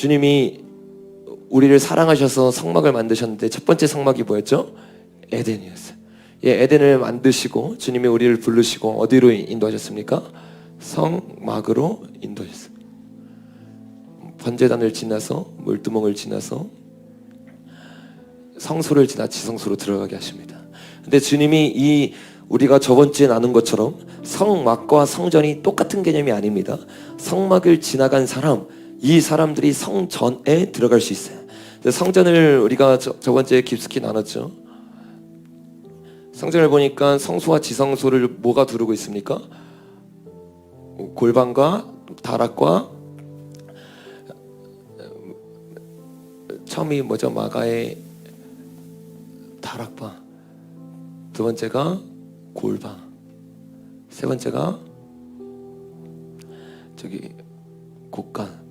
주님이 우리를 사랑하셔서 성막을 만드셨는데 첫 번째 성막이 뭐였죠? 에덴이었어요. 예, 에덴을 만드시고 주님이 우리를 부르시고 어디로 인도하셨습니까? 성막으로 인도하셨어요. 번제단을 지나서 물두멍을 지나서 성소를 지나 지성소로 들어가게 하십니다. 근데 주님이 우리가 저번 주에 나눈 것처럼 성막과 성전이 똑같은 개념이 아닙니다. 성막을 지나간 사람, 이 사람들이 성전에 들어갈 수 있어요. 성전을 우리가 저번 주에 깊숙이 나눴죠. 성전을 보니까 성소와 지성소를 뭐가 두르고 있습니까? 골방과 다락과 처음이 뭐죠? 마가의 다락방, 두 번째가 골방, 세 번째가 저기 곡간.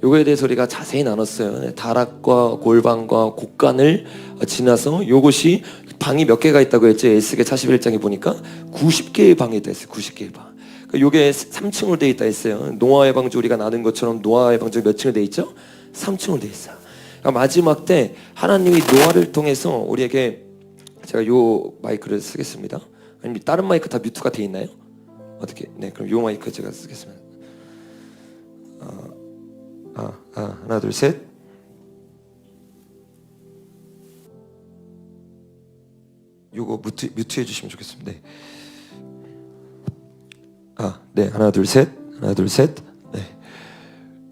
요거에 대해서 우리가 자세히 나눴어요. 다락과 골방과 곡간을 지나서 요것이 방이 몇 개가 있다고 했죠? 에스겔 41장에 보니까 90개의 방이 있다 했어요. 90개의 방. 요게 3층으로 되어 있다 했어요. 노아의 방주 우리가 나눈 것처럼 노아의 방주 몇 층으로 되어 있죠? 3층으로 되어 있어요. 그러니까 마지막 때 하나님이 노아를 통해서 우리에게, 제가 요 마이크를 쓰겠습니다. 아니면 다른 마이크 다 뮤트가 되어 있나요? 어떻게? 네, 그럼 요 마이크 제가 쓰겠습니다. 하나 둘 셋. 요거 뮤트 해주시면 좋겠습니다. 네. 네, 하나 둘 셋. 하나 둘 셋. 네.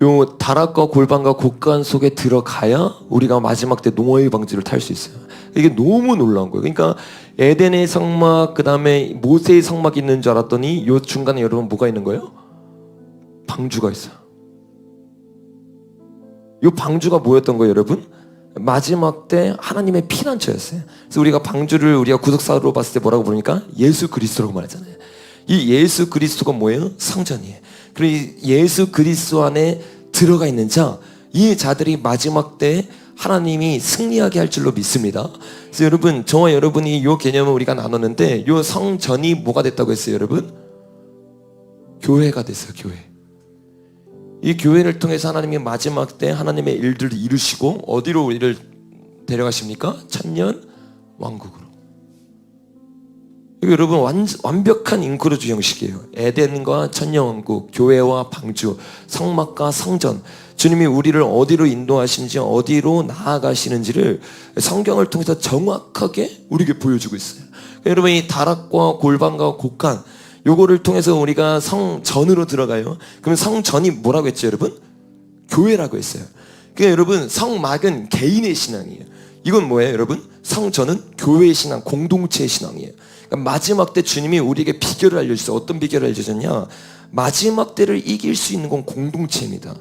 요 다락과 골방과 곡간 속에 들어가야 우리가 마지막 때 노아의 방주를 탈 수 있어요. 이게 너무 놀라운 거예요. 그러니까 에덴의 성막, 그 다음에 모세의 성막이 있는 줄 알았더니 요 중간에 여러분 뭐가 있는 거예요? 방주가 있어요. 요 방주가 뭐였던 거예요, 여러분? 마지막 때 하나님의 피난처였어요. 그래서 우리가 방주를 우리가 구속사로 봤을 때 뭐라고 부르니까 예수 그리스도라고 말하잖아요. 이 예수 그리스도가 뭐예요? 성전이에요. 그리고 예수 그리스도 안에 들어가 있는 자, 이 자들이 마지막 때 하나님이 승리하게 할 줄로 믿습니다. 그래서 여러분, 저와 여러분이 이 개념을 우리가 나눴는데 이 성전이 뭐가 됐다고 했어요, 여러분? 교회가 됐어요, 교회. 이 교회를 통해서 하나님이 마지막 때 하나님의 일들을 이루시고 어디로 우리를 데려가십니까? 천년 왕국으로. 여러분, 완벽한 잉크루즈 형식이에요. 에덴과 천년왕국, 교회와 방주, 성막과 성전. 주님이 우리를 어디로 인도하시는지, 어디로 나아가시는지를 성경을 통해서 정확하게 우리에게 보여주고 있어요. 여러분, 이 다락과 골방과 곡간, 요거를 통해서 우리가 성전으로 들어가요. 그러면 성전이 뭐라고 했죠, 여러분? 교회라고 했어요. 그러니까 여러분, 성막은 개인의 신앙이에요. 이건 뭐예요, 여러분? 성전은 교회의 신앙, 공동체의 신앙이에요. 그러니까 마지막 때 주님이 우리에게 비결을 알려주셨어요. 어떤 비결을 알려주셨냐? 마지막 때를 이길 수 있는 건 공동체입니다.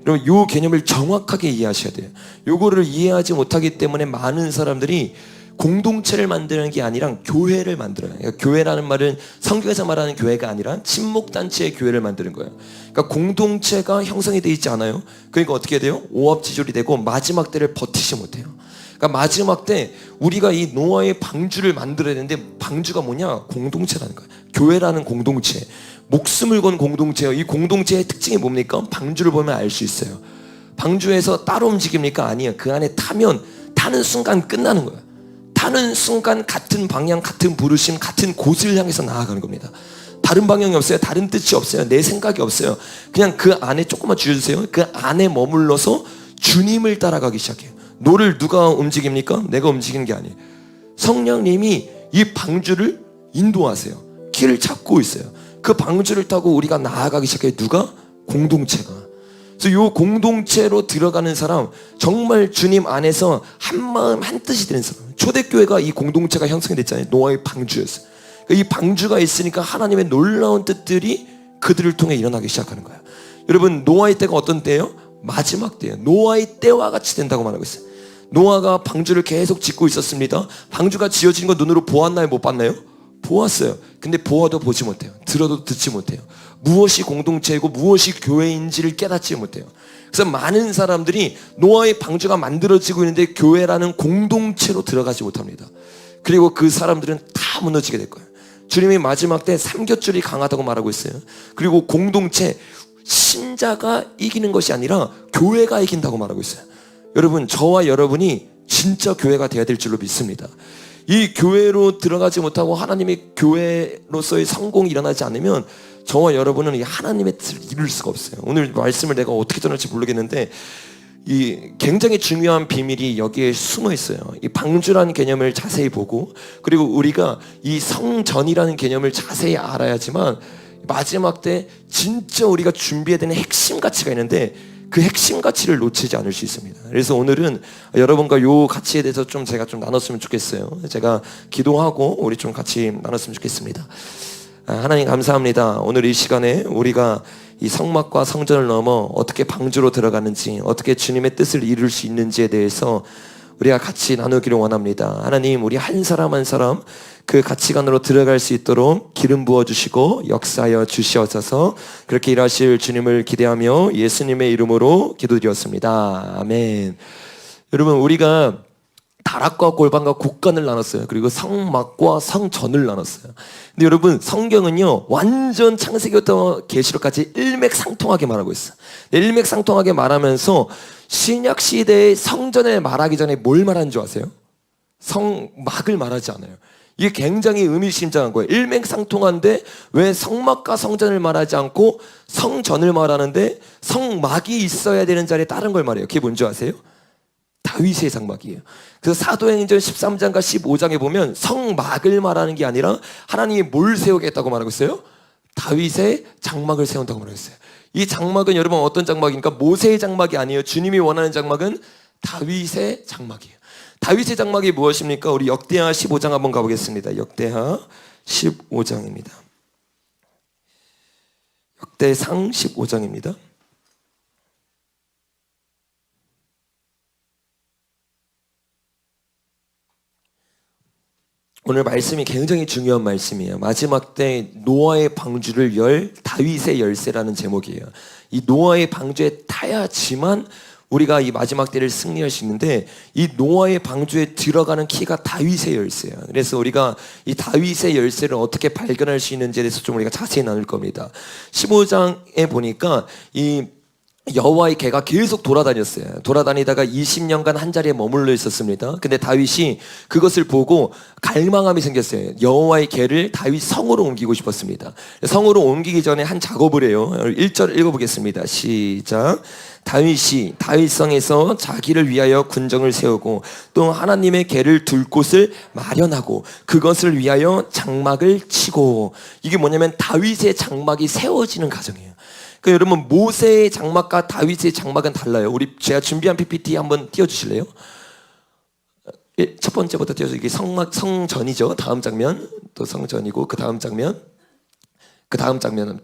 여러분, 요 개념을 정확하게 이해하셔야 돼요. 요거를 이해하지 못하기 때문에 많은 사람들이 공동체를 만드는 게 아니라 교회를 만들어요. 그러니까 교회라는 말은 성경에서 말하는 교회가 아니라 친목단체의 교회를 만드는 거예요. 그러니까 공동체가 형성이 되어 있지 않아요. 그러니까 어떻게 돼요? 오합지졸이 되고 마지막 때를 버티지 못해요. 그러니까 마지막 때 우리가 이 노아의 방주를 만들어야 되는데, 방주가 뭐냐? 공동체라는 거예요. 교회라는 공동체, 목숨을 건 공동체예요. 이 공동체의 특징이 뭡니까? 방주를 보면 알 수 있어요. 방주에서 따로 움직입니까? 아니에요. 그 안에 타는 순간 끝나는 거예요. 타는 순간 같은 방향, 같은 부르심, 같은 곳을 향해서 나아가는 겁니다. 다른 방향이 없어요. 다른 뜻이 없어요. 내 생각이 없어요. 그냥 그 안에 조금만 줄여주세요. 그 안에 머물러서 주님을 따라가기 시작해요. 너를 누가 움직입니까? 내가 움직이는 게 아니에요. 성령님이 이 방주를 인도하세요. 길을 잡고 있어요. 그 방주를 타고 우리가 나아가기 시작해요. 누가? 공동체가. 그래서 이 공동체로 들어가는 사람, 정말 주님 안에서 한 마음 한 뜻이 되는 사람. 초대교회가 이 공동체가 형성이 됐잖아요. 노아의 방주였어요. 이 방주가 있으니까 하나님의 놀라운 뜻들이 그들을 통해 일어나기 시작하는 거예요. 여러분, 노아의 때가 어떤 때예요? 마지막 때예요. 노아의 때와 같이 된다고 말하고 있어요. 노아가 방주를 계속 짓고 있었습니다. 방주가 지어진 거 눈으로 보았나요? 못 봤나요? 보았어요. 근데 보아도 보지 못해요. 들어도 듣지 못해요. 무엇이 공동체이고 무엇이 교회인지를 깨닫지 못해요. 그래서 많은 사람들이 노아의 방주가 만들어지고 있는데 교회라는 공동체로 들어가지 못합니다. 그리고 그 사람들은 다 무너지게 될 거예요. 주님이 마지막 때 삼겹줄이 강하다고 말하고 있어요. 그리고 공동체, 신자가 이기는 것이 아니라 교회가 이긴다고 말하고 있어요. 여러분, 저와 여러분이 진짜 교회가 되어야 될 줄로 믿습니다. 이 교회로 들어가지 못하고 하나님의 교회로서의 성공이 일어나지 않으면 저와 여러분은 이 하나님의 뜻을 이룰 수가 없어요. 오늘 말씀을 내가 어떻게 전할지 모르겠는데 이 굉장히 중요한 비밀이 여기에 숨어 있어요. 이 방주라는 개념을 자세히 보고, 그리고 우리가 이 성전이라는 개념을 자세히 알아야지만 마지막 때 진짜 우리가 준비해야 되는 핵심 가치가 있는데 그 핵심 가치를 놓치지 않을 수 있습니다. 그래서 오늘은 여러분과 요 가치에 대해서 제가 좀 나눴으면 좋겠어요. 제가 기도하고 우리 좀 같이 나눴으면 좋겠습니다. 하나님 감사합니다. 오늘 이 시간에 우리가 이 성막과 성전을 넘어 어떻게 방주로 들어가는지, 어떻게 주님의 뜻을 이룰 수 있는지에 대해서 우리가 같이 나누기를 원합니다. 하나님, 우리 한 사람 한 사람 그 가치관으로 들어갈 수 있도록 기름 부어주시고 역사하여 주시옵소서. 그렇게 일하실 주님을 기대하며 예수님의 이름으로 기도드렸습니다. 아멘. 여러분, 우리가 다락과 골방과 곡간을 나눴어요. 그리고 성막과 성전을 나눴어요. 근데 여러분, 성경은요 완전 창세기부터 계시록까지 일맥상통하게 말하고 있어요. 일맥상통하게 말하면서 신약 시대의 성전을 말하기 전에 뭘 말하는 줄 아세요? 성막을 말하지 않아요. 이게 굉장히 의미심장한 거예요. 일맥상통한데 왜 성막과 성전을 말하지 않고 성전을 말하는데 성막이 있어야 되는 자리에 다른 걸 말해요. 그게 뭔지 아세요? 다윗의 장막이에요. 그래서 사도행전 13장과 15장에 보면 성막을 말하는 게 아니라 하나님이 뭘 세우겠다고 말하고 있어요? 다윗의 장막을 세운다고 말하고 있어요. 이 장막은 여러분 어떤 장막입니까? 모세의 장막이 아니에요. 주님이 원하는 장막은 다윗의 장막이에요. 다윗의 장막이 무엇입니까? 우리 역대하 15장 한번 가보겠습니다. 역대하 15장입니다. 역대상 15장입니다. 오늘 말씀이 굉장히 중요한 말씀이에요. 마지막 때 노아의 방주를 열 다윗의 열쇠라는 제목이에요. 이 노아의 방주에 타야지만 우리가 이 마지막 때를 승리할 수 있는데, 이 노아의 방주에 들어가는 키가 다윗의 열쇠예요. 그래서 우리가 이 다윗의 열쇠를 어떻게 발견할 수 있는지에 대해서 좀 우리가 자세히 나눌 겁니다. 15장에 보니까 이 여호와의 개가 계속 돌아다녔어요. 돌아다니다가 20년간 한 자리에 머물러 있었습니다. 근데 다윗이 그것을 보고 갈망함이 생겼어요. 여호와의 개를 다윗 성으로 옮기고 싶었습니다. 성으로 옮기기 전에 한 작업을 해요. 1절 읽어보겠습니다. 시작. 다윗이 다윗성에서 자기를 위하여 군정을 세우고 또 하나님의 개를 둘 곳을 마련하고 그것을 위하여 장막을 치고. 이게 뭐냐면 다윗의 장막이 세워지는 과정이에요. 그러니까 여러분, 모세의 장막과 다윗의 장막은 달라요. 우리 제가 준비한 PPT 한번 띄워주실래요? 첫 번째부터 띄워서 이게 성전이죠. 다음 장면, 또 성전이고 그 다음 장면, 그 다음 장면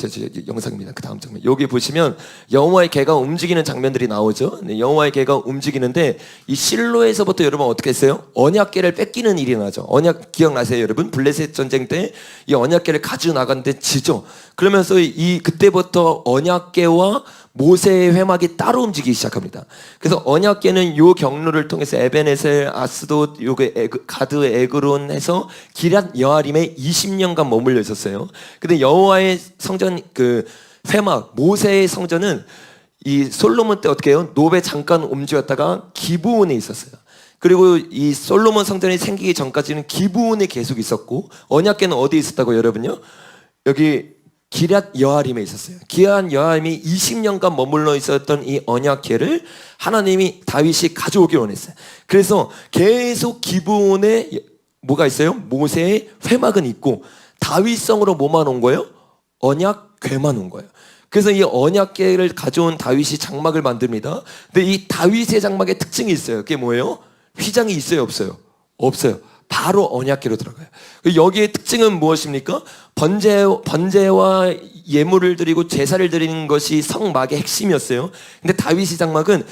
영상입니다. 그 다음 장면. 여기 보시면 여호와의 개가 움직이는 장면들이 나오죠. 여호와의 개가 움직이는데 이 실로에서부터 여러분 어떻게 했어요? 언약궤를 뺏기는 일이 나죠. 언약 기억나세요, 여러분? 블레셋 전쟁 때 이 언약궤를 가지고 나갔는데 지죠. 그러면서 그때부터 언약궤와 모세의 회막이 따로 움직이기 시작합니다. 그래서 언약궤는 요 경로를 통해서 에벤에셀, 아스돗, 가드, 에그론 해서 기럇 여아림에 20년간 머물러 있었어요. 근데 여호와의 성전 그 회막, 모세의 성전은 이 솔로몬 때 어떻게 해요? 노베 잠깐 옮겨왔다가 기브온에 있었어요. 그리고 이 솔로몬 성전이 생기기 전까지는 기브온에 계속 있었고, 언약궤는 어디에 있었다고 여러분요? 여기 기럇 여아림에 있었어요. 기럇 여아림이 20년간 머물러 있었던 이 언약궤를 하나님이 다윗이 가져오길 원했어요. 그래서 계속 기브온에 뭐가 있어요? 모세의 회막은 있고 다윗성으로 뭐만 온 거예요? 언약궤만 온 거예요. 그래서 이 언약궤를 가져온 다윗이 장막을 만듭니다. 근데 이 다윗의 장막의 특징이 있어요. 그게 뭐예요? 휘장이 있어요, 없어요? 없어요. 바로 언약궤로 들어가요. 여기의 특징은 무엇입니까? 번제와 예물을 드리고 제사를 드리는 것이 성막의 핵심이었어요. 근데 다윗의 장막은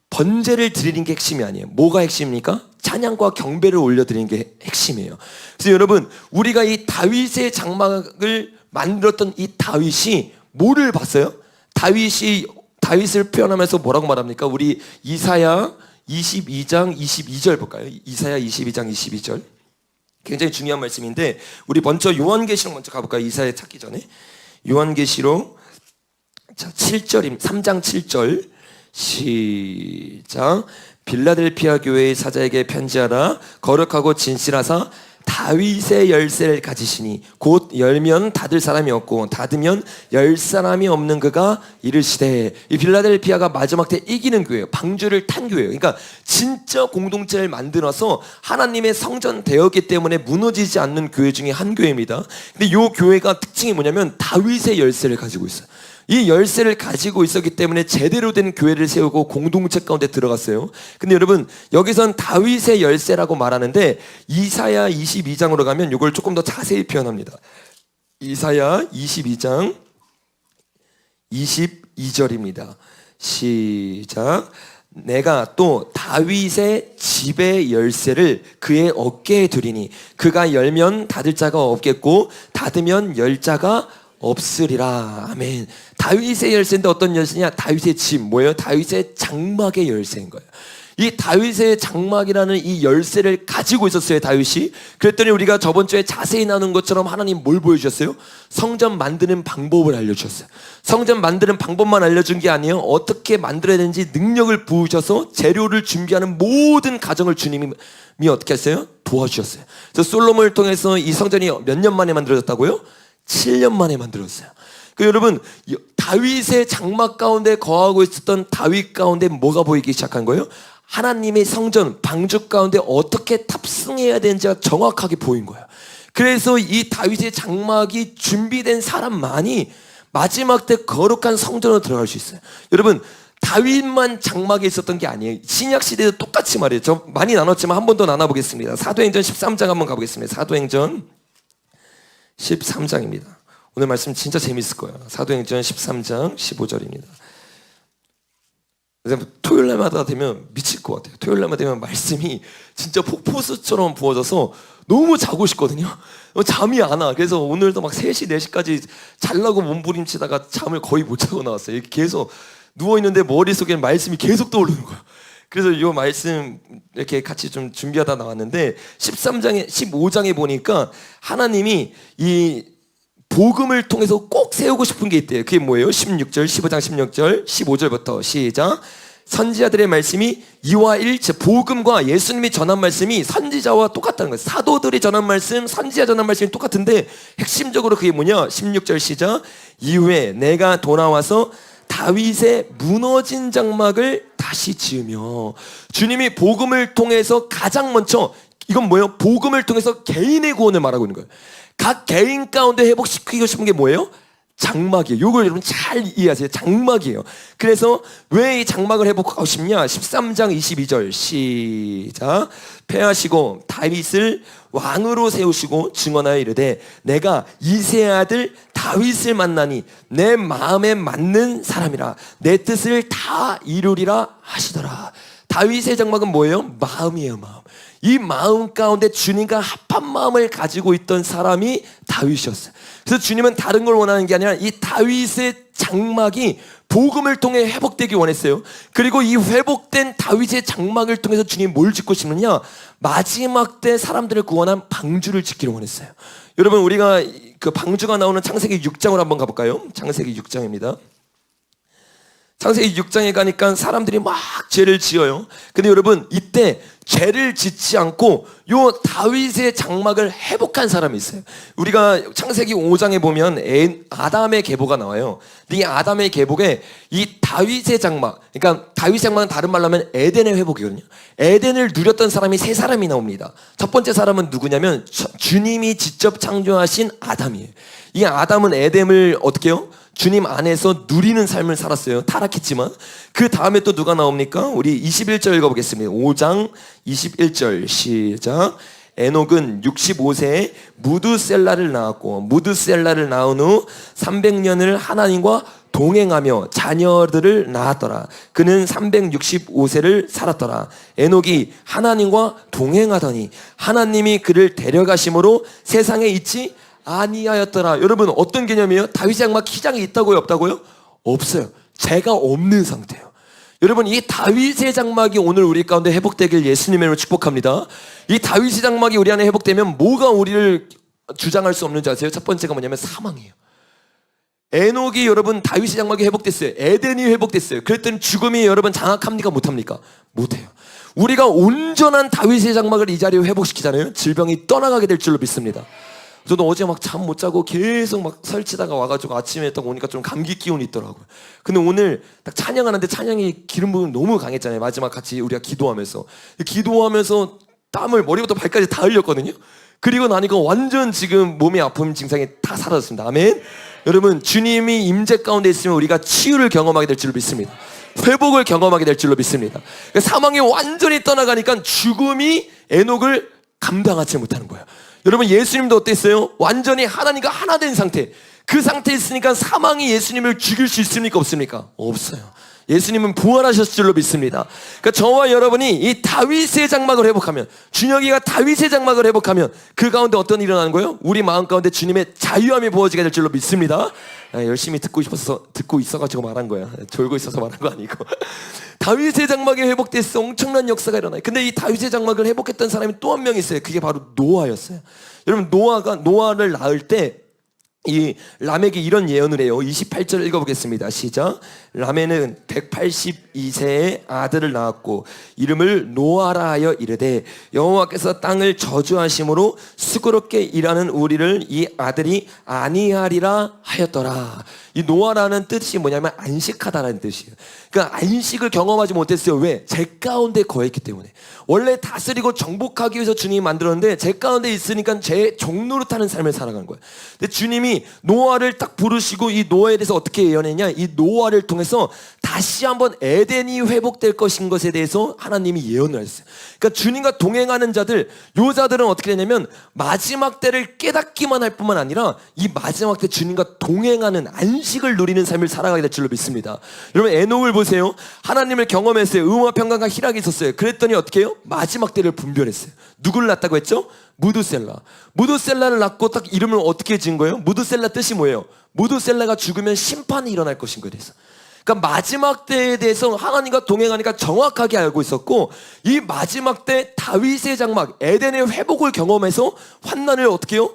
번제를 드리는 게 핵심이 아니에요. 뭐가 핵심입니까? 찬양과 경배를 올려드리는 게 핵심이에요. 그래서 여러분, 우리가 이 다윗의 장막을 만들었던 이 다윗이 뭐를 봤어요? 다윗을 표현하면서 뭐라고 말합니까? 우리 이사야 22장 22절 볼까요? 이사야 22장 22절. 굉장히 중요한 말씀인데 우리 먼저 요한계시록 먼저 가볼까요? 이사야 찾기 전에 요한계시록 자, 7절임 3장 7절 시작. 빌라델피아 교회의 사자에게 편지하라. 거룩하고 진실하사 다윗의 열쇠를 가지시니 곧 열면 닫을 사람이 없고 닫으면 열 사람이 없는 그가 이르시되. 이 빌라델피아가 마지막 때 이기는 교회예요. 방주를 탄 교회예요. 그러니까 진짜 공동체를 만들어서 하나님의 성전 되었기 때문에 무너지지 않는 교회 중에 한 교회입니다. 근데 이 교회가 특징이 뭐냐면 다윗의 열쇠를 가지고 있어요. 이 열쇠를 가지고 있었기 때문에 제대로 된 교회를 세우고 공동체 가운데 들어갔어요. 근데 여러분, 여기선 다윗의 열쇠라고 말하는데 이사야 22장으로 가면 이걸 조금 더 자세히 표현합니다. 이사야 22장 22절입니다. 시작. 내가 또 다윗의 집의 열쇠를 그의 어깨에 두리니 그가 열면 닫을 자가 없겠고 닫으면 열 자가 없으리라. 아멘. 다윗의 열쇠인데 어떤 열쇠냐? 다윗의 집. 뭐예요? 다윗의 장막의 열쇠인 거예요. 이 다윗의 장막이라는 이 열쇠를 가지고 있었어요, 다윗이. 그랬더니 우리가 저번 주에 자세히 나눈 것처럼 하나님 뭘 보여주셨어요? 성전 만드는 방법을 알려주셨어요. 성전 만드는 방법만 알려준 게 아니에요. 어떻게 만들어야 되는지 능력을 부으셔서 재료를 준비하는 모든 과정을 주님이 어떻게 했어요? 도와주셨어요. 그래서 솔로몬을 통해서 이 성전이 몇 년 만에 만들어졌다고요? 7년 만에 만들었어요. 그 여러분, 다윗의 장막 가운데 거하고 있었던 다윗 가운데 뭐가 보이기 시작한 거예요? 하나님의 성전, 방주 가운데 어떻게 탑승해야 되는지가 정확하게 보인 거예요. 그래서 이 다윗의 장막이 준비된 사람만이 마지막 때 거룩한 성전으로 들어갈 수 있어요. 여러분, 다윗만 장막에 있었던 게 아니에요. 신약 시대도 똑같이 말이에요. 저 많이 나눴지만 한 번 더 나눠보겠습니다. 사도행전 13장 한번 가보겠습니다. 사도행전 13장입니다. 오늘 말씀 진짜 재밌을 거예요. 사도행전 13장 15절입니다. 토요일 날마다 되면 미칠 것 같아요. 토요일 날마다 되면 말씀이 진짜 폭포수처럼 부어져서 너무 자고 싶거든요. 잠이 안 와. 그래서 오늘도 막 3시, 4시까지 자려고 몸부림치다가 잠을 거의 못 자고 나왔어요. 계속 누워있는데 머릿속에 말씀이 계속 떠오르는 거예요. 그래서 이 말씀 이렇게 같이 좀 준비하다 나왔는데 13장에 15장에 보니까 하나님이 이 복음을 통해서 꼭 세우고 싶은 게 있대요. 그게 뭐예요? 16절, 15장 16절, 15절부터 시작. 선지자들의 말씀이 이와 일체, 복음과 예수님이 전한 말씀이 선지자와 똑같다는 거예요. 사도들이 전한 말씀, 선지자 전한 말씀이 똑같은데 핵심적으로 그게 뭐냐? 16절 시작. 이후에 내가 돌아와서 다윗의 무너진 장막을 다시 지으며. 주님이 복음을 통해서 가장 먼저, 이건 뭐예요? 복음을 통해서 개인의 구원을 말하고 있는 거예요. 각 개인 가운데 회복시키고 싶은 게 뭐예요? 장막이에요. 이걸 여러분 잘 이해하세요. 장막이에요. 그래서 왜 이 장막을 회복하고 싶냐? 13장 22절 시작. 패하시고 다윗을 왕으로 세우시고 증언하여 이르되 내가 이새의 아들 다윗을 만나니 내 마음에 맞는 사람이라 내 뜻을 다 이루리라 하시더라. 다윗의 장막은 뭐예요? 마음이에요. 마음. 이 마음 가운데 주님과 합한 마음을 가지고 있던 사람이 다윗이었어요. 그래서 주님은 다른 걸 원하는 게 아니라 이 다윗의 장막이 복음을 통해 회복되기 원했어요. 그리고 이 회복된 다윗의 장막을 통해서 주님이 뭘 짓고 싶느냐? 마지막 때 사람들을 구원한 방주를 짓기를 원했어요. 여러분, 우리가 그 방주가 나오는 창세기 6장으로 한번 가볼까요? 창세기 6장입니다. 창세기 6장에 가니까 사람들이 막 죄를 지어요. 근데 여러분, 이때 죄를 짓지 않고 요 다윗의 장막을 회복한 사람이 있어요. 우리가 창세기 5장에 보면 아담의 계보가 나와요. 근데 이 아담의 계보에 이 다윗의 장막, 그러니까 다윗의 장막은 다른 말로 하면 에덴의 회복이거든요. 에덴을 누렸던 사람이 3사람이 나옵니다. 첫 번째 사람은 누구냐면 주님이 직접 창조하신 아담이에요. 이 아담은 에덴을 어떻게 해요? 주님 안에서 누리는 삶을 살았어요. 타락했지만. 그 다음에 또 누가 나옵니까? 우리 21절 읽어보겠습니다. 5장 21절 시작. 에녹은 65세에 무드셀라를 낳았고 무드셀라를 낳은 후 300년을 하나님과 동행하며 자녀들을 낳았더라. 그는 365세를 살았더라. 에녹이 하나님과 동행하더니 하나님이 그를 데려가심으로 세상에 있지 아니하였더라. 여러분, 어떤 개념이에요? 다윗의 장막 기장이 있다고요? 없다고요? 없어요. 죄가 없는 상태예요. 여러분, 이 다윗의 장막이 오늘 우리 가운데 회복되길 예수님의 이름으로 축복합니다. 이 다윗의 장막이 우리 안에 회복되면 뭐가 우리를 주장할 수 없는지 아세요? 첫 번째가 뭐냐면 사망이에요. 에녹이 여러분 다윗의 장막이 회복됐어요. 에덴이 회복됐어요. 그랬더니 죽음이 여러분 장악합니까? 못합니까? 못해요. 우리가 온전한 다윗의 장막을 이 자리에 회복시키잖아요. 질병이 떠나가게 될 줄로 믿습니다. 저도 어제 막 잠 못 자고 계속 막 설치다가 와가지고 아침에 딱 오니까 좀 감기 기운이 있더라고요. 근데 오늘 딱 찬양하는데 찬양이 기름 부음이 너무 강했잖아요. 마지막 같이 우리가 기도하면서 땀을 머리부터 발까지 다 흘렸거든요. 그리고 나니까 완전 지금 몸의 아픔 증상이 다 사라졌습니다. 아멘. 여러분, 주님이 임재 가운데 있으면 우리가 치유를 경험하게 될 줄로 믿습니다. 회복을 경험하게 될 줄로 믿습니다. 그러니까 사망이 완전히 떠나가니까 죽음이 에녹을 감당하지 못하는 거예요. 여러분, 예수님도 어땠어요? 완전히 하나님과 하나 된 상태. 그 상태에 있으니까 사망이 예수님을 죽일 수 있습니까? 없습니까? 없어요. 예수님은 부활하셨을 줄로 믿습니다. 그러니까 저와 여러분이 이 다윗의 장막을 회복하면, 준혁이가 다윗의 장막을 회복하면 그 가운데 어떤 일이 일어나는 거예요? 우리 마음 가운데 주님의 자유함이 부어지게 될 줄로 믿습니다. 열심히 듣고 있어가지고 말한 거야. 졸고 있어서 말한 거 아니고. 다윗의 장막이 회복됐어. 엄청난 역사가 일어나요. 근데 이 다윗의 장막을 회복했던 사람이 또 한 명 있어요. 그게 바로 노아였어요. 여러분, 노아를 낳을 때 이 라멕이 이런 예언을 해요. 28절 읽어보겠습니다. 시작. 라멕은 182세의 아들을 낳았고 이름을 노아라 하여 이르되 여호와께서 땅을 저주하심으로 수고롭게 일하는 우리를 이 아들이 아니하리라 하였더라. 이 노아라는 뜻이 뭐냐면 안식하다라는 뜻이에요. 그러니까 안식을 경험하지 못했어요. 왜? 제 가운데 거했기 때문에. 원래 다스리고 정복하기 위해서 주님이 만들었는데 제 가운데 있으니까 제 종노릇하는 삶을 살아간 거예요. 근데 주님이 노아를 딱 부르시고 이 노아에 대해서 어떻게 예언했냐? 이 노아를 통해서 다시 한번 에덴이 회복될 것인 것에 대해서 하나님이 예언을 하셨어요. 그러니까 주님과 동행하는 자들, 요 자들은 어떻게 되냐면 마지막 때를 깨닫기만 할 뿐만 아니라 이 마지막 때 주님과 동행하는 안식을 누리는 삶을 살아가게 될 줄로 믿습니다. 여러분, 에녹을 보세요. 하나님을 경험했어요. 의와 평강과 희락이 있었어요. 그랬더니 어떻게 해요? 마지막 때를 분별했어요. 누구를 낳았다고 했죠? 무드셀라를 낳고 딱 이름을 어떻게 지은 거예요? 무드셀라 뜻이 뭐예요? 무드셀라가 죽으면 심판이 일어날 것인 거에 대해서. 그러니까 마지막 때에 대해서 하나님과 동행하니까 정확하게 알고 있었고, 이 마지막 때 다윗의 장막 에덴의 회복을 경험해서 환난을 어떻게 해요?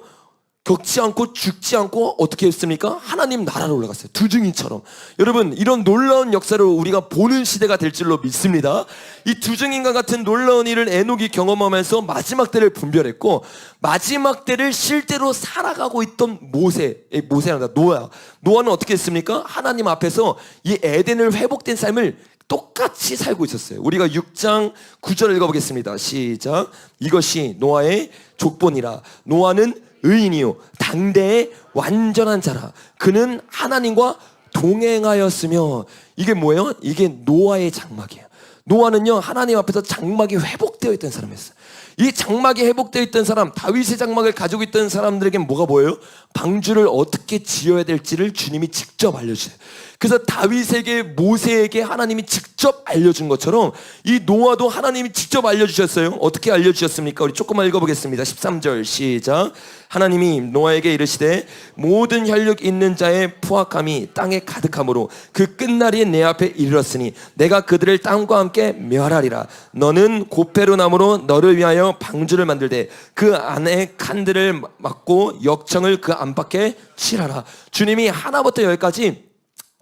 겪지 않고 죽지 않고 어떻게 했습니까? 하나님 나라로 올라갔어요. 두 증인처럼. 여러분, 이런 놀라운 역사를 우리가 보는 시대가 될 줄로 믿습니다. 이 두 증인과 같은 놀라운 일을 에녹이 경험하면서 마지막 때를 분별했고, 마지막 때를 실제로 살아가고 있던 노아는 어떻게 했습니까? 하나님 앞에서 이 에덴을 회복된 삶을 똑같이 살고 있었어요. 우리가 6장 9절을 읽어보겠습니다. 시작. 이것이 노아의 족본이라. 노아는 의인이요 당대의 완전한 자라. 그는 하나님과 동행하였으며. 이게 뭐예요? 이게 노아의 장막이에요. 노아는요, 하나님 앞에서 장막이 회복되어 있던 사람이었어요. 이 장막이 회복되어 있던 사람, 다윗의 장막을 가지고 있던 사람들에게 뭐가 보여요? 방주를 어떻게 지어야 될지를 주님이 직접 알려주세요. 그래서 다윗에게, 모세에게 하나님이 직접 알려준 것처럼 이 노아도 하나님이 직접 알려주셨어요. 어떻게 알려주셨습니까? 우리 조금만 읽어보겠습니다. 13절 시작. 하나님이 노아에게 이르시되 모든 혈육 있는 자의 포악함이 땅에 가득함으로 그 끝날이 내 앞에 이르렀으니 내가 그들을 땅과 함께 멸하리라. 너는 고페루 나무로 너를 위하여 방주를 만들되 그 안에 칸들을 막고 역청을 그 안팎에 칠하라. 주님이 하나부터 열까지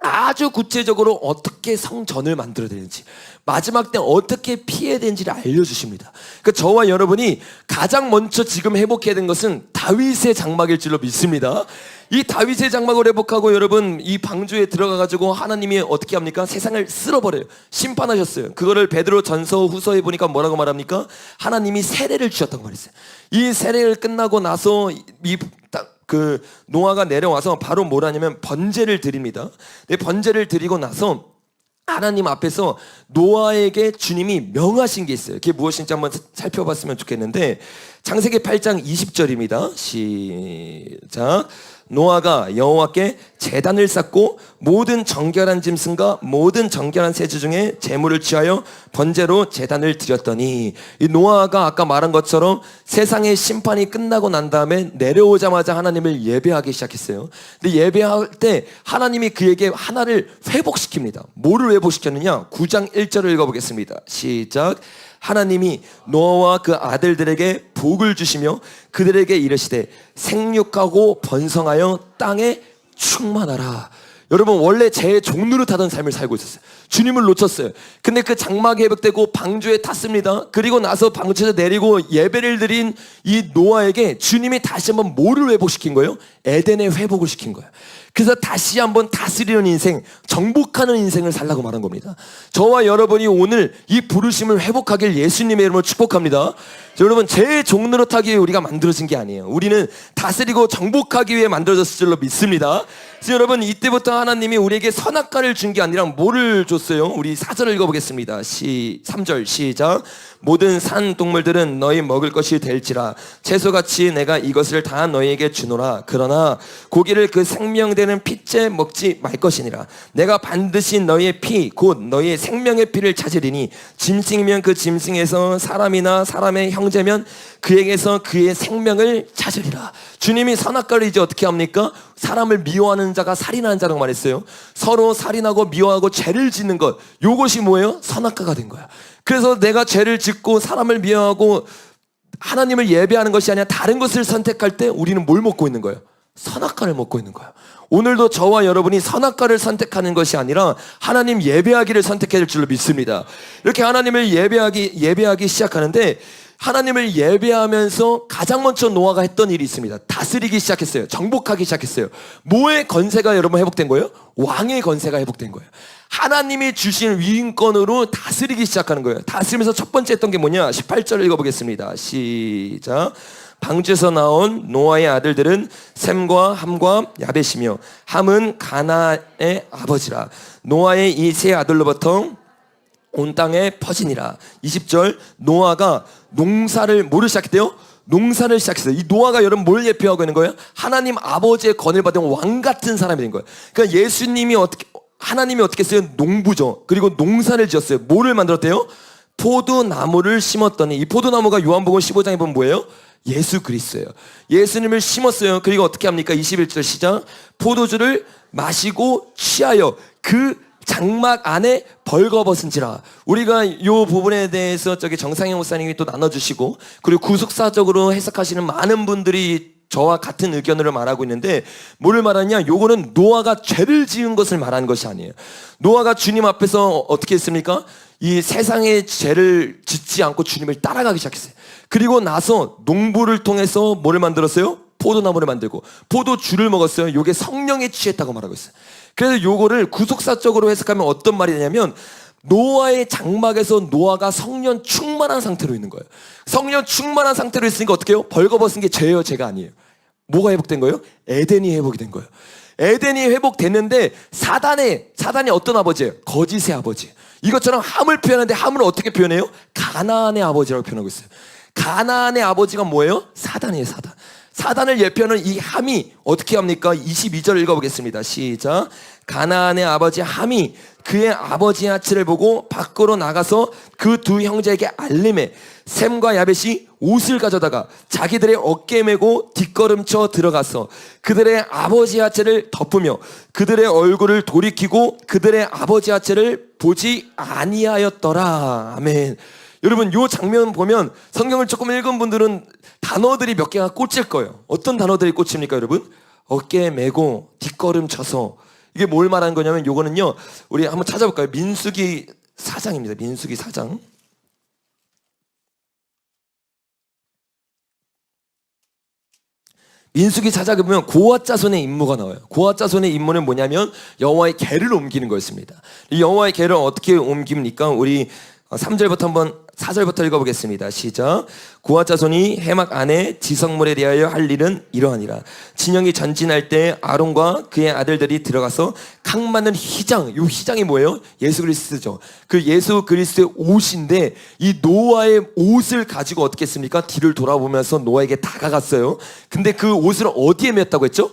아주 구체적으로 어떻게 성전을 만들어야 되는지, 마지막 때 어떻게 피해야 되는지를 알려주십니다. 그러니까 저와 여러분이 가장 먼저 지금 회복해야 되는 것은 다윗의 장막일 줄로 믿습니다. 이 다윗의 장막을 회복하고 여러분 이 방주에 들어가가지고 하나님이 어떻게 합니까? 세상을 쓸어버려요. 심판하셨어요. 그거를 베드로 전서 후서에 보니까 뭐라고 말합니까? 하나님이 세례를 주셨다고 말했어요. 이 세례를 끝나고 나서 노아가 내려와서 바로 뭐라냐면 번제를 드립니다. 번제를 드리고 나서 하나님 앞에서 노아에게 주님이 명하신 게 있어요. 그게 무엇인지 한번 살펴봤으면 좋겠는데, 창세기 8장 20절입니다. 시작. 노아가 여호와께 제단을 쌓고 모든 정결한 짐승과 모든 정결한 새주 중에 제물을 취하여 번제로 제단을 드렸더니, 이 노아가 아까 말한 것처럼 세상의 심판이 끝나고 난 다음에 내려오자마자 하나님을 예배하기 시작했어요. 근데 예배할 때 하나님이 그에게 하나를 회복시킵니다. 뭐를 회복시켰느냐? 9장 1절을 읽어보겠습니다. 시작. 하나님이 노아와 그 아들들에게 복을 주시며 그들에게 이르시되 생육하고 번성하여 땅에 충만하라. 여러분 원래 제 종노릇하던 삶을 살고 있었어요. 주님을 놓쳤어요. 근데 그 장막이 회복되고 방주에 탔습니다. 그리고 나서 방주에서 내리고 예배를 드린 이 노아에게 주님이 다시 한번 뭐를 회복시킨 거예요? 에덴의 회복을 시킨 거예요. 그래서 다시 한번 다스리는 인생, 정복하는 인생을 살라고 말한 겁니다. 저와 여러분이 오늘 이 부르심을 회복하길 예수님의 이름으로 축복합니다. 여러분 제 종노릇하기 위해 우리가 만들어진 게 아니에요. 우리는 다스리고 정복하기 위해 만들어졌을 줄로 믿습니다. 그래서 여러분 이때부터 하나님이 우리에게 선악과를 준 게 아니라 뭐를 줬어요? 우리 4절을 읽어보겠습니다. 3절 시작. 모든 산 동물들은 너희 먹을 것이 될지라 채소같이 내가 이것을 다 너희에게 주노라. 그러나 고기를 그 생명되는 피째 먹지 말 것이니라. 내가 반드시 너희의 피 곧 너희의 생명의 피를 찾으리니 짐승이면 그 짐승에서 사람이나 사람의 형제면 그에게서 그의 생명을 찾으리라. 주님이 선악과를 이제 어떻게 합니까? 사람을 미워하는 자가 살인하는 자라고 말했어요. 서로 살인하고 미워하고 죄를 짓는 것, 요것이 뭐예요? 선악과가 된 거야. 그래서 내가 죄를 짓고 사람을 미워하고 하나님을 예배하는 것이 아니라 다른 것을 선택할 때 우리는 뭘 먹고 있는 거예요? 선악과를 먹고 있는 거예요. 오늘도 저와 여러분이 선악과를 선택하는 것이 아니라 하나님 예배하기를 선택해야 될 줄로 믿습니다. 이렇게 하나님을 예배하기 시작하는데 하나님을 예배하면서 가장 먼저 노아가 했던 일이 있습니다. 다스리기 시작했어요. 정복하기 시작했어요. 뭐의 건세가 여러분 회복된 거예요? 왕의 건세가 회복된 거예요. 하나님이 주신 위인권으로 다스리기 시작하는 거예요. 다스리면서 첫 번째 했던 게 뭐냐? 18절 읽어보겠습니다. 시작. 방주에서 나온 노아의 아들들은 셈과 함과 야벳이며 함은 가나안의 아버지라. 노아의 이 세 아들로부터 온 땅에 퍼지니라. 20절 노아가 농사를 뭐를 시작했대요? 농사를 시작했어요. 이 노아가 여러분 뭘 예표하고 있는 거예요? 하나님 아버지의 권을 받은 왕 같은 사람이 된 거예요. 그러니까 하나님이 어떻게 했어요? 농부죠. 그리고 농사를 지었어요. 뭐를 만들었대요? 포도나무를 심었더니 이 포도나무가 요한복음 15장에 보면 뭐예요? 예수 그리스도예요. 예수님을 심었어요. 그리고 어떻게 합니까? 21절 시작. 포도주를 마시고 취하여 그 장막 안에 벌거벗은지라. 우리가 요 부분에 대해서 정상영 목사님이 또 나눠주시고 그리고 구속사적으로 해석하시는 많은 분들이 저와 같은 의견으로 말하고 있는데 뭐를 말하냐? 요거는 노아가 죄를 지은 것을 말하는 것이 아니에요. 노아가 주님 앞에서 어떻게 했습니까? 이 세상의 죄를 짓지 않고 주님을 따라가기 시작했어요. 그리고 나서 농부를 통해서 뭐를 만들었어요? 포도나무를 만들고 포도주를 먹었어요. 요게 성령에 취했다고 말하고 있어요. 그래서 요거를 구속사적으로 해석하면 어떤 말이 되냐면 노아의 장막에서 노아가 성령 충만한 상태로 있는 거예요. 성령 충만한 상태로 있으니까 어떻게 해요? 벌거벗은 게 죄예요, 죄가 아니에요. 뭐가 회복된 거예요? 에덴이 회복이 된 거예요. 에덴이 회복됐는데 사단이 어떤 아버지예요? 거짓의 아버지. 이것처럼 함을 표현하는데 함을 어떻게 표현해요? 가나안의 아버지라고 표현하고 있어요. 가나안의 아버지가 뭐예요? 사단이에요, 사단. 사단을 예표하는 이 함이 어떻게 합니까? 22절 읽어보겠습니다. 시작. 가나안의 아버지 함이 그의 아버지 아치를 보고 밖으로 나가서 그 두 형제에게 알림해 셈과 야벳이 옷을 가져다가 자기들의 어깨에 메고 뒷걸음쳐 들어가서 그들의 아버지 아치를 덮으며 그들의 얼굴을 돌이키고 그들의 아버지 아치를 보지 아니하였더라. 아멘. 여러분 이 장면 보면 성경을 조금 읽은 분들은 단어들이 몇 개가 꽂힐 거예요. 어떤 단어들이 꽂힙니까 여러분? 어깨에 메고 뒷걸음 쳐서. 이게 뭘 말하는 거냐면 요거는요 우리 한번 찾아볼까요? 민수기 4장입니다. 민수기 4장. 민수기 4장에 보면 고아 자손의 임무가 나와요. 고아 자손의 임무는 뭐냐면 여호와의 궤를 옮기는 거였습니다. 이 여호와의 궤를 어떻게 옮깁니까? 우리 3절부터 한번 4절부터 읽어보겠습니다. 시작. 고아 자손이 해막 안에 지성물에 대하여 할 일은 이러하니라. 진영이 전진할 때 아론과 그의 아들들이 들어가서 각 맞는 휘장, 이 휘장이 뭐예요? 예수 그리스도죠. 그 예수 그리스도의 옷인데 이 노아의 옷을 가지고 어떻게 했습니까? 뒤를 돌아보면서 노아에게 다가갔어요. 근데 그 옷을 어디에 맸다고 했죠?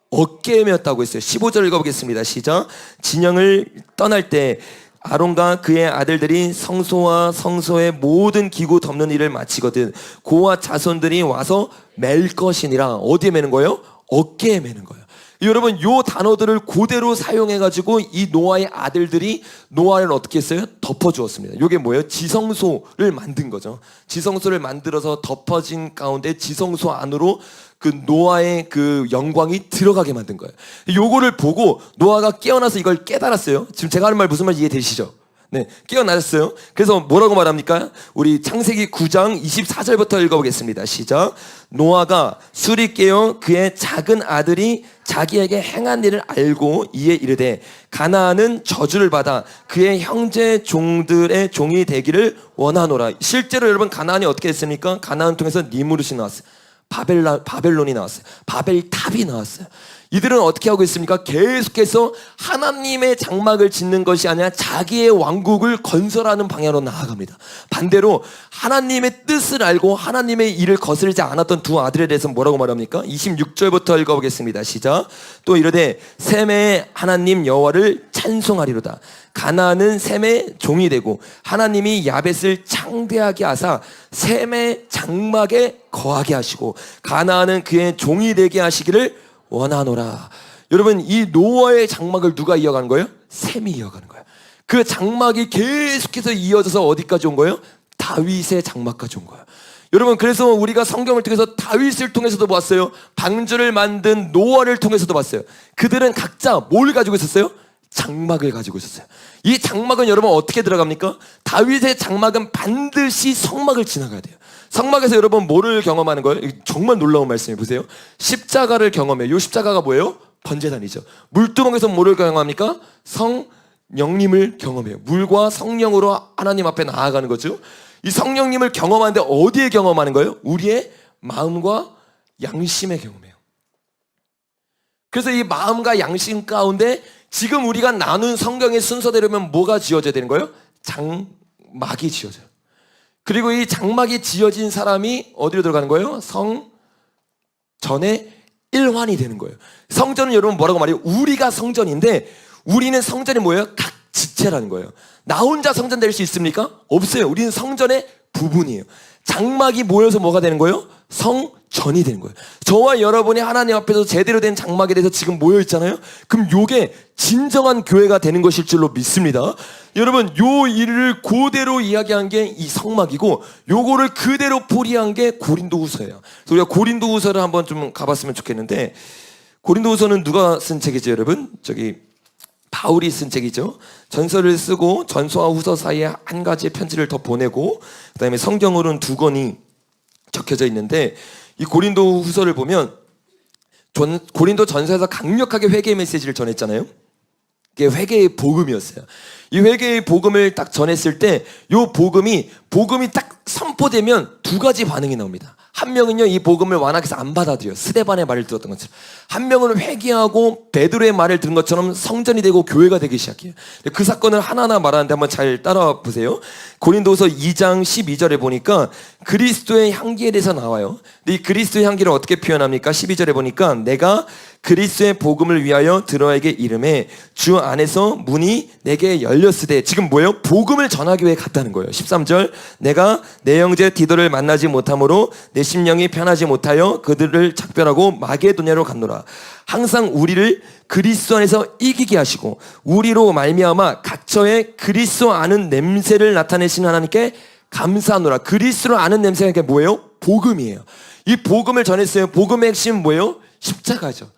어깨에 맸다고 했어요. 15절 읽어보겠습니다. 시작. 진영을 떠날 때 아론과 그의 아들들이 성소와 성소의 모든 기구 덮는 일을 마치거든 고아 자손들이 와서 맬 것이니라. 어디에 매는 거예요? 어깨에 매는 거예요. 여러분 요 단어들을 그대로 사용해가지고 이 노아의 아들들이 노아를 어떻게 했어요? 덮어주었습니다. 이게 뭐예요? 지성소를 만든 거죠. 지성소를 만들어서 덮어진 가운데 지성소 안으로 그 노아의 그 영광이 들어가게 만든 거예요. 요거를 보고 노아가 깨어나서 이걸 깨달았어요. 지금 제가 하는 말 무슨 말인지 이해되시죠? 네, 깨어나셨어요. 그래서 뭐라고 말합니까? 우리 창세기 9장 24절부터 읽어보겠습니다. 시작. 노아가 술이 깨어 그의 작은 아들이 자기에게 행한 일을 알고 이에 이르되 가나안은 저주를 받아 그의 형제 종들의 종이 되기를 원하노라. 실제로 여러분 가나안이 어떻게 됐습니까? 가나안 통해서 니무롯이 나왔어요. 바벨론이 나왔어요. 바벨탑이 나왔어요. 이들은 어떻게 하고 있습니까? 계속해서 하나님의 장막을 짓는 것이 아니라 자기의 왕국을 건설하는 방향으로 나아갑니다. 반대로 하나님의 뜻을 알고 하나님의 일을 거스르지 않았던 두 아들에 대해서 뭐라고 말합니까? 26절부터 읽어보겠습니다. 시작. 또 이르되 셈의 하나님 여호와를 찬송하리로다. 가나안은 셈의 종이 되고 하나님이 야벳을 창대하게 하사 셈의 장막에 거하게 하시고 가나안은 그의 종이 되게 하시기를 원하노라. 여러분 이 노아의 장막을 누가 이어가는 거예요? 셈이 이어가는 거예요. 그 장막이 계속해서 이어져서 어디까지 온 거예요? 다윗의 장막까지 온 거예요. 여러분 그래서 우리가 성경을 통해서 다윗을 통해서도 봤어요. 방주를 만든 노아를 통해서도 봤어요. 그들은 각자 뭘 가지고 있었어요? 장막을 가지고 있었어요. 이 장막은 여러분 어떻게 들어갑니까? 다윗의 장막은 반드시 성막을 지나가야 돼요. 성막에서 여러분 뭐를 경험하는 거예요? 정말 놀라운 말씀이 보세요. 십자가를 경험해요. 이 십자가가 뭐예요? 번제단이죠. 물두멍에서 뭐를 경험합니까? 성령님을 경험해요. 물과 성령으로 하나님 앞에 나아가는 거죠. 이 성령님을 경험하는데 어디에 경험하는 거예요? 우리의 마음과 양심에 경험해요. 그래서 이 마음과 양심 가운데 지금 우리가 나눈 성경의 순서대로면 뭐가 지어져야 되는 거예요? 장막이 지어져요. 그리고 이 장막이 지어진 사람이 어디로 들어가는 거예요? 성전의 일환이 되는 거예요. 성전은 여러분 뭐라고 말해요? 우리가 성전인데 우리는 성전이 뭐예요? 각 지체라는 거예요. 나 혼자 성전 될 수 있습니까? 없어요. 우리는 성전의 부분이에요. 장막이 모여서 뭐가 되는 거예요? 성전이 되는 거예요. 저와 여러분이 하나님 앞에서 제대로 된 장막에 대해서 지금 모여 있잖아요. 그럼 요게 진정한 교회가 되는 것일 줄로 믿습니다. 여러분 요 일을 그대로 이야기한 게 이 성막이고 요거를 그대로 포리한 게 고린도후서예요. 그래서 우리가 고린도후서를 한번 좀 가봤으면 좋겠는데 고린도후서는 누가 쓴 책이죠, 여러분? 바울이 쓴 책이죠. 전서를 쓰고 전서와 후서 사이에 한 가지의 편지를 더 보내고 그다음에 성경으로는 2권이 적혀져 있는데 이 고린도 후서를 보면 고린도 전서에서 강력하게 회개의 메시지를 전했잖아요. 그게 회개의 복음이었어요. 이 회개의 복음을 딱 전했을 때 이 복음이 딱 선포되면 2가지 반응이 나옵니다. 한 명은요 이 복음을 완악해서 안 받아들여요. 스데반의 말을 들었던 것처럼. 한 명은 회개하고 베드로의 말을 들은 것처럼 성전이 되고 교회가 되기 시작해요. 그 사건을 하나하나 말하는데 한번 잘 따라와 보세요. 고린도서 2장 12절에 보니까 그리스도의 향기에 대해서 나와요. 근데 이 그리스도의 향기를 어떻게 표현합니까? 12절에 보니까 내가 그리스도의 복음을 위하여 들어에게 이름에 주 안에서 문이 내게 열렸으되 지금 뭐예요? 복음을 전하기 위해 갔다는 거예요. 13절 내가 내 형제 디도를 만나지 못하므로 내 심령이 편하지 못하여 그들을 작별하고 마게도냐로 갔노라. 항상 우리를 그리스도 안에서 이기게 하시고 우리로 말미암아 각처에 그리스도 아는 냄새를 나타내시는 하나님께 감사하노라. 그리스도를 아는 냄새가 뭐예요? 복음이에요. 이 복음을 전했어요. 복음의 핵심은 뭐예요? 십자가죠.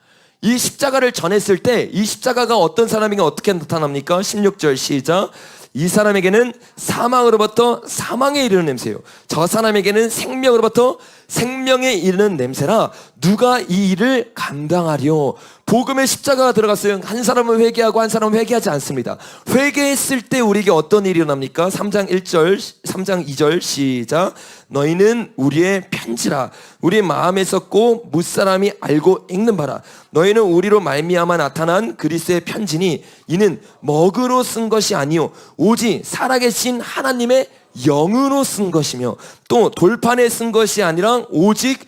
이 십자가를 전했을 때 이 십자가가 어떤 사람에게 어떻게 나타납니까? 16절 시작. 이 사람에게는 사망으로부터 사망에 이르는 냄새요. 저 사람에게는 생명으로부터 생명에 이르는 냄새라 누가 이 일을 감당하리요. 복음의 십자가가 들어갔어요. 한 사람은 회개하고 한 사람은 회개하지 않습니다. 회개했을 때 우리에게 어떤 일이 일어납니까? 3장 2절 시작. 너희는 우리의 편지라 우리 마음에 썼고 무사람이 알고 읽는 바라. 너희는 우리로 말미암아 나타난 그리스도의 편지니 이는 먹으로 쓴 것이 아니요 오직 살아계신 하나님의 영으로 쓴 것이며 또 돌판에 쓴 것이 아니라 오직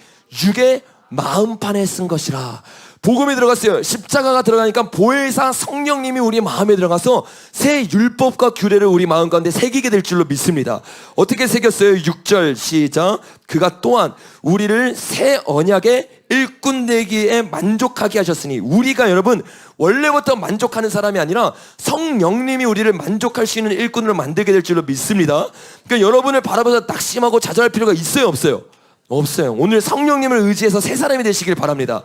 육의 마음판에 쓴 것이라. 복음이 들어갔어요. 십자가가 들어가니까 보혜사 성령님이 우리 마음에 들어가서 새 율법과 규례를 우리 마음 가운데 새기게 될 줄로 믿습니다. 어떻게 새겼어요? 6절 시작. 그가 또한 우리를 새 언약의 일꾼 되기에 만족하게 하셨으니, 우리가 여러분 원래부터 만족하는 사람이 아니라 성령님이 우리를 만족할 수 있는 일꾼으로 만들게 될 줄로 믿습니다. 그러니까 여러분을 바라보면서 낙심하고 좌절할 필요가 있어요, 없어요? 없어요. 오늘 성령님을 의지해서 새 사람이 되시길 바랍니다.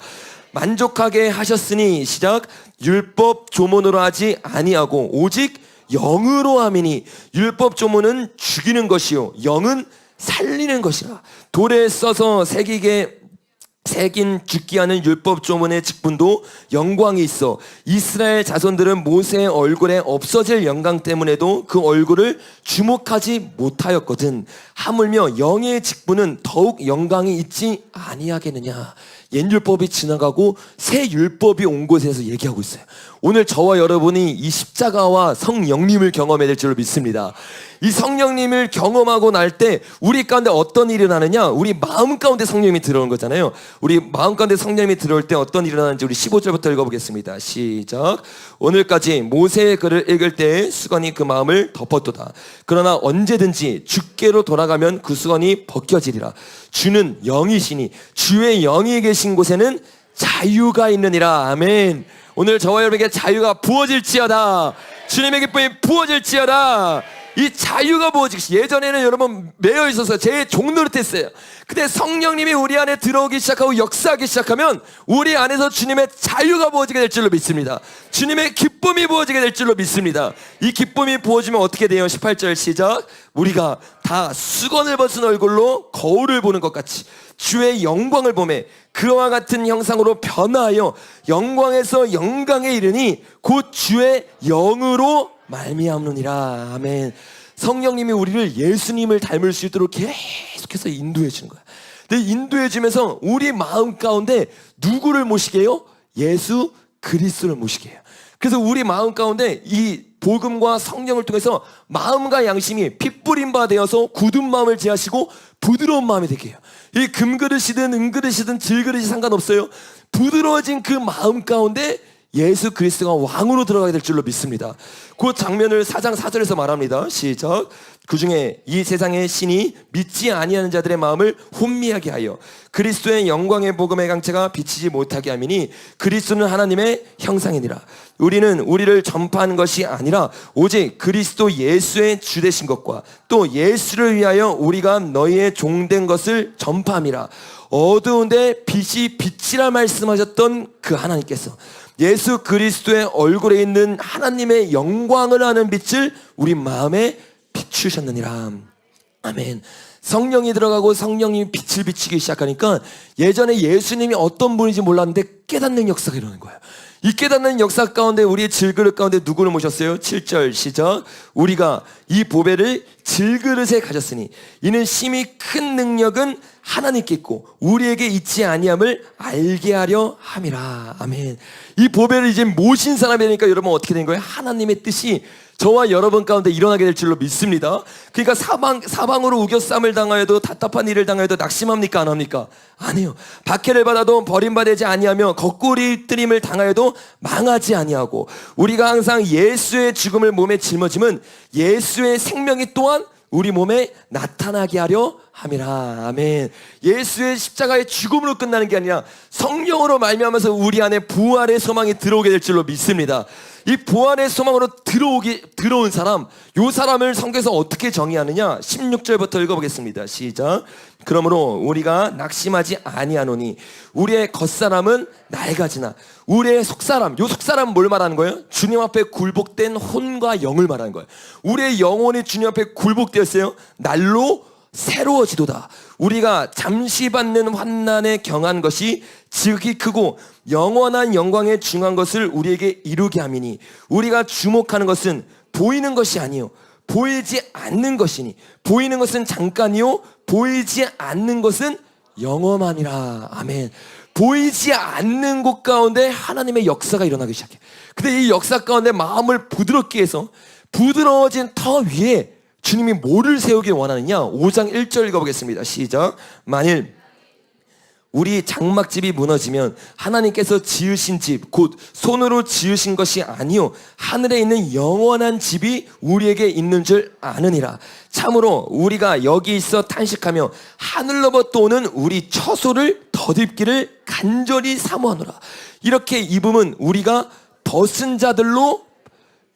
만족하게 하셨으니 시작. 율법 조문으로 하지 아니하고 오직 영으로 함이니, 율법 조문은 죽이는 것이요 영은 살리는 것이라. 돌에 써서 새긴 죽기 하는 율법 조문의 직분도 영광이 있어 이스라엘 자손들은 모세의 얼굴에 없어질 영광 때문에도 그 얼굴을 주목하지 못하였거든. 하물며 영의 직분은 더욱 영광이 있지 아니하겠느냐. 옛 율법이 지나가고 새 율법이 온 곳에서 얘기하고 있어요. 오늘 저와 여러분이 이 십자가와 성령님을 경험해야 될 줄로 믿습니다. 이 성령님을 경험하고 날 때 우리 가운데 어떤 일이 일어나느냐? 우리 마음 가운데 성령님이 들어오는 거잖아요. 우리 마음 가운데 성령님이 들어올 때 어떤 일이 일어나는지 우리 15절부터 읽어보겠습니다. 시작. 오늘까지 모세의 글을 읽을 때 수건이 그 마음을 덮었도다. 그러나 언제든지 주께로 돌아가면 그 수건이 벗겨지리라. 주는 영이시니 주의 영이 계신 곳에는 자유가 있느니라. 아멘. 오늘 저와 여러분에게 자유가 부어질지어다. 주님의 기쁨이 부어질지어다. 이 자유가 부어지기, 예전에는 여러분 매여 있어서 제 종노릇했어요. 근데 성령님이 우리 안에 들어오기 시작하고 역사하기 시작하면 우리 안에서 주님의 자유가 부어지게 될 줄로 믿습니다. 주님의 기쁨이 부어지게 될 줄로 믿습니다. 이 기쁨이 부어지면 어떻게 돼요? 18절 시작. 우리가 다 수건을 벗은 얼굴로 거울을 보는 것 같이 주의 영광을 보매 그와 같은 형상으로 변화하여 영광에서 영광에 이르니 곧 주의 영으로 말미암느니라. 아멘. 성령님이 우리를 예수님을 닮을 수 있도록 계속해서 인도해 주는 거야. 근데 인도해 주면서 우리 마음 가운데 누구를 모시게 해요? 예수 그리스도를 모시게 해요. 그래서 우리 마음 가운데 이 복음과 성령을 통해서 마음과 양심이 피 뿌린 바 되어서 굳은 마음을 제하시고 부드러운 마음이 되게 해요. 이 금그릇이든 은그릇이든 질그릇이 상관없어요. 부드러워진 그 마음 가운데 예수 그리스도가 왕으로 들어가게 될 줄로 믿습니다. 그 장면을 4장 4절에서 말합니다. 시작. 그중에 이 세상의 신이 믿지 아니하는 자들의 마음을 혼미하게 하여 그리스도의 영광의 복음의 강체가 비치지 못하게 함이니 그리스도는 하나님의 형상이니라. 우리는 우리를 전파하는 것이 아니라 오직 그리스도 예수의 주 되신 것과 또 예수를 위하여 우리가 너희의 종된 것을 전파함이라. 어두운데 빛이 빛이라 말씀하셨던 그 하나님께서 예수 그리스도의 얼굴에 있는 하나님의 영광을 아는 빛을 우리 마음에 비추셨느니라. 아멘. 성령이 들어가고 성령님이 빛을 비추기 시작하니까 예전에 예수님이 어떤 분인지 몰랐는데 깨닫는 역사가 일어나는 거예요. 이 깨닫는 역사 가운데 우리의 질그릇 가운데 누구를 모셨어요? 7절 시작. 우리가 이 보배를 질그릇에 가졌으니 이는 심히 큰 능력은 하나님께 있고 우리에게 있지 아니함을 알게 하려 함이라. 아멘. 이 보배를 이제 모신 사람이 되니까 여러분 어떻게 된 거예요? 하나님의 뜻이 저와 여러분 가운데 일어나게 될 줄로 믿습니다. 그러니까 사방으로 우겨쌈을 당하여도 답답한 일을 당하여도 낙심합니까? 안 합니까? 아니요. 박해를 받아도 버림받지 아니하며 거꾸리 뜨림을 당하여도 망하지 아니하고 우리가 항상 예수의 죽음을 몸에 짊어짐은 예수의 생명이 또한 우리 몸에 나타나게 하려 함이라. 아멘. 예수의 십자가의 죽음으로 끝나는 게 아니라 성령으로 말미암아서 우리 안에 부활의 소망이 들어오게 될 줄로 믿습니다. 이 부활의 소망으로 들어온 사람, 요 사람을 성경에서 어떻게 정의하느냐? 16절부터 읽어보겠습니다. 시작. 그러므로 우리가 낙심하지 아니하노니 우리의 겉사람은 낡아지나 우리의 속사람, 요 속사람은 뭘 말하는 거예요? 주님 앞에 굴복된 혼과 영을 말하는 거예요. 우리의 영혼이 주님 앞에 굴복되었어요. 날로 새로워지도다. 우리가 잠시 받는 환난에 경한 것이 지극히 크고 영원한 영광에 중한 것을 우리에게 이루게 함이니 우리가 주목하는 것은 보이는 것이 아니요 보이지 않는 것이니 보이는 것은 잠깐이요 보이지 않는 것은 영원하니라. 아멘. 보이지 않는 곳 가운데 하나님의 역사가 일어나기 시작해. 근데 이 역사 가운데 마음을 부드럽게 해서 부드러워진 터 위에 주님이 뭐를 세우길 원하느냐? 5장 1절 읽어보겠습니다. 시작. 만일 우리 장막집이 무너지면 하나님께서 지으신 집, 곧 손으로 지으신 것이 아니요 하늘에 있는 영원한 집이 우리에게 있는 줄 아느니라. 참으로 우리가 여기 있어 탄식하며 하늘로부터 오는 우리 처소를 덧입기를 간절히 사모하노라. 이렇게 입음은 우리가 벗은 자들로,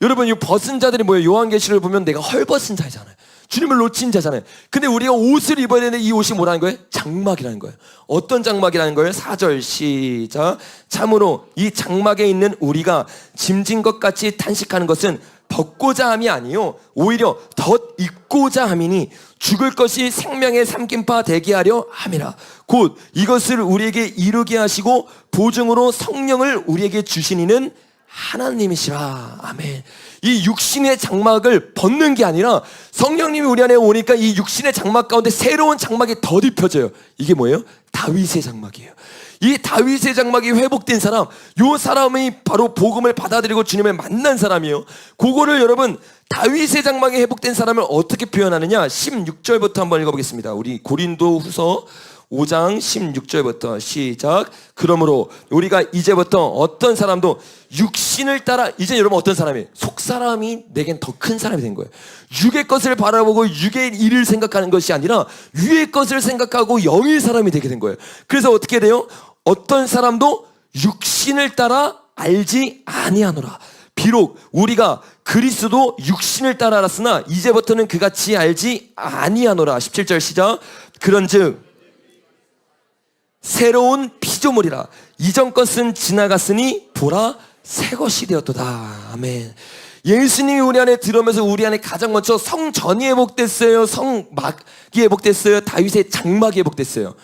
여러분 이 벗은 자들이 뭐예요? 요한계시를 보면 내가 헐벗은 자잖아요. 주님을 놓친 자잖아요. 근데 우리가 옷을 입어야 되는데 이 옷이 뭐라는 거예요? 장막이라는 거예요. 어떤 장막이라는 거예요? 4절 시작. 참으로 이 장막에 있는 우리가 짐진 것 같이 탄식하는 것은 벗고자 함이 아니요 오히려 덧 입고자 함이니 죽을 것이 생명의 삼킴바 되게 하려 함이라. 곧 이것을 우리에게 이루게 하시고 보증으로 성령을 우리에게 주시니는 하나님이시라. 아멘. 이 육신의 장막을 벗는 게 아니라 성령님이 우리 안에 오니까 이 육신의 장막 가운데 새로운 장막이 덧입혀져요. 이게 뭐예요? 다윗의 장막이에요. 이 다윗의 장막이 회복된 사람, 요 사람이 바로 복음을 받아들이고 주님을 만난 사람이에요. 그거를 여러분 다윗의 장막이 회복된 사람을 어떻게 표현하느냐? 16절부터 한번 읽어보겠습니다. 우리 고린도 후서 5장 16절부터 시작. 그러므로 우리가 이제부터 어떤 사람도 육신을 따라, 이제 여러분 어떤 사람이에요? 속사람이 내겐 더 큰 사람이 된 거예요. 육의 것을 바라보고 육의 일을 생각하는 것이 아니라 위의 것을 생각하고 영의 사람이 되게 된 거예요. 그래서 어떻게 돼요? 어떤 사람도 육신을 따라 알지 아니하노라. 비록 우리가 그리스도 육신을 따라 알았으나 이제부터는 그같이 알지 아니하노라. 17절 시작. 그런즉 새로운 피조물이라. 이전 것은 지나갔으니 보라 새 것이 되었도다. 아멘. 예수님이 우리 안에 들어오면서 우리 안에 가장 먼저 성전이 회복됐어요? 성막이 회복됐어요? 다윗의 장막이 회복됐어요?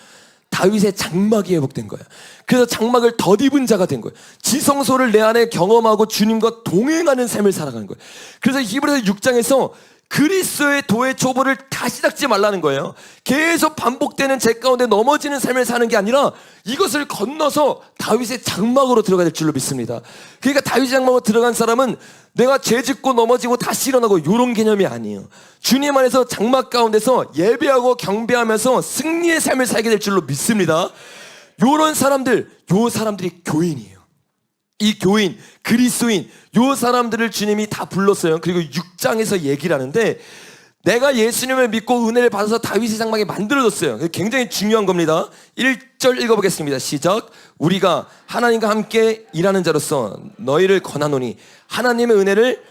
다윗의 장막이 회복된 거예요. 그래서 장막을 덧입은 자가 된 거예요. 지성소를 내 안에 경험하고 주님과 동행하는 삶을 살아가는 거예요. 그래서 히브리서 6장에서 그리스도의 도의 초보를 다시 닦지 말라는 거예요. 계속 반복되는 죄 가운데 넘어지는 삶을 사는 게 아니라 이것을 건너서 다윗의 장막으로 들어가야 될 줄로 믿습니다. 그러니까 다윗의 장막으로 들어간 사람은 내가 죄 짓고 넘어지고 다시 일어나고 이런 개념이 아니에요. 주님 안에서 장막 가운데서 예배하고 경배하면서 승리의 삶을 살게 될 줄로 믿습니다. 요런 사람들, 요 사람들이 교인이에요. 이 교인, 그리스도인, 요 사람들을 주님이 다 불렀어요. 그리고 6장에서 얘기를 하는데 내가 예수님을 믿고 은혜를 받아서 다윗의 장막이 만들어졌어요. 굉장히 중요한 겁니다. 1절 읽어보겠습니다. 시작. 우리가 하나님과 함께 일하는 자로서 너희를 권하노니 하나님의 은혜를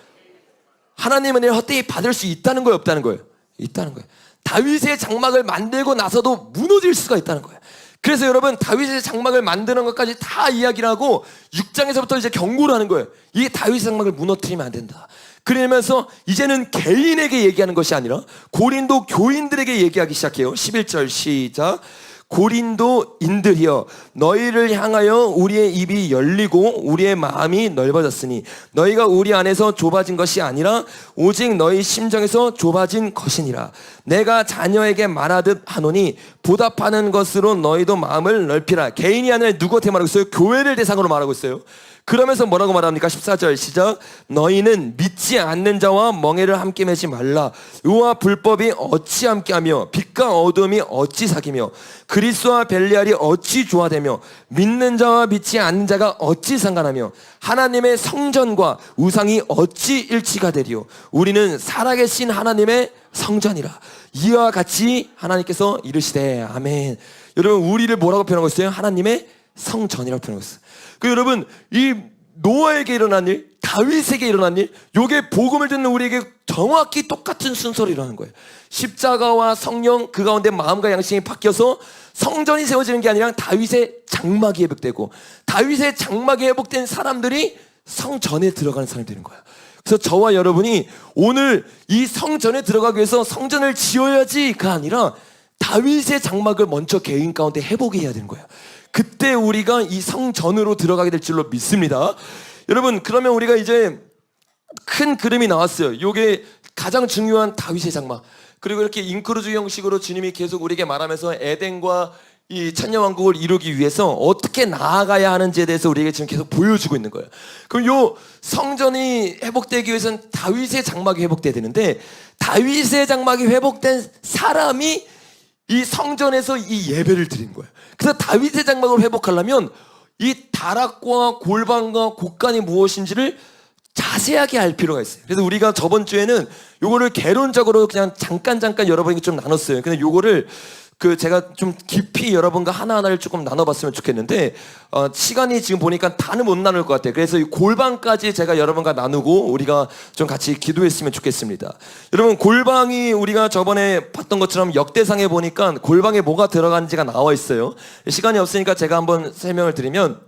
헛되이 받을 수 있다는 거예요? 없다는 거예요? 있다는 거예요. 다윗의 장막을 만들고 나서도 무너질 수가 있다는 거예요. 그래서 여러분 다윗의 장막을 만드는 것까지 다 이야기를 하고 6장에서부터 이제 경고를 하는 거예요. 이게 다윗의 장막을 무너뜨리면 안 된다. 그러면서 이제는 개인에게 얘기하는 것이 아니라 고린도 교인들에게 얘기하기 시작해요. 11절 시작. 고린도인들이여 너희를 향하여 우리의 입이 열리고 우리의 마음이 넓어졌으니 너희가 우리 안에서 좁아진 것이 아니라 오직 너희 심정에서 좁아진 것이니라. 내가 자녀에게 말하듯 하노니 보답하는 것으로 너희도 마음을 넓히라. 개인이 아니라 누구한테 말하고 있어요? 교회를 대상으로 말하고 있어요. 그러면서 뭐라고 말합니까? 14절 시작. 너희는 믿지 않는 자와 멍에를 함께 매지 말라. 의와 불법이 어찌 함께하며 빛과 어둠이 어찌 사귀며 그리스도와 벨리알이 어찌 조화되며 믿는 자와 믿지 않는 자가 어찌 상관하며 하나님의 성전과 우상이 어찌 일치가 되리요. 우리는 살아계신 하나님의 성전이라. 이와 같이 하나님께서 이르시되 아멘. 여러분 우리를 뭐라고 표현하고 있어요? 하나님의 성전이라고 표현하고 있어요. 그 여러분 이 노아에게 일어난 일, 다윗에게 일어난 일, 요게 복음을 듣는 우리에게 정확히 똑같은 순서로 일어나는 거예요. 십자가와 성령 그 가운데 마음과 양심이 바뀌어서 성전이 세워지는 게 아니라 다윗의 장막이 회복되고 다윗의 장막이 회복된 사람들이 성전에 들어가는 사람이 되는 거예요. 그래서 저와 여러분이 오늘 이 성전에 들어가기 위해서 성전을 지어야지가 아니라 다윗의 장막을 먼저 개인 가운데 회복해야 되는 거예요. 그때 우리가 이 성전으로 들어가게 될 줄로 믿습니다. 여러분 그러면 우리가 이제 큰 그림이 나왔어요. 요게 가장 중요한 다윗의 장막. 그리고 이렇게 잉크루즈 형식으로 주님이 계속 우리에게 말하면서 에덴과 이 천년왕국을 이루기 위해서 어떻게 나아가야 하는지에 대해서 우리에게 지금 계속 보여주고 있는 거예요. 그럼 요 성전이 회복되기 위해서는 다윗의 장막이 회복돼야 되는데 다윗의 장막이 회복된 사람이 이 성전에서 이 예배를 드린 거예요. 그래서 다윗의 장막을 회복하려면 이 다락과 골방과 곡간이 무엇인지를 자세하게 알 필요가 있어요. 그래서 우리가 저번 주에는 요거를 개론적으로 그냥 잠깐 여러분에게 좀 나눴어요. 근데 요거를 제가 좀 깊이 여러분과 하나하나를 조금 나눠봤으면 좋겠는데 시간이 지금 보니까 다는 못 나눌 것 같아요. 그래서 이 골방까지 제가 여러분과 나누고 우리가 좀 같이 기도했으면 좋겠습니다. 여러분, 골방이 우리가 저번에 봤던 것처럼 역대상에 보니까 골방에 뭐가 들어간지가 나와 있어요. 시간이 없으니까 제가 한번 설명을 드리면,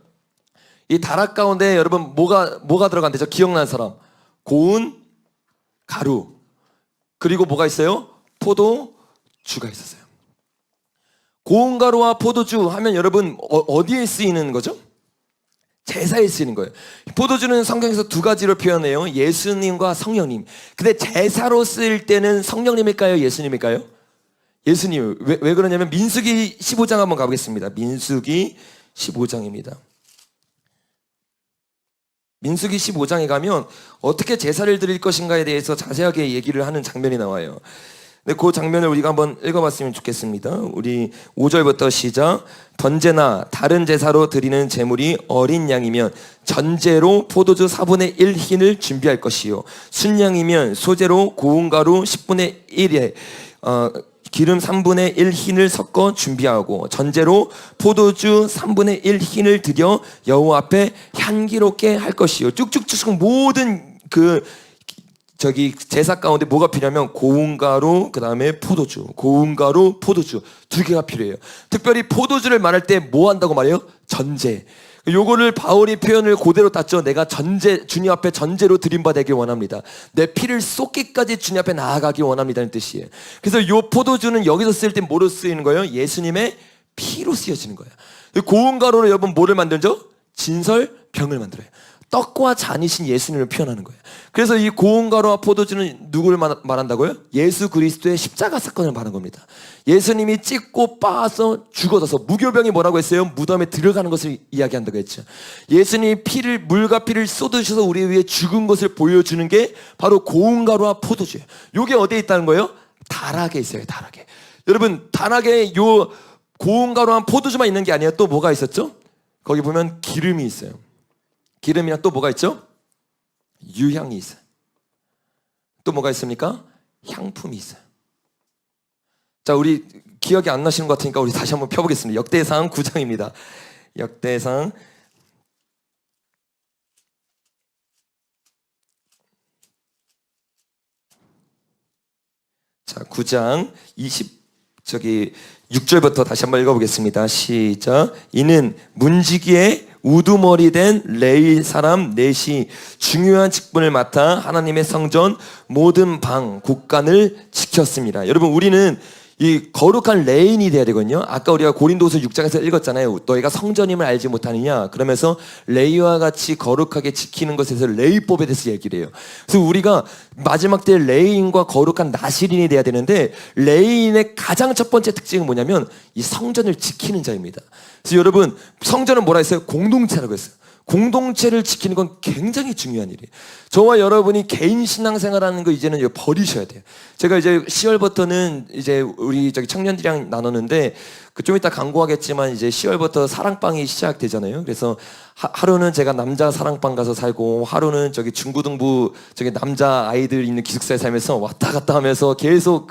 이 다락 가운데 여러분 뭐가 들어간대죠? 기억나는 사람? 고운 가루, 그리고 뭐가 있어요? 포도주가 있었어요. 고운 가루와 포도주 하면 여러분 어디에 쓰이는 거죠? 제사에 쓰이는 거예요. 포도주는 성경에서 두 가지로 표현해요. 예수님과 성령님. 근데 제사로 쓰일 때는 성령님일까요? 예수님일까요? 예수님. 왜 그러냐면 민수기 15장 한번 가보겠습니다. 민수기 15장입니다. 민수기 15장에 가면 어떻게 제사를 드릴 것인가에 대해서 자세하게 얘기를 하는 장면이 나와요. 근데 그 장면을 우리가 한번 읽어봤으면 좋겠습니다. 우리 5절부터 시작. 번제나 다른 제사로 드리는 제물이 어린 양이면 전제로 포도주 4분의 1 흰을 준비할 것이요, 순양이면 소제로 고운 가루 10분의 1에 기름 3분의 1 흰을 섞어 준비하고, 전제로 포도주 3분의 1 흰을 드려 여호와 앞에 향기롭게 할 것이요. 쭉쭉쭉 모든 제사 가운데 뭐가 필요하면 고운 가루, 그 다음에 포도주, 고운 가루, 포도주 두 개가 필요해요. 특별히 포도주를 말할 때 뭐 한다고 말해요? 전제. 요거를 바울이 표현을 그대로 땄죠. 내가 주님 앞에 전제로 드림받기 원합니다. 내 피를 쏟기까지 주님 앞에 나아가기 원합니다는 뜻이에요. 그래서 요 포도주는 여기서 쓸 때 뭐로 쓰이는 거예요? 예수님의 피로 쓰여지는 거예요. 고운 가루로 여러분 뭐를 만들죠? 진설병을 만들어요. 떡과 잔이신 예수님을 표현하는 거예요. 그래서 이 고운 가루와 포도주는 누구를 말한다고요? 예수 그리스도의 십자가 사건을 말하는 겁니다. 예수님이 찢고 빻아서 죽어져서, 무교병이 뭐라고 했어요? 무덤에 들어가는 것을 이야기한다고 했죠. 예수님이 물과 피를 쏟으셔서 우리 위해 죽은 것을 보여주는 게 바로 고운 가루와 포도주예요. 이게 어디에 있다는 거예요? 다락에 있어요. 다락에. 여러분, 다락에 요 고운 가루와 포도주만 있는 게 아니에요. 또 뭐가 있었죠? 거기 보면 기름이 있어요. 기름이랑 또 뭐가 있죠? 유향이 있어요. 또 뭐가 있습니까? 향품이 있어요. 자, 우리 기억이 안 나시는 것 같으니까 우리 다시 한번 펴보겠습니다. 역대상 9장입니다. 역대상 자, 9장 6절부터 다시 한번 읽어보겠습니다. 시작. 이는 문지기에 우두머리 된 레위 사람 넷이 중요한 직분을 맡아 하나님의 성전 모든 방 곳간을 지켰습니다. 여러분, 우리는 이 거룩한 레인이 돼야 되거든요. 아까 우리가 고린도서 6장에서 읽었잖아요. 너희가 성전임을 알지 못하느냐. 그러면서 레위와 같이 거룩하게 지키는 것에서 레위법에 대해서 얘기를 해요. 그래서 우리가 마지막 때 레위인과 거룩한 나시린이 돼야 되는데, 레위인의 가장 첫 번째 특징은 뭐냐면 이 성전을 지키는 자입니다. 그래서 여러분, 성전은 뭐라 했어요? 공동체라고 했어요. 공동체를 지키는 건 굉장히 중요한 일이에요. 저와 여러분이 개인 신앙생활하는 거 이제는 버리셔야 돼요. 제가 이제 10월부터는 이제 우리 청년들이랑 나눴는데, 좀 이따 광고하겠지만 이제 10월부터 사랑방이 시작되잖아요. 그래서 하루는 제가 남자 사랑방 가서 살고, 하루는 중고등부 남자 아이들 있는 기숙사에 살면서 왔다 갔다 하면서 계속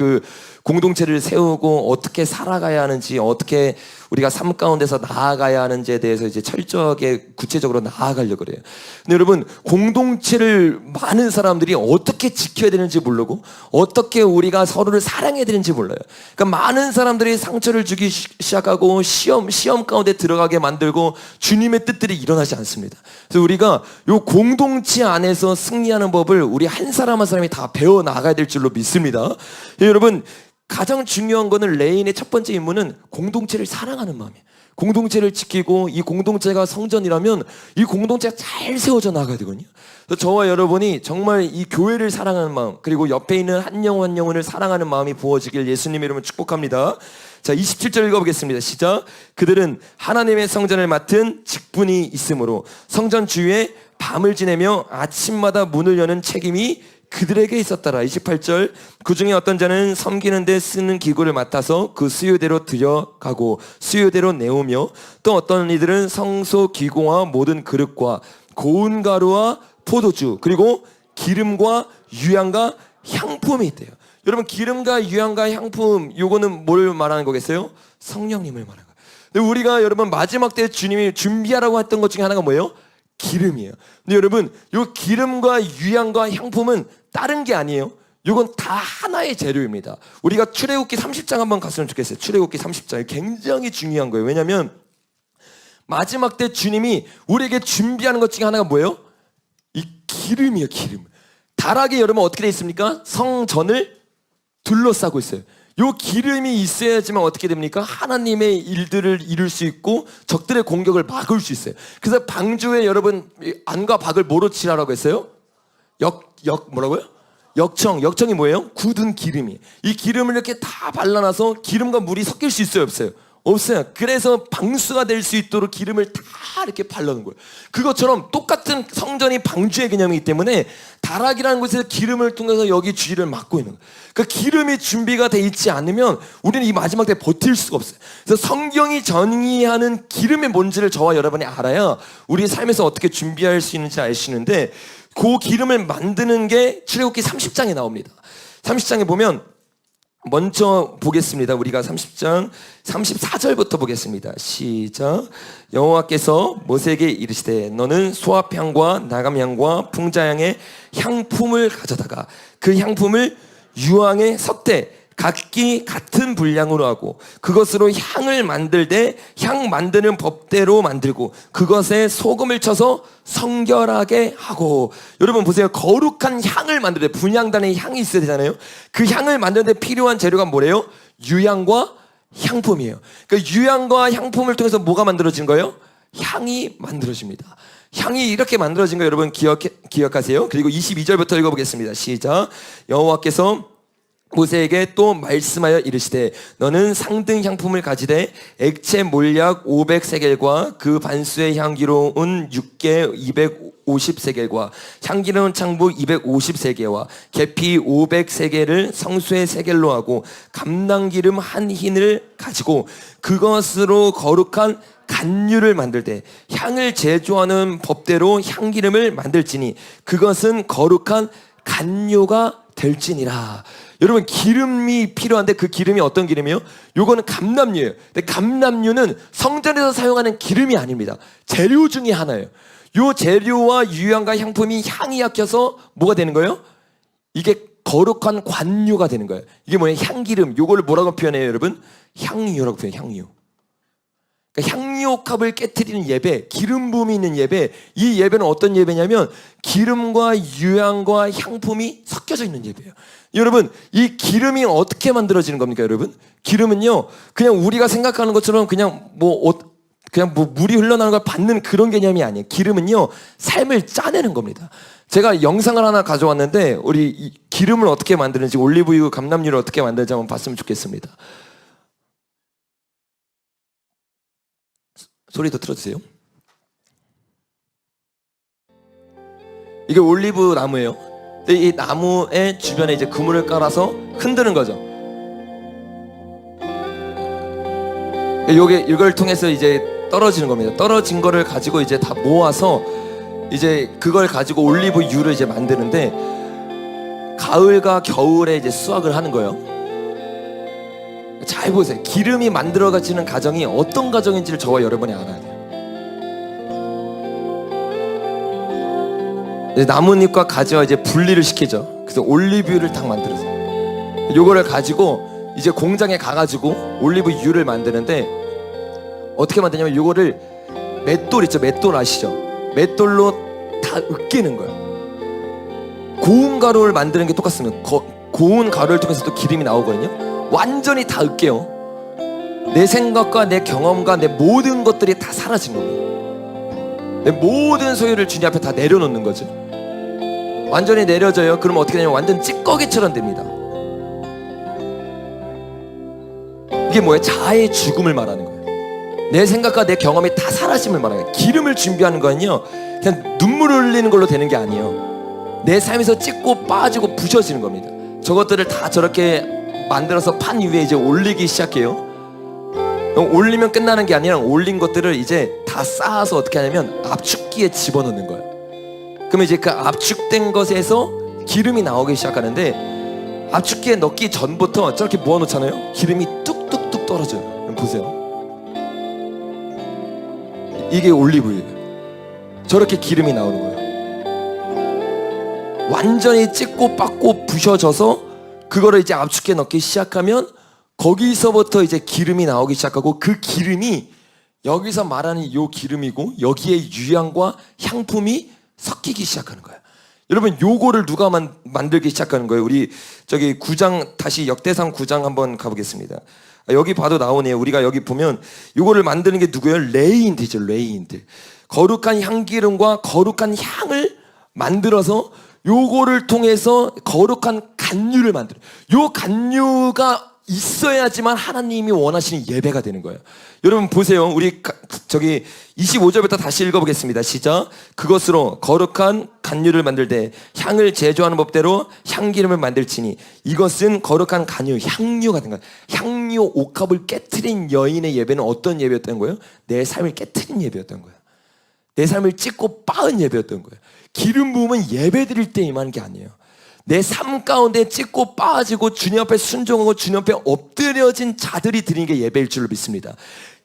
공동체를 세우고 어떻게 살아가야 하는지, 어떻게 우리가 삶 가운데서 나아가야 하는지에 대해서 이제 철저하게 구체적으로 나아가려고 그래요. 근데 여러분, 공동체를 많은 사람들이 어떻게 지켜야 되는지 모르고, 어떻게 우리가 서로를 사랑해야 되는지 몰라요. 그러니까 많은 사람들이 상처를 주기 시작하고 시험 가운데 들어가게 만들고 주님의 뜻들이 일어나지 않습니다. 그래서 우리가 요 공동체 안에서 승리하는 법을 우리 한 사람 한 사람이 다 배워 나가야 될 줄로 믿습니다. 여러분, 가장 중요한 거는 레인의 첫 번째 임무는 공동체를 사랑하는 마음이에요. 공동체를 지키고, 이 공동체가 성전이라면 이 공동체가 잘 세워져 나가야 되거든요. 그래서 저와 여러분이 정말 이 교회를 사랑하는 마음, 그리고 옆에 있는 한 영혼 한 영혼을 사랑하는 마음이 부어지길 예수님의 이름으로 축복합니다. 자, 27절 읽어보겠습니다. 시작. 그들은 하나님의 성전을 맡은 직분이 있으므로 성전 주위에 밤을 지내며 아침마다 문을 여는 책임이 그들에게 있었더라. 28절, 그 중에 어떤 자는 섬기는 데 쓰는 기구를 맡아서 그 수요대로 들여가고 수요대로 내오며, 또 어떤 이들은 성소 기구와 모든 그릇과 고운 가루와 포도주 그리고 기름과 유향과 향품이 있대요. 여러분, 기름과 유향과 향품, 요거는 뭘 말하는 거겠어요? 성령님을 말하는 거예요. 근데 우리가 여러분 마지막 때 주님이 준비하라고 했던 것 중에 하나가 뭐예요? 기름이에요. 근데 여러분, 요 기름과 유향과 향품은 다른 게 아니에요. 이건 다 하나의 재료입니다. 우리가 출애굽기 30장 한번 갔으면 좋겠어요. 출애굽기 30장 굉장히 중요한 거예요. 왜냐하면 마지막 때 주님이 우리에게 준비하는 것 중에 하나가 뭐예요? 이 기름이에요. 기름. 다락에 여러분 어떻게 돼 있습니까? 성전을 둘러싸고 있어요. 요 기름이 있어야지만 어떻게 됩니까? 하나님의 일들을 이룰 수 있고 적들의 공격을 막을 수 있어요. 그래서 방주에 여러분 안과 박을 뭐로 칠하라고 했어요? 뭐라고요? 역청이 뭐예요? 굳은 기름이. 이 기름을 이렇게 다 발라놔서 기름과 물이 섞일 수 있어요, 없어요? 없어요. 그래서 방수가 될 수 있도록 기름을 다 이렇게 발라놓은 거예요. 그것처럼 똑같은 성전이 방주의 개념이기 때문에 다락이라는 곳에서 기름을 통해서 여기 주위를 막고 있는 거예요. 그러니까 기름이 준비가 돼 있지 않으면 우리는 이 마지막 때 버틸 수가 없어요. 그래서 성경이 정의하는 기름의 뭔지를 저와 여러분이 알아야 우리 삶에서 어떻게 준비할 수 있는지 알 수 있는데, 그 기름을 만드는 게 출애굽기 30장에 나옵니다. 30장에 보면 먼저 보겠습니다. 우리가 30장 34절부터 보겠습니다. 시작. 여호와께서 모세에게 이르시되 너는 소합향과 나감향과 풍자향의 향품을 가져다가 그 향품을 유황에 섞되 각기 같은 분량으로 하고 그것으로 향을 만들되 향 만드는 법대로 만들고 그것에 소금을 쳐서 성결하게 하고. 여러분 보세요. 거룩한 향을 만들 때 분향단의 향이 있어야 되잖아요. 그 향을 만드는 데 필요한 재료가 뭐래요? 유향과 향품이에요. 그러니까 유향과 향품을 통해서 뭐가 만들어진 거예요? 향이 만들어집니다. 향이 이렇게 만들어진 거 여러분 기억하세요. 그리고 22절부터 읽어보겠습니다. 시작. 여호와께서 모세에게 또 말씀하여 이르시되 너는 상등 향품을 가지되 액체 몰약 500세겔과 그 반수의 향기로운 육개 250세겔과 향기로운 창부 250세겔과 계피 500세겔을 성수의 세겔로 하고 감낭기름 한 흰을 가지고 그것으로 거룩한 간유를 만들 때 향을 제조하는 법대로 향기름을 만들지니 그것은 거룩한 간유가 될지니라. 여러분 기름이 필요한데 그 기름이 어떤 기름이에요? 요거는 감람유예요. 근데 감람유는 성전에서 사용하는 기름이 아닙니다. 재료 중에 하나예요. 요 재료와 유향과 향품이 향이 약해서 뭐가 되는 거예요? 이게 거룩한 관유가 되는 거예요. 이게 뭐예요? 향기름. 요거를 뭐라고 표현해요, 여러분? 향유라고 표현해요. 향유. 그러니까 향유옥합을 깨트리는 예배, 기름 부음이 있는 예배. 이 예배는 어떤 예배냐면 기름과 유향과 향품이 섞여져 있는 예배예요. 여러분 이 기름이 어떻게 만들어지는 겁니까? 여러분 기름은요 그냥 우리가 생각하는 것처럼 그냥 뭐 물이 흘러나오는 걸 받는 그런 개념이 아니에요. 기름은요 삶을 짜내는 겁니다. 제가 영상을 하나 가져왔는데 우리 이 기름을 어떻게 만드는지, 올리브유, 감람유를 어떻게 만드는지 한번 봤으면 좋겠습니다. 소리 더 틀어주세요. 이게 올리브 나무예요. 이 나무의 주변에 이제 그물을 깔아서 흔드는 거죠. 이걸 통해서 이제 떨어지는 겁니다. 떨어진 거를 가지고 이제 다 모아서 이제 그걸 가지고 올리브유를 이제 만드는데 가을과 겨울에 이제 수확을 하는 거예요. 잘 보세요. 기름이 만들어지는 과정이 어떤 과정인지를 저와 여러분이 알아야 돼요. 나뭇잎과 가지와 이제 분리를 시키죠. 그래서 올리브유를 딱 만들어서 요거를 가지고 이제 공장에 가가지고 올리브유를 만드는데 어떻게 만드냐면 요거를 맷돌 있죠. 맷돌 아시죠? 맷돌로 다 으깨는 거예요. 고운 가루를 만드는 게 똑같습니다. 고운 가루를 통해서 또 기름이 나오거든요. 완전히 다 으깨요. 내 생각과 내 경험과 내 모든 것들이 다 사라진 겁니다. 내 모든 소유를 주님 앞에 다 내려놓는 거죠. 완전히 내려져요. 그러면 어떻게 되냐면 완전 찌꺼기처럼 됩니다. 이게 뭐예요? 자아의 죽음을 말하는 거예요. 내 생각과 내 경험이 다 사라짐을 말하는 거예요. 기름을 준비하는 거는요 그냥 눈물을 흘리는 걸로 되는 게 아니에요. 내 삶에서 찢고 빠지고 부셔지는 겁니다. 저것들을 다 저렇게 만들어서 판 위에 이제 올리기 시작해요. 올리면 끝나는 게 아니라 올린 것들을 이제 다 쌓아서 어떻게 하냐면 압축기에 집어넣는 거예요. 그러면 이제 그 압축된 것에서 기름이 나오기 시작하는데, 압축기에 넣기 전부터 저렇게 모아놓잖아요. 기름이 뚝뚝뚝 떨어져요. 보세요. 이게 올리브유예요. 저렇게 기름이 나오는 거예요. 완전히 찢고 빻고 부셔져서 그거를 이제 압축기에 넣기 시작하면 거기서부터 이제 기름이 나오기 시작하고, 그 기름이 여기서 말하는 요 기름이고 여기에 유향과 향품이 섞이기 시작하는 거예요. 여러분, 요거를 누가 만들기 시작하는 거예요? 우리 저기 9장, 다시 역대상 9장 한번 가보겠습니다. 여기 봐도 나오네요. 우리가 여기 보면 요거를 만드는 게 누구예요? 레위인들이죠. 레위인들. 거룩한 향기름과 거룩한 향을 만들어서 요거를 통해서 거룩한 간유를 만들어요. 요 간유가 있어야지만 하나님이 원하시는 예배가 되는 거예요. 여러분 보세요. 우리 저기 25절부터 다시 읽어보겠습니다. 시작. 그것으로 거룩한 간유를 만들되 향을 제조하는 법대로 향기름을 만들지니 이것은 거룩한 간유, 향유가 된 거예요. 향유 옥합을 깨트린 여인의 예배는 어떤 예배였던 거예요? 내 삶을 깨트린 예배였던 거예요. 내 삶을 찢고 빻은 예배였던 거예요. 기름 부음은 예배 드릴 때 임하는 게 아니에요. 내 삶 가운데 찢고 빠지고 주님 앞에 순종하고 주님 앞에 엎드려진 자들이 드리는 게 예배일 줄로 믿습니다.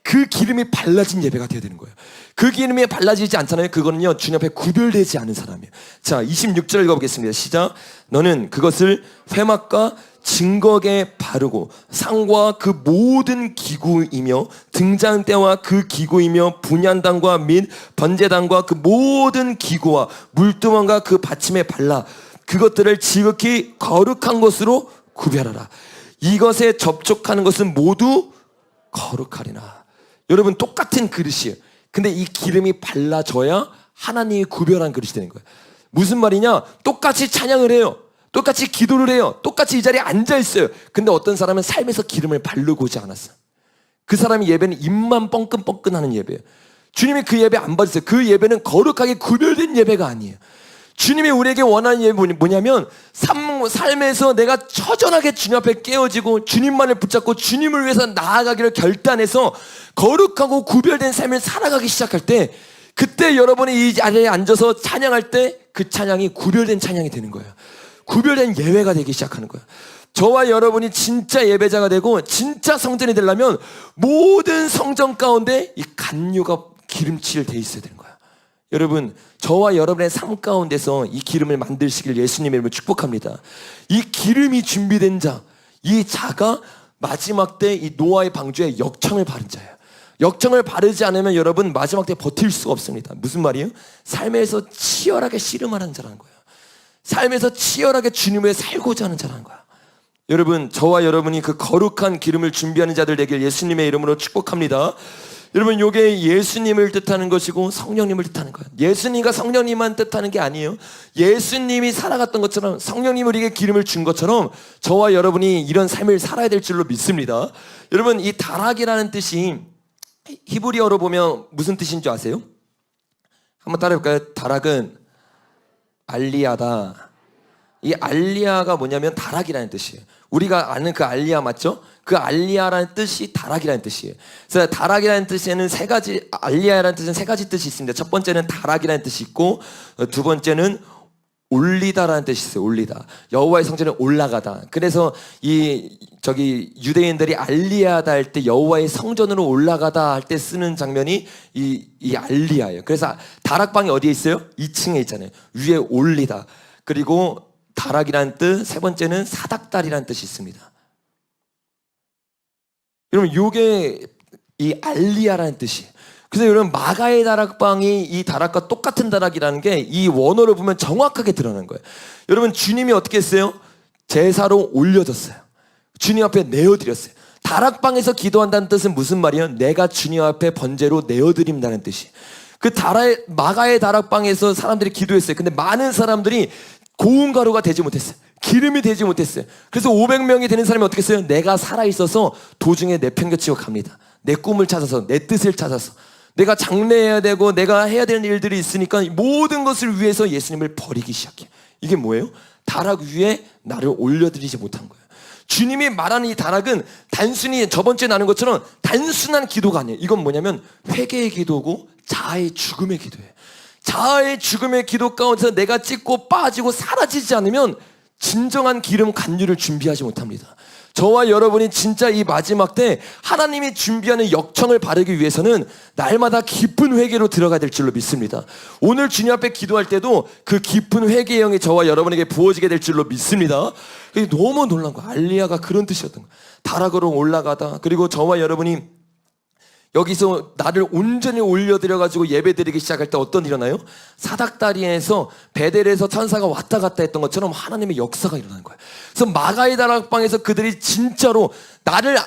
그 기름이 발라진 예배가 되어야 되는 거예요. 그 기름이 발라지지 않잖아요. 그거는요, 주님 앞에 구별되지 않은 사람이에요. 자, 26절 읽어보겠습니다. 시작. 너는 그것을 회막과 증거에 바르고 상과 그 모든 기구이며 등잔대와 그 기구이며 분향단과 및 번제단과 그 모든 기구와 물두멍과 그 받침에 발라 그것들을 지극히 거룩한 것으로 구별하라. 이것에 접촉하는 것은 모두 거룩하리라. 여러분, 똑같은 그릇이에요. 근데 이 기름이 발라져야 하나님이 구별한 그릇이 되는 거예요. 무슨 말이냐? 똑같이 찬양을 해요. 똑같이 기도를 해요. 똑같이 이 자리에 앉아 있어요. 근데 어떤 사람은 삶에서 기름을 바르고 오지 않았어요. 그 사람의 예배는 입만 뻥끈뻥끈하는 예배예요. 주님이 그 예배 안 받으세요. 그 예배는 거룩하게 구별된 예배가 아니에요. 주님이 우리에게 원하는 예배 뭐냐면 삶에서 내가 처절하게 주님 앞에 깨어지고 주님만을 붙잡고 주님을 위해서 나아가기를 결단해서 거룩하고 구별된 삶을 살아가기 시작할 때, 그때 여러분이 이 자리에 앉아서 찬양할 때 그 찬양이 구별된 찬양이 되는 거예요. 구별된 예배가 되기 시작하는 거예요. 저와 여러분이 진짜 예배자가 되고 진짜 성전이 되려면 모든 성전 가운데 이 간유가 기름칠 돼 있어야 되는 거예요. 여러분, 저와 여러분의 삶 가운데서 이 기름을 만드시길 예수님의 이름으로 축복합니다. 이 기름이 준비된 자, 이 자가 마지막 때 이 노아의 방주에 역청을 바른 자예요. 역청을 바르지 않으면 여러분 마지막 때 버틸 수가 없습니다. 무슨 말이에요? 삶에서 치열하게 씨름하는 자라는 거예요. 삶에서 치열하게 주님을 살고자 하는 자라는 거야. 여러분, 저와 여러분이 그 거룩한 기름을 준비하는 자들 되길 예수님의 이름으로 축복합니다. 여러분, 요게 예수님을 뜻하는 것이고 성령님을 뜻하는 거예요. 예수님과 성령님만 뜻하는 게 아니에요. 예수님이 살아갔던 것처럼 성령님이 우리에게 기름을 준 것처럼 저와 여러분이 이런 삶을 살아야 될 줄로 믿습니다. 여러분, 이 다락이라는 뜻이 히브리어로 보면 무슨 뜻인 줄 아세요? 한번 따라해볼까요? 다락은 알리야다. 이 알리야가 뭐냐면 다락이라는 뜻이에요. 우리가 아는 그 알리야 맞죠? 그 알리야라는 뜻이 다락이라는 뜻이에요. 그래서 다락이라는 뜻에는 알리야라는 뜻은 세 가지 뜻이 있습니다. 첫 번째는 다락이라는 뜻이 있고, 두 번째는 올리다라는 뜻이 있어요. 올리다. 여호와의 성전에 올라가다. 그래서 유대인들이 알리야다 할 때 여호와의 성전으로 올라가다 할 때 쓰는 장면이 이 알리야예요. 그래서 다락방이 어디에 있어요? 2층에 있잖아요. 위에 올리다. 그리고 다락이라는 뜻, 세 번째는 사닥다리라는 뜻이 있습니다. 여러분, 요게 이 알리야라는 뜻이에요. 그래서 여러분, 마가의 다락방이 이 다락과 똑같은 다락이라는 게 이 원어를 보면 정확하게 드러나는 거예요. 여러분, 주님이 어떻게 했어요? 제사로 올려졌어요. 주님 앞에 내어드렸어요. 다락방에서 기도한다는 뜻은 무슨 말이에요? 내가 주님 앞에 번제로 내어드린다는 뜻이에요. 그 마가의 다락방에서 사람들이 기도했어요. 근데 많은 사람들이 고운 가루가 되지 못했어요. 기름이 되지 못했어요. 그래서 500명이 되는 사람이 어떻게 했어요? 내가 살아있어서 도중에 내팽개치고 갑니다. 내 꿈을 찾아서, 내 뜻을 찾아서, 내가 장래해야 되고 내가 해야 되는 일들이 있으니까 모든 것을 위해서 예수님을 버리기 시작해요. 이게 뭐예요? 다락 위에 나를 올려드리지 못한 거예요. 주님이 말하는 이 다락은 단순히 저번 주에 나눈 것처럼 단순한 기도가 아니에요. 이건 뭐냐면 회개의 기도고 자아의 죽음의 기도예요. 자아의 죽음의 기도 가운데서 내가 찢고 빠지고 사라지지 않으면 진정한 기름 간유를 준비하지 못합니다. 저와 여러분이 진짜 이 마지막 때 하나님이 준비하는 역청을 바르기 위해서는 날마다 깊은 회개로 들어가야 될 줄로 믿습니다. 오늘 주님 앞에 기도할 때도 그 깊은 회개의 영이 저와 여러분에게 부어지게 될 줄로 믿습니다. 너무 놀란 거야. 알리야가 그런 뜻이었던 거야. 다락으로 올라가다, 그리고 저와 여러분이 여기서 나를 온전히 올려드려가지고 예배드리기 시작할 때 어떤 일이 일어나요? 사닥다리에서 베델에서 천사가 왔다 갔다 했던 것처럼 하나님의 역사가 일어나는 거예요. 그래서 마가의 다락방에서 그들이 진짜로 나를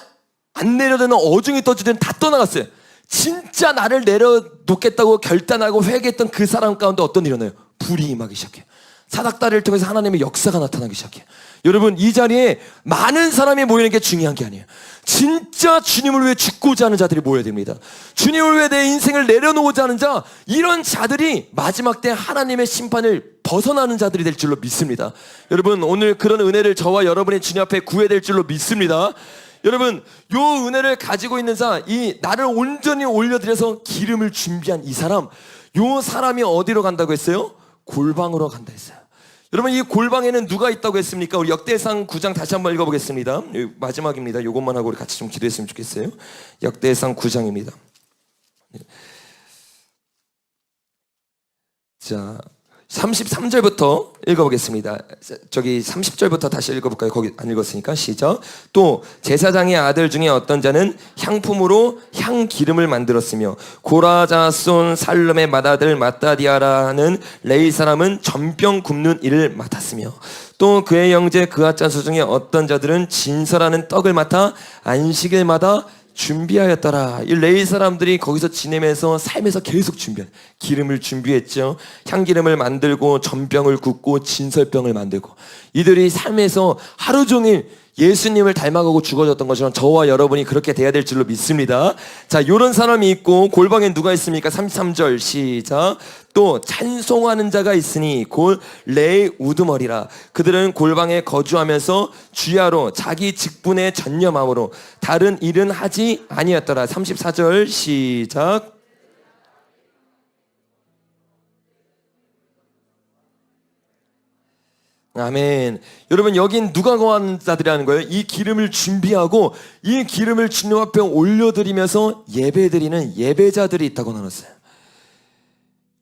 안 내려드는 어중이 떠주든 다 떠나갔어요. 진짜 나를 내려놓겠다고 결단하고 회개했던 그 사람 가운데 어떤 일이 일어나요? 불이 임하기 시작해요. 사닥다리를 통해서 하나님의 역사가 나타나기 시작해요. 여러분, 이 자리에 많은 사람이 모이는 게 중요한 게 아니에요. 진짜 주님을 위해 죽고자 하는 자들이 모여야 됩니다. 주님을 위해 내 인생을 내려놓고자 하는 자, 이런 자들이 마지막 때 하나님의 심판을 벗어나는 자들이 될 줄로 믿습니다. 여러분, 오늘 그런 은혜를 저와 여러분이 주님 앞에 구해야 될 줄로 믿습니다. 여러분, 요 은혜를 가지고 있는 자, 이 나를 온전히 올려드려서 기름을 준비한 이 사람, 요 사람이 어디로 간다고 했어요? 골방으로 간다 했어요. 여러분, 이 골방에는 누가 있다고 했습니까? 우리 역대상 9장 다시 한번 읽어보겠습니다. 마지막입니다. 이것만 하고 우리 같이 좀 기도했으면 좋겠어요. 역대상 9장입니다. 자, 33절부터 읽어보겠습니다. 저기 30절부터 다시 읽어볼까요? 거기 안 읽었으니까 시작. 또 제사장의 아들 중에 어떤 자는 향품으로 향기름을 만들었으며 고라자손 살름의 맏아들 마따디아라는 레위 사람은 전병 굽는 일을 맡았으며 또 그의 형제 그앗자수 중에 어떤 자들은 진설하는 떡을 맡아 안식일마다 준비하였더라. 이 레위 사람들이 거기서 지내면서 삶에서 계속 준비한 기름을 준비했죠. 향기름을 만들고 전병을 굽고 진설병을 만들고, 이들이 삶에서 하루 종일 예수님을 닮아가고 죽어졌던 것처럼 저와 여러분이 그렇게 돼야 될 줄로 믿습니다. 자, 요런 사람이 있고 골방에 누가 있습니까? 33절 시작. 또 찬송하는 자가 있으니 곧 레위 우두머리라. 그들은 골방에 거주하면서 주야로 자기 직분에 전념함으로 다른 일은 하지 아니었더라. 34절 시작. 아멘. 여러분, 여긴 누가 거하는 자들이라는 거예요? 이 기름을 준비하고 이 기름을 주님 앞에 올려드리면서 예배드리는 예배자들이 있다고 나눴어요.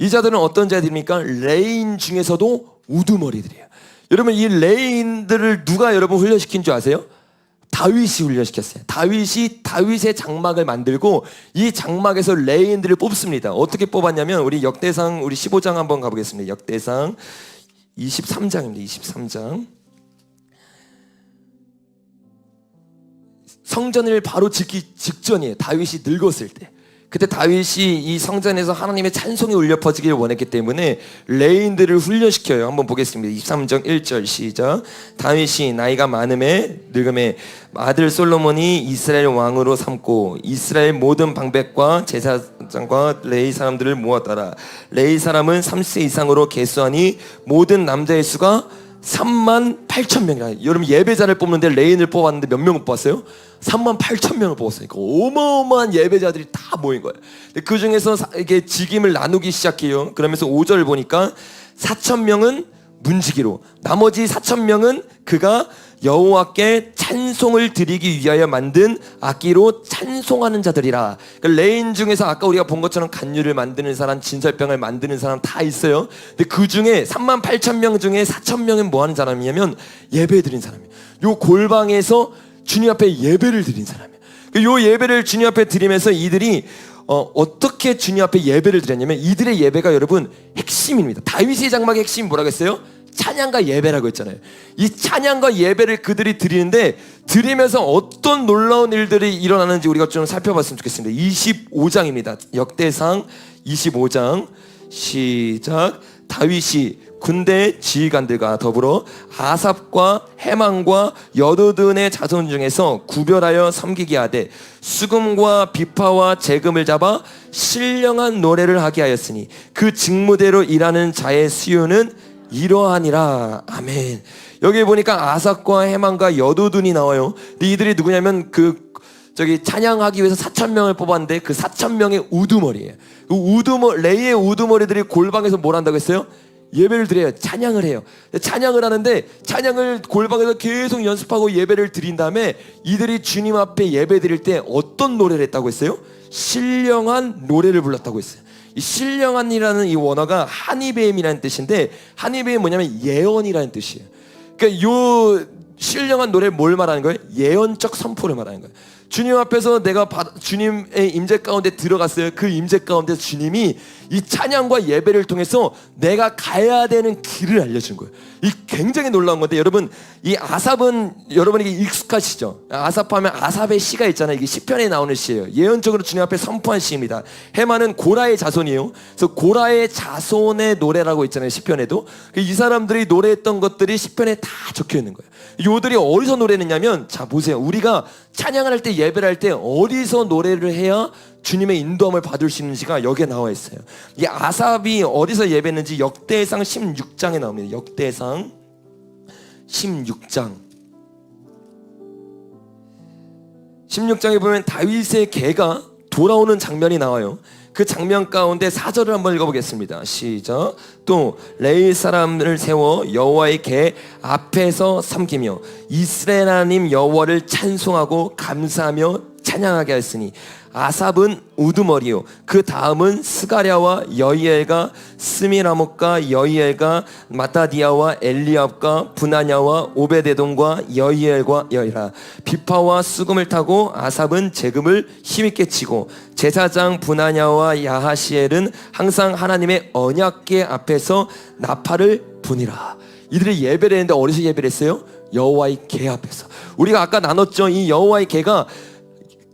이 자들은 어떤 자들입니까? 레인 중에서도 우두머리들이에요. 여러분, 이 레인들을 누가 여러분 훈련시킨 줄 아세요? 다윗이 훈련시켰어요. 다윗의 장막을 만들고 이 장막에서 레인들을 뽑습니다. 어떻게 뽑았냐면 우리 역대상 우리 15장 한번 가보겠습니다. 역대상 23장입니다. 23장. 성전을 바로 짓기 직전이에요. 다윗이 늙었을 때. 그때 다윗이 이 성전에서 하나님의 찬송이 울려 퍼지기를 원했기 때문에 레인들을 훈련시켜요. 한번 보겠습니다. 23장 1절 시작. 다윗이 나이가 많음에 늙음에 아들 솔로몬이 이스라엘 왕으로 삼고 이스라엘 모든 방백과 제사장과 레위 사람들을 모았더라. 레위 사람은 30세 이상으로 계수하니 모든 남자의 수가 38,000명이라. 여러분, 예배자를 뽑는데 레인을 뽑았는데 몇 명을 뽑았어요? 38,000명을 뽑았으니까 어마어마한 예배자들이 다 모인 거예요. 그 중에서 이게 직임을 나누기 시작해요. 그러면서 5절을 보니까 4,000명은 문지기로, 나머지 4,000명은 그가 여호와께 찬송을 드리기 위하여 만든 악기로 찬송하는 자들이라. 그러니까 레인 중에서 아까 우리가 본 것처럼 간유를 만드는 사람, 진설병을 만드는 사람 다 있어요. 근데 그 중에 38,000명 중에 4,000명은 뭐 하는 사람이냐면 예배 드린 사람이에요. 요 골방에서 주님 앞에 예배를 드린 사람이에요. 요 예배를 주님 앞에 드리면서 이들이 어떻게 주님 앞에 예배를 드렸냐면 이들의 예배가 여러분 핵심입니다. 다윗의 장막의 핵심이 뭐라고 했어요? 찬양과 예배라고 했잖아요. 이 찬양과 예배를 그들이 드리는데 드리면서 어떤 놀라운 일들이 일어나는지 우리가 좀 살펴봤으면 좋겠습니다. 25장입니다. 역대상 25장 시작. 다윗이 군대 지휘관들과 더불어 아삽과 해망과 여두둔의 자손 중에서 구별하여 섬기게 하되 수금과 비파와 재금을 잡아 신령한 노래를 하게 하였으니 그 직무대로 일하는 자의 수요는 이러하니라. 아멘. 여기 보니까 아삭과 해만과 여두둔이 나와요. 근데 이들이 누구냐면 찬양하기 위해서 4,000명을 뽑았는데 그 4,000명의 우두머리예요. 레이의 우두머리들이 골방에서 뭘 한다고 했어요? 예배를 드려요. 찬양을 해요. 찬양을 하는데 찬양을 골방에서 계속 연습하고 예배를 드린 다음에 이들이 주님 앞에 예배 드릴 때 어떤 노래를 했다고 했어요? 신령한 노래를 불렀다고 했어요. 이 신령한이라는 이 원어가 하니베임이라는 뜻인데, 하니베임 뭐냐면 예언이라는 뜻이에요. 그러니까 요 신령한 노래를 뭘 말하는 거예요? 예언적 선포를 말하는 거예요. 주님 앞에서 내가 주님의 임재 가운데 들어갔어요. 그 임재 가운데 주님이 이 찬양과 예배를 통해서 내가 가야 되는 길을 알려준 거예요. 이 굉장히 놀라운 건데, 여러분 이 아삽은 여러분에게 익숙하시죠? 아삽하면 아삽의 시가 있잖아요. 이게 시편에 나오는 시예요. 예언적으로 주님 앞에 선포한 시입니다. 해만은 고라의 자손이에요. 그래서 고라의 자손의 노래라고 있잖아요. 시편에도. 이 사람들이 노래했던 것들이 시편에 다 적혀 있는 거예요. 요들이 어디서 노래했냐면, 자 보세요. 우리가 찬양을 할 때, 예배를 할 때 어디서 노래를 해야 주님의 인도함을 받을 수 있는지가 여기에 나와 있어요. 이 아삽이 어디서 예배했는지 역대상 16장에 나옵니다. 역대상 16장 16장에 보면 다윗의 개가 돌아오는 장면이 나와요. 그 장면 가운데 4절을 한번 읽어보겠습니다. 시작. 또 레위 사람을 세워 여호와의 궤 앞에서 섬기며 이스라엘 하나님 여호와를 찬송하고 감사하며 찬양하게 하였으니, 아삽은 우두머리요, 그 다음은 스가랴와 여이엘과 스미라목과 여이엘과 마타디아와 엘리압과 분하냐와 오베데돔과 여이엘과 여이라. 비파와 수금을 타고 아삽은 재금을 힘있게 치고, 제사장 분하냐와 야하시엘은 항상 하나님의 언약궤 앞에서 나팔을 부니라. 이들이 예배를 했는데 어디서 예배를 했어요? 여호와의 궤 앞에서. 우리가 아까 나눴죠. 이 여호와의 궤가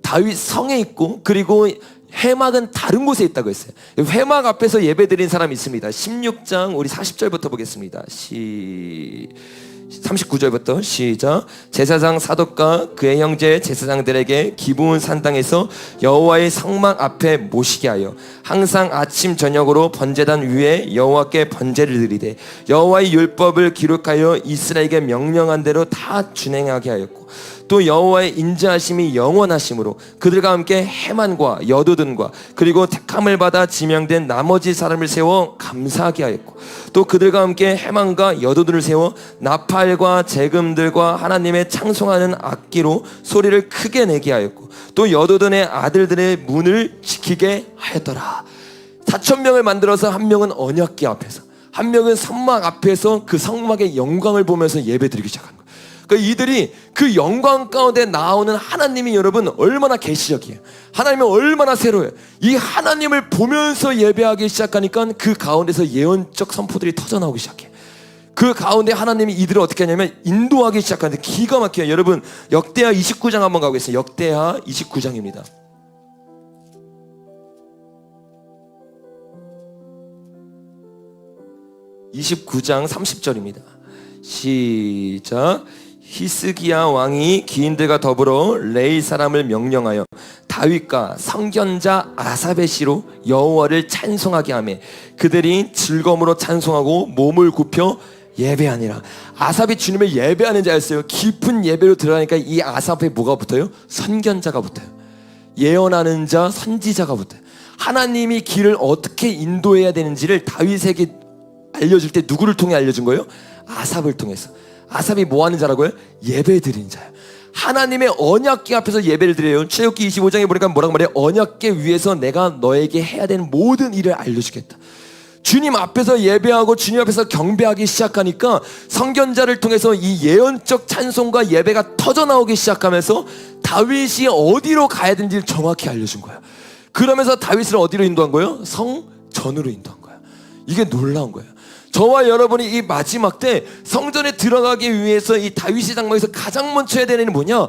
다윗 성에 있고, 그리고 회막은 다른 곳에 있다고 했어요. 회막 앞에서 예배드린 사람이 있습니다. 16장 우리 40절부터 보겠습니다. 39절부터 시작. 제사장 사독과 그의 형제 제사장들에게 기브온 산당에서 여호와의 성막 앞에 모시게 하여 항상 아침 저녁으로 번제단 위에 여호와께 번제를 드리되, 여호와의 율법을 기록하여 이스라엘에게 명령한 대로 다 준행하게 하였고, 또 여호와의 인자하심이 영원하심으로 그들과 함께 해만과 여두둔과 그리고 택함을 받아 지명된 나머지 사람을 세워 감사하게 하였고, 또 그들과 함께 해만과 여두둔을 세워 나팔과 재금들과 하나님의 찬송하는 악기로 소리를 크게 내게 하였고, 또 여두둔의 아들들의 문을 지키게 하였더라. 4,000명을 만들어서 한 명은 언약궤 앞에서, 한 명은 성막 앞에서 그 성막의 영광을 보면서 예배드리기 시작한 거예요. 그러니까 이들이 그 영광 가운데 나오는 하나님이 여러분 얼마나 계시적이에요. 하나님은 얼마나 새로워요. 이 하나님을 보면서 예배하기 시작하니까 그 가운데서 예언적 선포들이 터져나오기 시작해요. 그 가운데 하나님이 이들을 어떻게 하냐면 인도하기 시작하는데 기가 막혀요. 여러분 역대하 29장 한번 가보겠습니다. 역대하 29장입니다. (29장) 30절입니다. 시작. 히스기야 왕이 기인들과 더불어 레이 사람을 명령하여 다윗과 선견자 아삽의 시로 여호와를 찬송하게 하며 그들이 즐거움으로 찬송하고 몸을 굽혀 예배하니라. 아삽이 주님을 예배하는 자였어요. 깊은 예배로 들어가니까 이 아삽에 뭐가 붙어요? 선견자가 붙어요. 예언하는 자, 선지자가 붙어요. 하나님이 길을 어떻게 인도해야 되는지를 다윗에게 알려줄 때 누구를 통해 알려준 거예요? 아삽을 통해서. 아삽이 뭐 하는 자라고요? 예배 드리는 자예요. 하나님의 언약궤 앞에서 예배를 드려요. 출애굽기 25장에 보니까 뭐라고 말해요? 언약궤 위에서 내가 너에게 해야 되는 모든 일을 알려주겠다. 주님 앞에서 예배하고 주님 앞에서 경배하기 시작하니까 선견자를 통해서 이 예언적 찬송과 예배가 터져나오기 시작하면서 다윗이 어디로 가야 되는지를 정확히 알려준 거예요. 그러면서 다윗을 어디로 인도한 거예요? 성전으로 인도한 거예요. 이게 놀라운 거예요. 저와 여러분이 이 마지막 때 성전에 들어가기 위해서 이 다윗의 장막에서 가장 먼저 해야 되는 일은 뭐냐?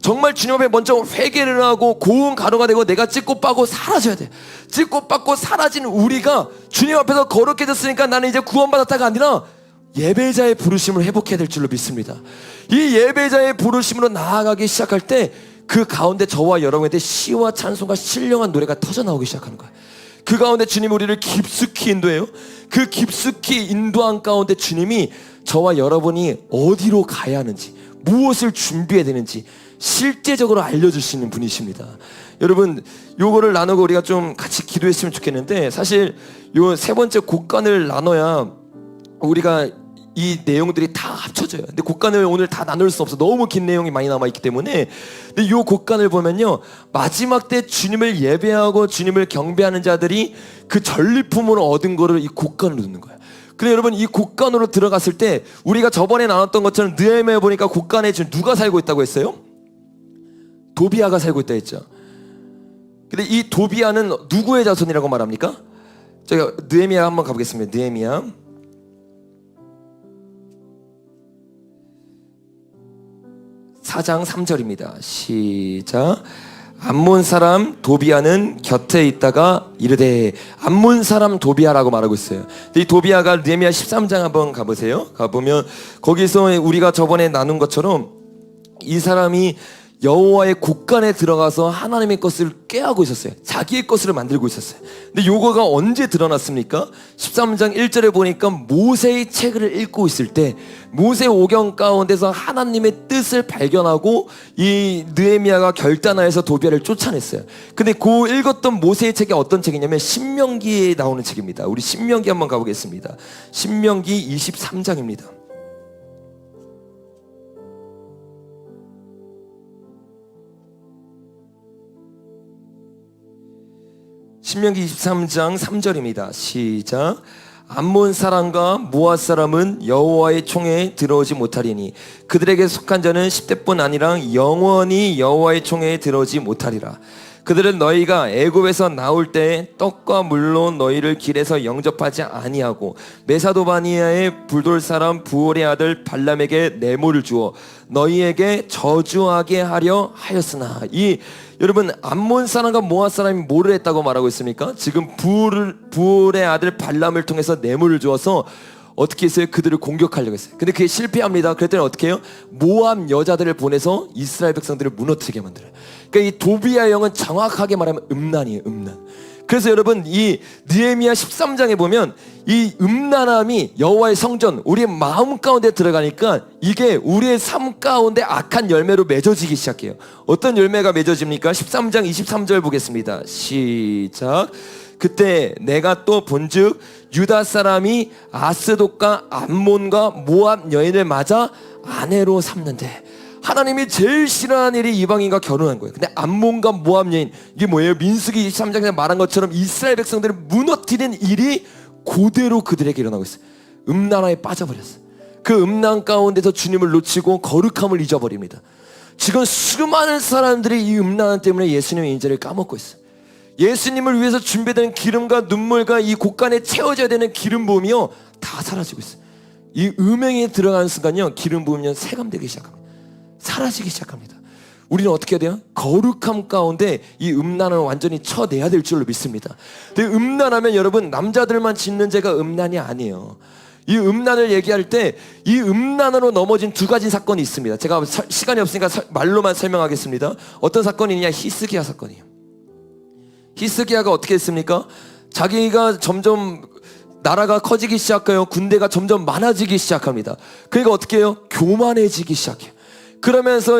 정말 주님 앞에 먼저 회개를 하고 고운 가루가 되고 내가 찢고 빠고 사라져야 돼. 찢고 빠고 사라진 우리가 주님 앞에서 거룩해졌으니까 나는 이제 구원받았다가 아니라 예배자의 부르심을 회복해야 될 줄로 믿습니다. 이 예배자의 부르심으로 나아가기 시작할 때 그 가운데 저와 여러분한테 시와 찬송과 신령한 노래가 터져나오기 시작하는 거예요. 그 가운데 주님 우리를 깊숙이 인도해요. 그 깊숙이 인도한 가운데 주님이 저와 여러분이 어디로 가야 하는지, 무엇을 준비해야 되는지 실제적으로 알려주시는 분이십니다. 여러분, 요거를 나누고 우리가 좀 같이 기도했으면 좋겠는데, 사실 요 세 번째 곡간을 나눠야 우리가 이 내용들이 다 합쳐져요. 근데 곡간을 오늘 다 나눌 수 없어. 너무 긴 내용이 많이 남아있기 때문에. 근데 요 곡간을 보면요, 마지막 때 주님을 예배하고 주님을 경배하는 자들이 그 전리품으로 얻은 거를 이 곡간으로 넣는 거예요. 근데 여러분, 이 곡간으로 들어갔을 때 우리가 저번에 나눴던 것처럼 느헤미야 보니까 곡간에 지금 누가 살고 있다고 했어요? 도비아가 살고 있다 했죠. 근데 이 도비아는 누구의 자손이라고 말합니까? 제가 느헤미야 한번 가보겠습니다. 느헤미야 4장 3절입니다. 시작. 암몬 사람 도비아는 곁에 있다가 이르되, 암몬 사람 도비아라고 말하고 있어요. 이 도비아가 느헤미야 13장 한번 가보세요. 가보면 거기서 우리가 저번에 나눈 것처럼 이 사람이 여호와의 곡간에 들어가서 하나님의 것을 꾀하고 있었어요. 자기의 것을 만들고 있었어요. 근데 요거가 언제 드러났습니까? 13장 1절에 보니까 모세의 책을 읽고 있을 때 모세 오경 가운데서 하나님의 뜻을 발견하고 이 느헤미야가 결단하여서 도비아를 쫓아냈어요. 근데 그 읽었던 모세의 책이 어떤 책이냐면 신명기에 나오는 책입니다. 우리 신명기 한번 가보겠습니다. 신명기 23장입니다. 신명기 23장 3절입니다. 시작. 암몬 사람과 모압 사람은 여호와의 총회에 들어오지 못하리니 그들에게 속한 자는 10대뿐 아니라 영원히 여호와의 총회에 들어오지 못하리라. 그들은 너희가 애굽에서 나올 때 떡과 물로 너희를 길에서 영접하지 아니하고 메사도바니아의 불돌 사람 부올의 아들 발람에게 뇌물을 주어 너희에게 저주하게 하려 하였으나, 이 여러분, 암몬 사람과 모압 사람이 뭐를 했다고 말하고 있습니까? 지금 부올의 아들 발람을 통해서 뇌물을 주어서 어떻게 했어요? 그들을 공격하려고 했어요. 근데 그게 실패합니다. 그랬더니 어떻게 해요? 모압 여자들을 보내서 이스라엘 백성들을 무너뜨리게 만들어요. 그러니까 이 도비아 영은 정확하게 말하면 음란이에요. 음란. 그래서 여러분, 이 느헤미야 13장에 보면 이 음란함이 여호와의 성전, 우리의 마음 가운데 들어가니까 이게 우리의 삶 가운데 악한 열매로 맺어지기 시작해요. 어떤 열매가 맺어집니까? 13장 23절 보겠습니다. 시작. 그때 내가 또 본즉 유다 사람이 아스돗과 암몬과 모압 여인을 맞아 아내로 삼는데, 하나님이 제일 싫어하는 일이 이방인과 결혼한 거예요. 근데 암몬과 모압 여인, 이게 뭐예요? 민수기 23장에 말한 것처럼 이스라엘 백성들을 무너뜨린 일이 그대로 그들에게 일어나고 있어요. 음란함에 빠져버렸어요. 그 음란 가운데서 주님을 놓치고 거룩함을 잊어버립니다. 지금 수많은 사람들이 이 음란함 때문에 예수님의 인자를 까먹고 있어요. 예수님을 위해서 준비된 기름과 눈물과 이 곡간에 채워져야 되는 기름 부음이요, 다 사라지고 있어요. 이 음행에 들어가는 순간요, 기름 부음이 세감되기 시작합니다. 사라지기 시작합니다. 우리는 어떻게 해야 돼요? 거룩함 가운데 이 음란을 완전히 쳐내야 될 줄로 믿습니다. 근데 음란하면 여러분, 남자들만 짓는 죄가 음란이 아니에요. 이 음란을 얘기할 때 이 음란으로 넘어진 두 가지 사건이 있습니다. 제가 시간이 없으니까 말로만 설명하겠습니다. 어떤 사건이냐? 히스기야 사건이에요. 히스기야가 어떻게 했습니까? 자기가 점점 나라가 커지기 시작해요. 군대가 점점 많아지기 시작합니다. 그러니까 어떻게 해요? 교만해지기 시작해요. 그러면서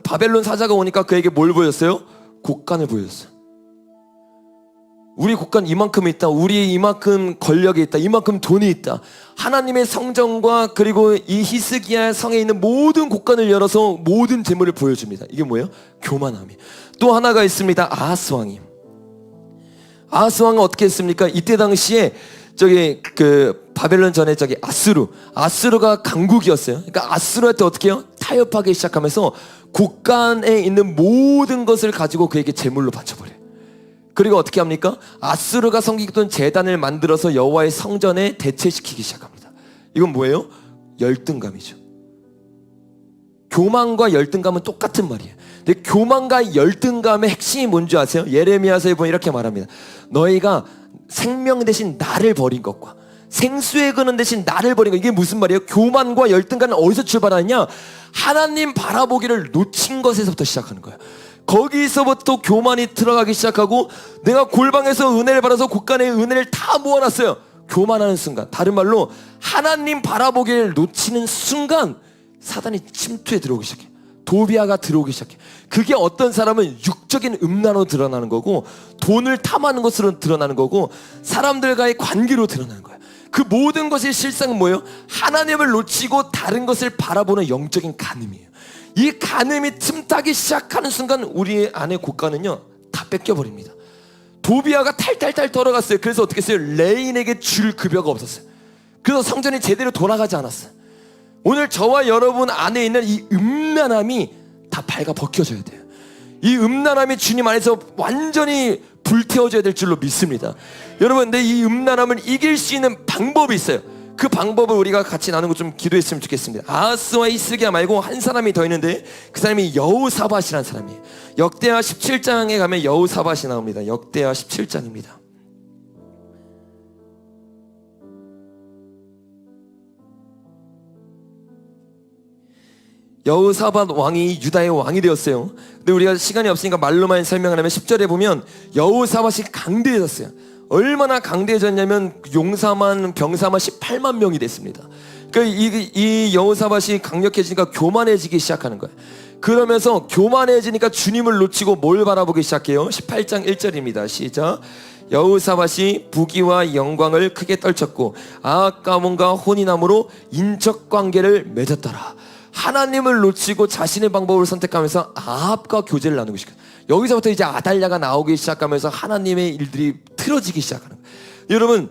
바벨론 사자가 오니까 그에게 뭘 보였어요? 곡간을 보였어요. 우리 곡간 이만큼 있다. 우리 이만큼 권력이 있다. 이만큼 돈이 있다. 하나님의 성전과 그리고 이 히스기야 성에 있는 모든 곡간을 열어서 모든 재물을 보여줍니다. 이게 뭐예요? 교만함이. 또 하나가 있습니다. 아하스 왕이. 아하스 왕은 어떻게 했습니까? 이때 당시에 바벨론 전에 아수르가 강국이었어요. 그러니까 아수르한테 어떻게 해요? 타협하기 시작하면서 곡간에 있는 모든 것을 가지고 그에게 제물로 바쳐버려요. 그리고 어떻게 합니까? 아수르가 섬기던 제단을 만들어서 여호와의 성전에 대체시키기 시작합니다. 이건 뭐예요? 열등감이죠. 교만과 열등감은 똑같은 말이에요. 근데 교만과 열등감의 핵심이 뭔지 아세요? 예레미야서에 보면 이렇게 말합니다. 너희가 생명 대신 나를 버린 것과 생수의 근원 대신 나를 버린 것, 이게 무슨 말이에요? 교만과 열등감은 어디서 출발하느냐? 하나님 바라보기를 놓친 것에서부터 시작하는 거예요. 거기서부터 교만이 들어가기 시작하고 내가 골방에서 은혜를 받아서 곳간에 은혜를 다 모아놨어요. 교만하는 순간, 다른 말로 하나님 바라보기를 놓치는 순간 사단이 침투해 들어오기 시작해. 도비아가 들어오기 시작해. 그게 어떤 사람은 육적인 음란으로 드러나는 거고, 돈을 탐하는 것으로 드러나는 거고, 사람들과의 관계로 드러나는 거야. 그 모든 것의 실상은 뭐예요? 하나님을 놓치고 다른 것을 바라보는 영적인 간음이에요. 이 간음이 틈타기 시작하는 순간 우리 안의 곳간은요 다 뺏겨버립니다. 도비아가 탈탈탈 돌아갔어요. 그래서 어떻게 했어요? 레인에게 줄 급여가 없었어요. 그래서 성전이 제대로 돌아가지 않았어요. 오늘 저와 여러분 안에 있는 이 음란함이 다 발가 벗겨져야 돼요. 이 음란함이 주님 안에서 완전히 불태워져야 될 줄로 믿습니다. 여러분, 근데 이 음란함을 이길 수 있는 방법이 있어요. 그 방법을 우리가 같이 나누고 좀 기도했으면 좋겠습니다. 아하스와 히스기야 말고 한 사람이 더 있는데 그 사람이 여호사밧이라는 사람이에요. 역대하 17장에 가면 여호사밧이 나옵니다. 역대하 17장입니다. 여호사밧 왕이 유다의 왕이 되었어요. 근데 우리가 시간이 없으니까 말로만 설명을 하면 10절에 보면 여호사밧이 강대해졌어요. 얼마나 강대해졌냐면 용사만 병사만 18만 명이 됐습니다. 그러니까 이 여호사밧이 강력해지니까 교만해지기 시작하는 거예요. 그러면서 교만해지니까 주님을 놓치고 뭘 바라보기 시작해요? 18장 1절입니다. 시작. 여호사밧이 부귀와 영광을 크게 떨쳤고 아합 가문과 혼인함으로 인적 관계를 맺었더라. 하나님을 놓치고 자신의 방법을 선택하면서 아합과 교제를 나누기 시작해요. 여기서부터 이제 아달랴가 나오기 시작하면서 하나님의 일들이 틀어지기 시작하는 거예요. 여러분,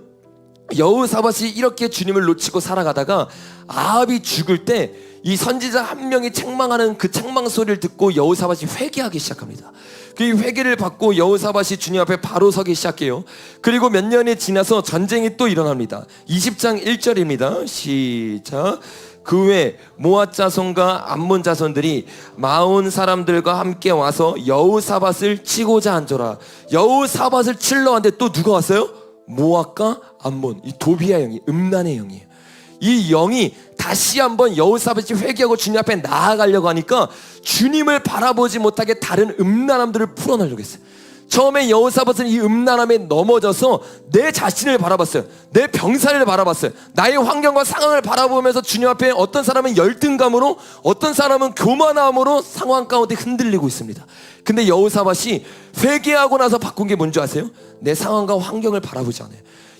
여호사밧이 이렇게 주님을 놓치고 살아가다가 아합이 죽을 때 이 선지자 한 명이 책망하는 그 책망 소리를 듣고 여호사밧이 회개하기 시작합니다. 그 회개를 받고 여호사밧이 주님 앞에 바로 서기 시작해요. 그리고 몇 년이 지나서 전쟁이 또 일어납니다. 20장 1절입니다. 시작. 그 외 모압 자손과 암몬 자손들이 마온 사람들과 함께 와서 여호사밧을 치고자 한저라. 여호사밧을 칠러 왔는데 또 누가 왔어요? 모압과 암몬, 이 도비아 영이, 음란의 영이에요. 이 영이 다시 한번 여호사밧이 회개하고 주님 앞에 나아가려고 하니까 주님을 바라보지 못하게 다른 음란함들을 풀어내려고 했어요. 처음에 여호사밧은 이 음란함에 넘어져서 내 자신을 바라봤어요. 내 병사를 바라봤어요. 나의 환경과 상황을 바라보면서 주님 앞에 어떤 사람은 열등감으로, 어떤 사람은 교만함으로 상황 가운데 흔들리고 있습니다. 근데 여호사밧이 회개하고 나서 바꾼 게 뭔지 아세요? 내 상황과 환경을 바라보지 않아요.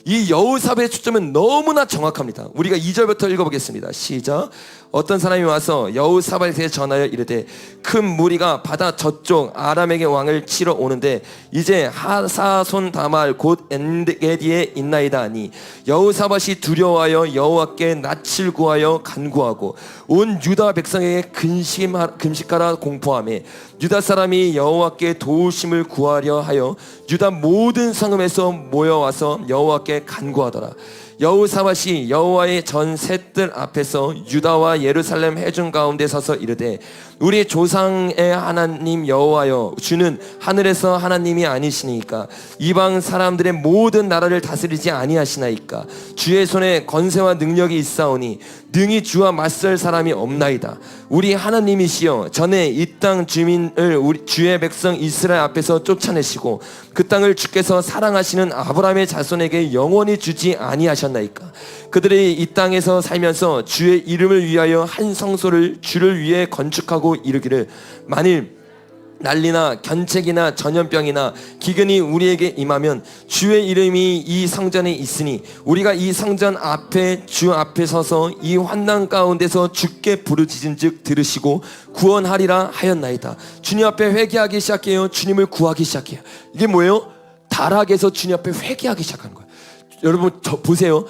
이 여호사밧의 초점은 너무나 정확합니다. 우리가 2절부터 읽어보겠습니다. 시작. 어떤 사람이 와서 여호사밧에 전하여 이르되 큰 무리가 바다 저쪽 아람에게 왕을 치러 오는데 이제 하사손 다말 곧 엔게디에 있나이다 하니 여호사밧이 두려워하여 여호와께 낯을 구하여 간구하고 온 유다 백성에게 금식하라 공포하며 유다 사람이 여호와께 도우심을 구하려 하여 유다 모든 성읍에서 모여와서 여호와께 간구하더라. 여호사밧이 여호와의 전 셋들 앞에서 유다와 예루살렘 회중 가운데 서서 이르되 우리 조상의 하나님 여호와여 주는 하늘에서 하나님이 아니시니까 이방 사람들의 모든 나라를 다스리지 아니하시나이까 주의 손에 권세와 능력이 있사오니 능히 주와 맞설 사람이 없나이다. 우리 하나님이시여 전에 이 땅 주민을 우리 주의 백성 이스라엘 앞에서 쫓아내시고 그 땅을 주께서 사랑하시는 아브라함의 자손에게 영원히 주지 아니하셨나이까. 그들이 이 땅에서 살면서 주의 이름을 위하여 한 성소를 주를 위해 건축하고 이르기를 만일 난리나 견책이나 전염병이나 기근이 우리에게 임하면 주의 이름이 이 성전에 있으니 우리가 이 성전 앞에 주 앞에 서서 이 환난 가운데서 주께 부르짖은즉 들으시고 구원하리라 하였나이다. 주님 앞에 회개하기 시작해요. 주님을 구하기 시작해요. 이게 뭐예요? 타락에서 주님 앞에 회개하기 시작하는 거예요. 여러분 보세요.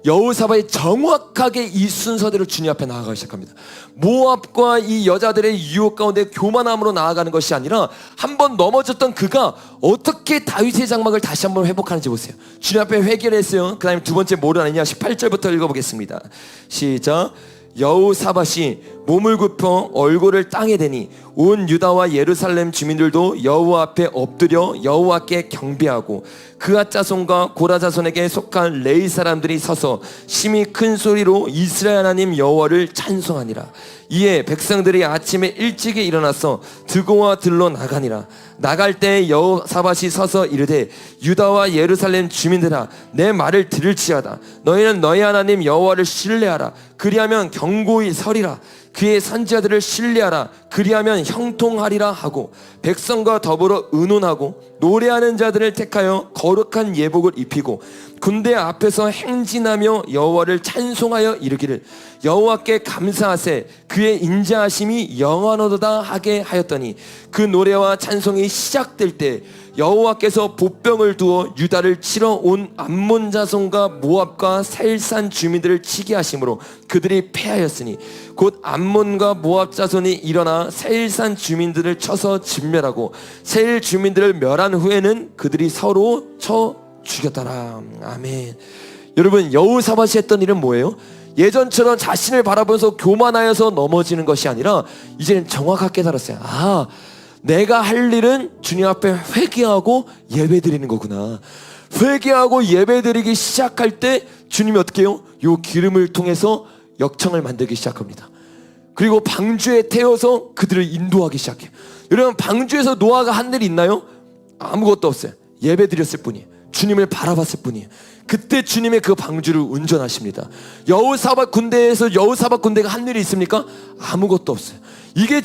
여호사밧이 정확하게 이 순서대로 주님 앞에 나아가기 시작합니다. 모압과 이 여자들의 유혹 가운데 교만함으로 나아가는 것이 아니라 한번 넘어졌던 그가 어떻게 다윗의 장막을 다시 한번 회복하는지 보세요. 주님 앞에 회개를 했어요. 그 다음에 두 번째 뭐를 하느냐? 18절부터 읽어보겠습니다. 시작. 여호사밧이 몸을 굽혀 얼굴을 땅에 대니 온 유다와 예루살렘 주민들도 여호와 앞에 엎드려 여호와께 경배하고 그앗 자손과 고라 자손에게 속한 레위 사람들이 서서 심히 큰 소리로 이스라엘 하나님 여호와를 찬송하니라. 이에 백성들이 아침에 일찍이 일어나서 드고와 들로 나가니라. 나갈 때 여호사밧이 서서 이르되 유다와 예루살렘 주민들아 내 말을 들을지어다. 너희는 너희 하나님 여호와를 신뢰하라. 그리하면 경고히 서리라. 그의 선지자들을 신뢰하라. 그리하면 형통하리라 하고 백성과 더불어 의논하고 노래하는 자들을 택하여 거룩한 예복을 입히고 군대 앞에서 행진하며 여호와를 찬송하여 이르기를 여호와께 감사하세 그의 인자하심이 영원하도다 하게 하였더니 그 노래와 찬송이 시작될 때 여호와께서 보병을 두어 유다를 치러 온 암몬 자손과 모압과 세일산 주민들을 치게 하심으로 그들이 패하였으니 곧 암몬과 모압 자손이 일어나 세일산 주민들을 쳐서 진멸하고 세일 주민들을 멸한 후에는 그들이 서로 쳐 죽였더라. 아멘. 여러분, 여호사밧이 했던 일은 뭐예요? 예전처럼 자신을 바라보면서 교만하여서 넘어지는 것이 아니라 이제는 정확하게 깨달았어요. 아, 내가 할 일은 주님 앞에 회개하고 예배드리는 거구나. 회개하고 예배드리기 시작할 때 주님이 어떻게 해요? 요 기름을 통해서 역청을 만들기 시작합니다. 그리고 방주에 태워서 그들을 인도하기 시작해요. 여러분, 방주에서 노아가 한 일이 있나요? 아무것도 없어요. 예배드렸을 뿐이에요. 주님을 바라봤을 뿐이에요. 그때 주님의 그 방주를 운전하십니다. 여호사밧 군대에서 여호사밧 군대가 한 일이 있습니까? 아무것도 없어요. 이게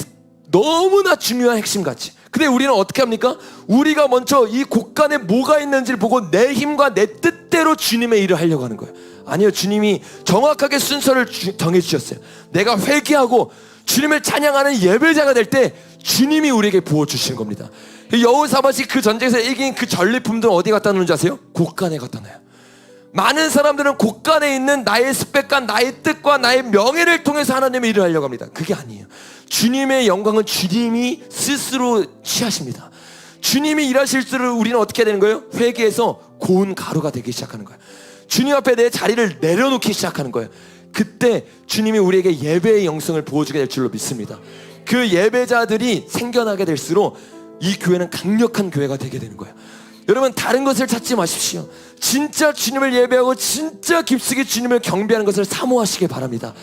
너무나 중요한 핵심같이. 근데 우리는 어떻게 합니까? 우리가 먼저 이 곳간에 뭐가 있는지를 보고 내 힘과 내 뜻대로 주님의 일을 하려고 하는 거예요. 아니요, 주님이 정확하게 순서를 정해주셨어요. 내가 회개하고 주님을 찬양하는 예배자가 될 때 주님이 우리에게 부어주시는 겁니다. 여호사밧이 그 전쟁에서 이긴 그 전리품들은 어디 갖다 놓는지 아세요? 곳간에 갖다 놔요. 많은 사람들은 곳간에 있는 나의 스펙과 나의 뜻과 나의 명예를 통해서 하나님의 일을 하려고 합니다. 그게 아니에요. 주님의 영광은 주님이 스스로 취하십니다. 주님이 일하실 줄 우리는 어떻게 해야 되는 거예요? 회개해서 고운 가루가 되기 시작하는 거예요. 주님 앞에 내 자리를 내려놓기 시작하는 거예요. 그때 주님이 우리에게 예배의 영성을 부어주게 될 줄로 믿습니다. 그 예배자들이 생겨나게 될수록 이 교회는 강력한 교회가 되게 되는 거예요. 여러분, 다른 것을 찾지 마십시오. 진짜 주님을 예배하고 진짜 깊숙이 주님을 경배하는 것을 사모하시기 바랍니다.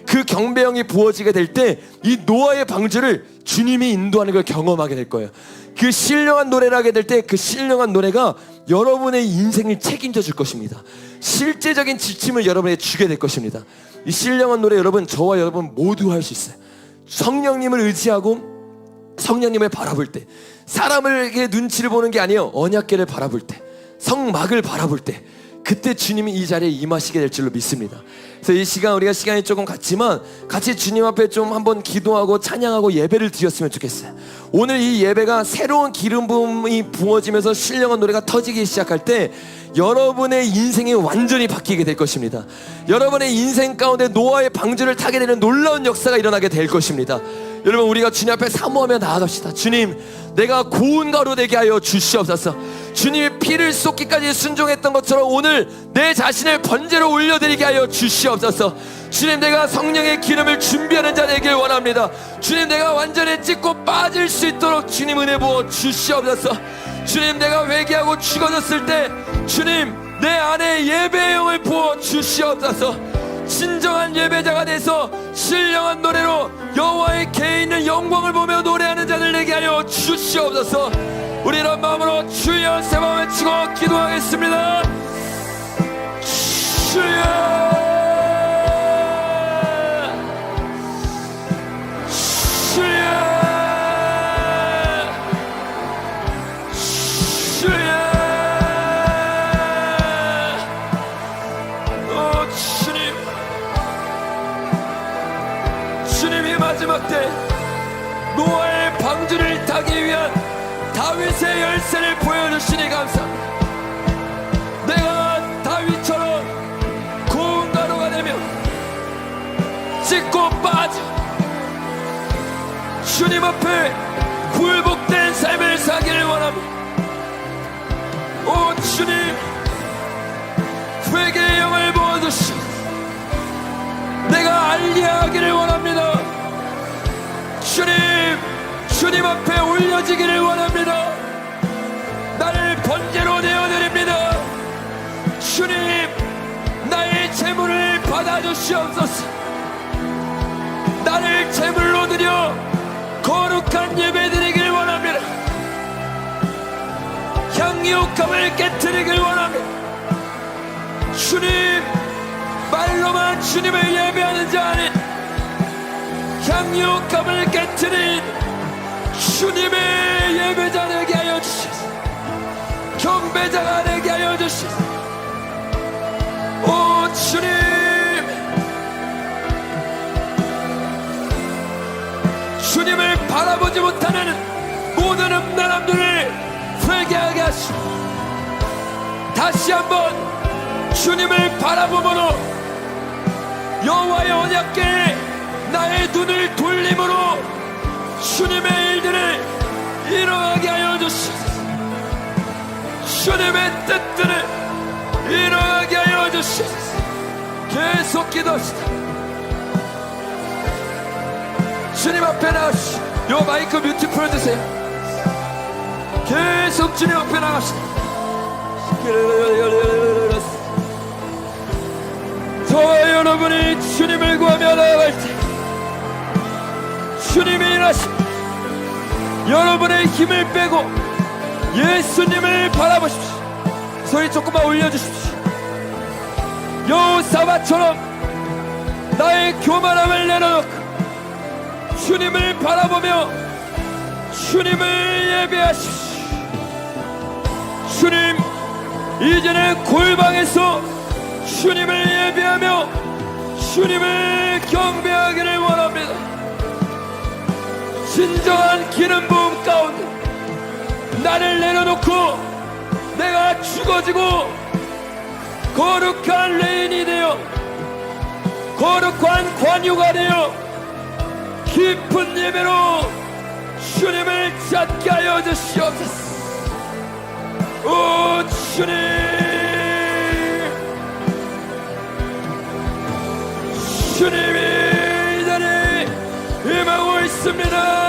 그 경배형이 부어지게 될 때 이 노아의 방주를 주님이 인도하는 걸 경험하게 될 거예요. 그 신령한 노래를 하게 될 때 그 신령한 노래가 여러분의 인생을 책임져 줄 것입니다. 실제적인 지침을 여러분에게 주게 될 것입니다. 이 신령한 노래 여러분, 저와 여러분 모두 할 수 있어요. 성령님을 의지하고 성령님을 바라볼 때, 사람에게 눈치를 보는 게 아니에요. 언약궤를 바라볼 때, 성막을 바라볼 때, 그때 주님이 이 자리에 임하시게 될 줄로 믿습니다. 그래서 이 시간 우리가 시간이 조금 같지만 같이 주님 앞에 좀 한번 기도하고 찬양하고 예배를 드렸으면 좋겠어요. 오늘 이 예배가 새로운 기름 부음이 부어지면서 신령한 노래가 터지기 시작할 때 여러분의 인생이 완전히 바뀌게 될 것입니다. 여러분의 인생 가운데 노아의 방주를 타게 되는 놀라운 역사가 일어나게 될 것입니다. 여러분, 우리가 주님 앞에 사모하며 나아갑시다. 주님, 내가 고운 가루 되게 하여 주시옵소서. 주님이 피를 쏟기까지 순종했던 것처럼 오늘 내 자신을 번제로 올려드리게 하여 주시옵소서. 주님, 내가 성령의 기름을 준비하는 자 되길 원합니다. 주님, 내가 완전히 찢고 빠질 수 있도록 주님 은혜 부어 주시옵소서. 주님, 내가 회개하고 죽어졌을 때 주님 내 안에 예배의 영을 부어 주시옵소서. 진정한 예배자가 돼서 신령한 노래로 여호와의 궤에 있는 영광을 보며 노래하는 자들 되게 하여 주시옵소서. 우리 이런 마음으로 주여 세 번 외치고 기도하겠습니다. 주여, 주여, 마지막 때 노아의 방주를 타기 위한 다윗의 열쇠를 보여주시니 감사합니다. 내가 다윗처럼 고운 가루가 되며 찢고 빠져 주님 앞에 굴복된 삶을 사기를 원합니다. 오 주님, 회개의 영을 부어주시고 내가 알리하기를 원합니다. 주님, 주님 앞에 올려지기를 원합니다. 나를 번제로 내어드립니다. 주님, 나의 제물을 받아주시옵소서. 나를 주님께 제물로 드려 거룩한 예배드리길 원합니다. 향유감을 깨뜨리길 원합니다. 주님, 말로만 주님을 예배하는 자 아닌 향유감을 깨뜨린 주님의 예배자 되게 하여 주시옵소서. 경배자가 되게 하여 주시옵소서. 오 주님, 주님을 바라보지 못하는 모든 음란함들을 회개하게 하시고 다시 한번 주님을 바라보므로 여호와의 언약궤에 나의 눈을 돌림으로 주님의 일들을 일어나게 하여 주시옵소서. 주님의 뜻들을 일어나게 하여 주시옵소서. 계속 기도하시다. 주님 앞에 나가시오. 요 마이크 뮤트 풀어주세요. 계속 주님 앞에 나가시오. 저와 여러분이 주님을 구하며 나아갈 때 주님이 일하십니다. 여러분의 힘을 빼고 예수님을 바라보십시오. 소리 조금만 올려주십시오. 여호사밧처럼 나의 교만함을 내려놓고 주님을 바라보며 주님을 예배하십시오. 주님, 이제는 골방에서 주님을 예배하며 주님을 경배하기를 원합니다. 진정한 기름 부음 가운데 나를 내려놓고 내가 죽어지고 거룩한 레인이 되어 거룩한 관유가 되어 깊은 예배로 주님을 찾게 하여 주시옵소서. 오 주님, 주님이 이 자리에 임하고 있습니다.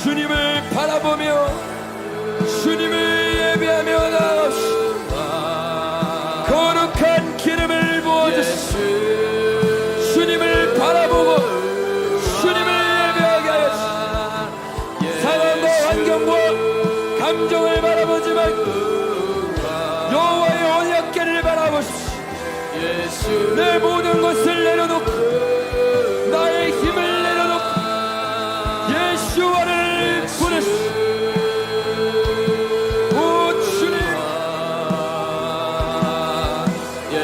주님을 바라보며 주님을 예배하며 나아가시오. 거룩한 기름을 부어주시오. 주님을 바라보고 주님을 예배하게 하여 주시오. 상황과 환경과 감정을 바라보지 말고 여호와의 언약궤를 바라보십시오. 내 모든 것을 내려놓고 나의 힘을 내려놓고 예수와를 부르시오. 오 주님,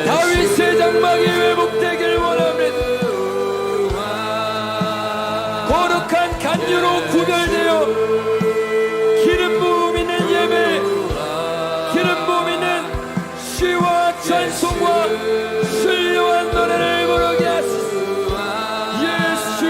다윗의 장막이 회복되길 원합니다. 거룩한 간유로 구별되어 기름 부음 있는 예배, 기름 부음 있는 시와 찬송과 신령한 노래를 부르게 하시소. 예수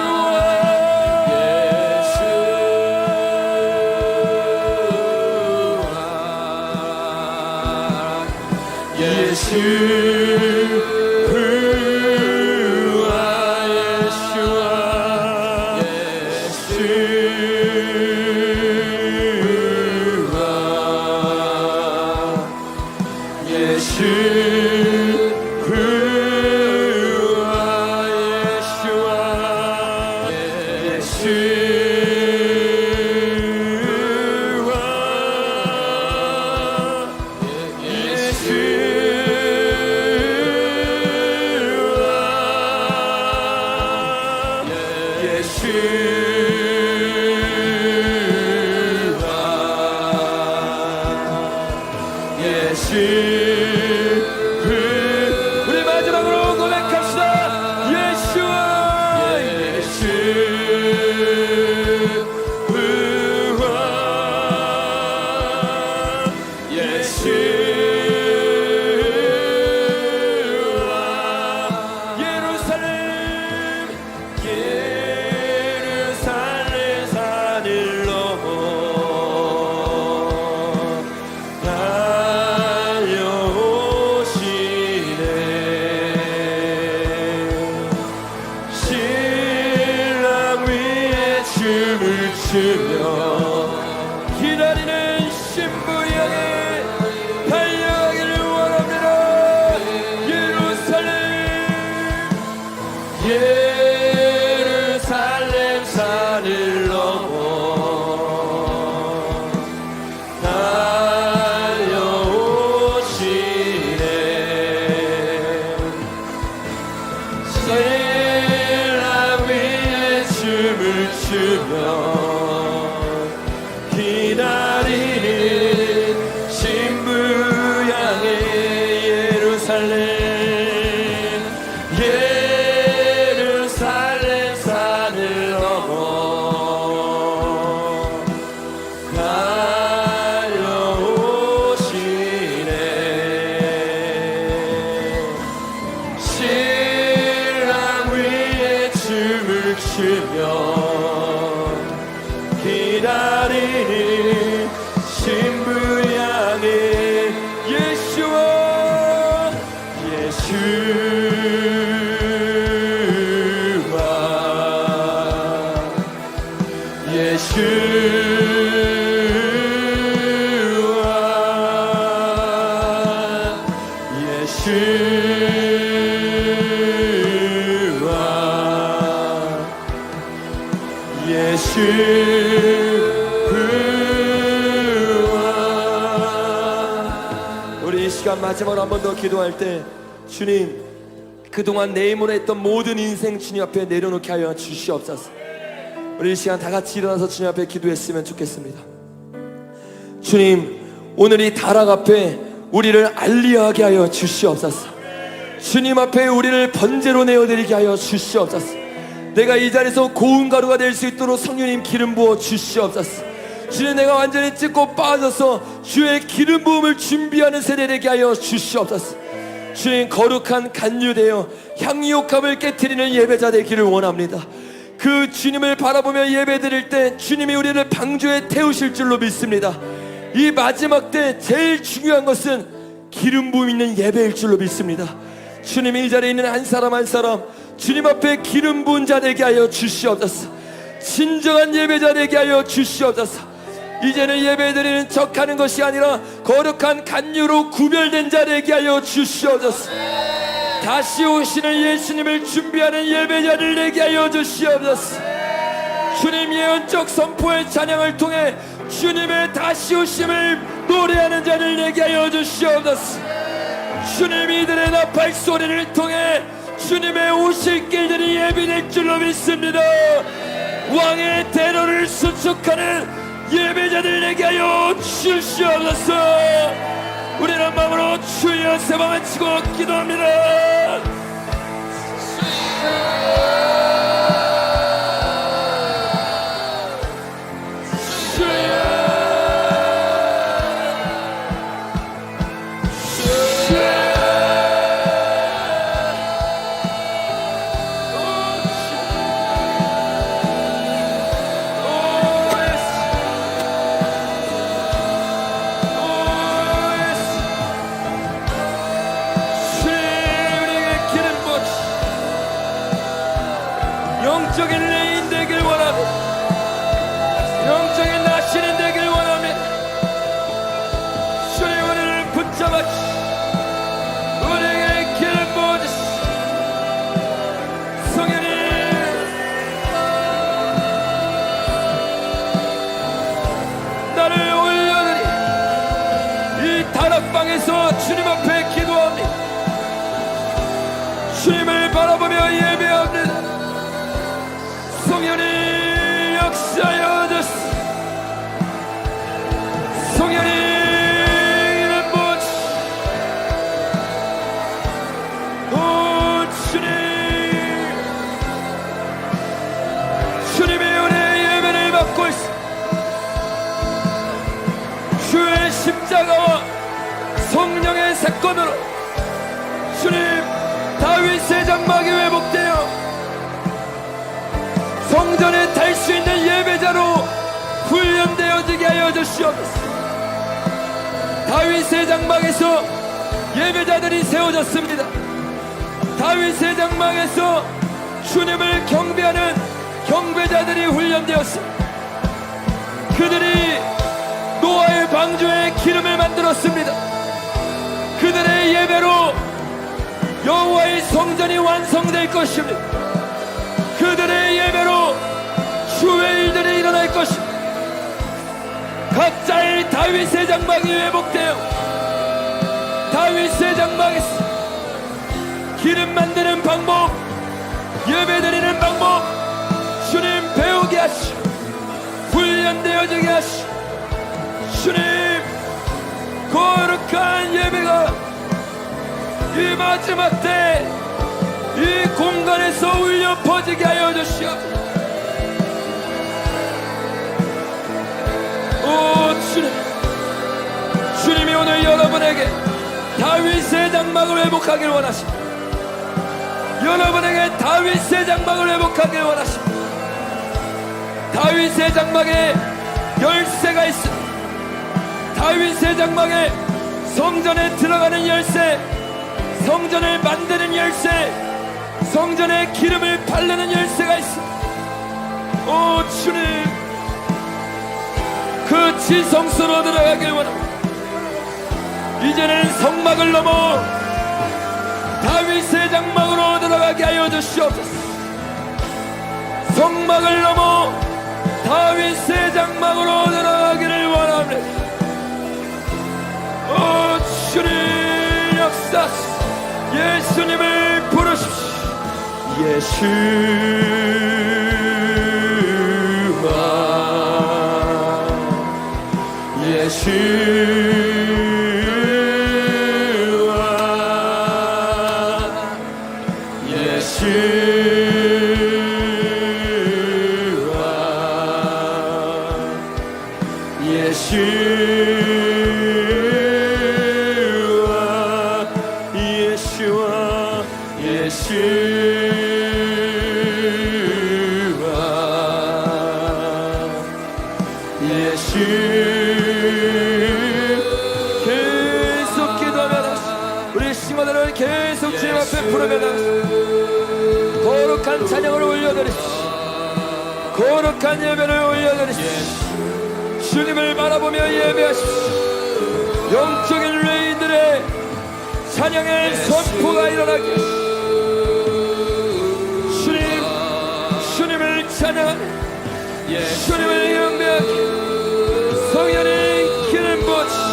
예수. 우리 마지막으로 고백합시다. 예수와 예수. 기다리는 신부 향해 달려가기를 원합니다. 예루살렘 예루살렘 산을 넘어 달려오시네. 신랑 위에 춤을 추며 기다리는 신부 향해 예루살렘 예루살렘 산을 넘어 달려오시네. 신랑 위에 춤을 추며 기다리는 신부 향해 예수와 예수와 예수와 예수. 우리 이 시간 마지막으로 한 번 더 기도할 때 주님, 그동안 내 힘으로 했던 모든 인생 주님 앞에 내려놓게 하여 주시옵소서. 우리 이 시간 다 같이 일어나서 주님 앞에 기도했으면 좋겠습니다. 주님, 오늘 이 다락 앞에 우리를 알리하게 하여 주시옵소서. 주님 앞에 우리를 번제로 내어드리게 하여 주시옵소서. 내가 이 자리에서 고운 가루가 될 수 있도록 성령님 기름 부어 주시옵소서. 주님, 내가 완전히 찢고 빠져서 주의 기름 부음을 준비하는 세대 되게 하여 주시옵소서. 주님, 거룩한 간유되어 향유옥합을 깨트리는 예배자 되기를 원합니다. 그 주님을 바라보며 예배 드릴 때 주님이 우리를 방주에 태우실 줄로 믿습니다. 이 마지막 때 제일 중요한 것은 기름 부음 있는 예배일 줄로 믿습니다. 주님이 이 자리에 있는 한 사람 한 사람 주님 앞에 기름 부은 자 되게 하여 주시옵소서. 진정한 예배자 되게 하여 주시옵소서. 이제는 예배드리는 척하는 것이 아니라 거룩한 간유로 구별된 자 되게 하여 주시옵소서. 다시 오시는 예수님을 준비하는 예배자를 되게 하여 주시옵소서. 주님 예언적 선포의 찬양을 통해 주님의 다시 오심을 노래하는 자를 되게 하여 주시옵소서. 주님, 이들의 나팔 소리를 통해 주님의 오실 길들이 예비될 줄로 믿습니다. 왕의 대로를 수축하는 예배자들에게 하여 주시옵소서. 우리는 마음으로 주여 세 번 외치고 기도합니다. 영적인 레인 되길 원합니다. 영적인 나시는 되길 원합니다. 주님, 우리를 붙잡아 주시고 우리에게 길을 보여주시고 성령님, 나를 올려드리 이 다락방에서 주님 앞에 기도합니다. 주님을 바라보며 예배합니다. 성령님 역사하여 주시옵소서. 성령님 이름 부어주시옵소서. 주님의 십자가와 성령의 사건으로 주님 다윗의 장막이 회복되어 성전에 탈 수 있는 예배자로 훈련되어지게 하여 주시옵소서. 다윗의 장막에서 예배자들이 세워졌습니다. 다윗의 장막에서 주님을 경배하는 경배자들이 훈련되었습니다. 그들이 노아의 방주에 기름을 만들었습니다. 그들의 예배로 여호와의 성전이 완성될 것입니다. 그들의 예배로 주의 일들이 일어날 것입니다. 각자의 다윗의 장막이 회복되어 다윗의 장막에서 기름 만드는 방법, 예배 드리는 방법 주님 배우게 하시고 훈련되어지게 하시고 주님 거룩한 예배가 이 마지막 때 이 공간에서 울려 퍼지게 하여 주시옵소서. 오 주님, 주님이 오늘 여러분에게 다윗의 장막을 회복하길 원하십니다. 여러분에게 다윗의 장막을 회복하길 원하십니다. 다윗의 장막에 열쇠가 있습니다. 다윗의 장막에 성전에 들어가는 열쇠, 성전을 만드는 열쇠, 성전에 기름을 바르는 열쇠가 있습니다. 오 주님, 그 지성소로 들어가길 원합니다. 이제는 성막을 넘어 다윗의 장막으로 들어가게 하여 주시옵소서. 성막을 넘어 다윗의 장막으로 들어가기를 원합니다. 오 주님 역사하시소. 예수님을 부르십시오. 예수와 예수와 계속 기도하면 우리 시간을 계속 주님 앞에 부르면 거룩한 찬양을 올려드리십시오. 거룩한 예배를 올려드리십시오. 주님을 바라보며 예배하십시오. 영적인 레인들의 찬양의 선포가 일어나게 하십시오. 주님을 찬양하며 주님을 경배하게 성령의 기름 부어주시오.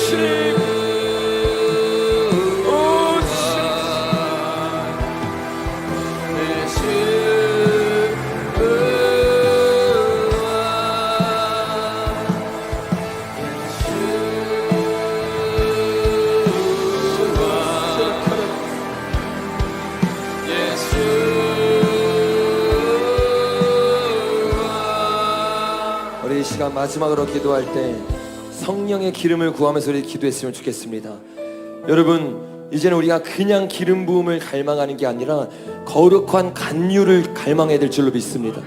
주님, 오 주님, 우리 이 시간 마지막으로 기도할 때 성령의 기름을 구하면서 우리 기도했으면 좋겠습니다. 여러분, 이제는 우리가 그냥 기름 부음을 갈망하는 게 아니라 거룩한 간유를 갈망해야 될 줄로 믿습니다.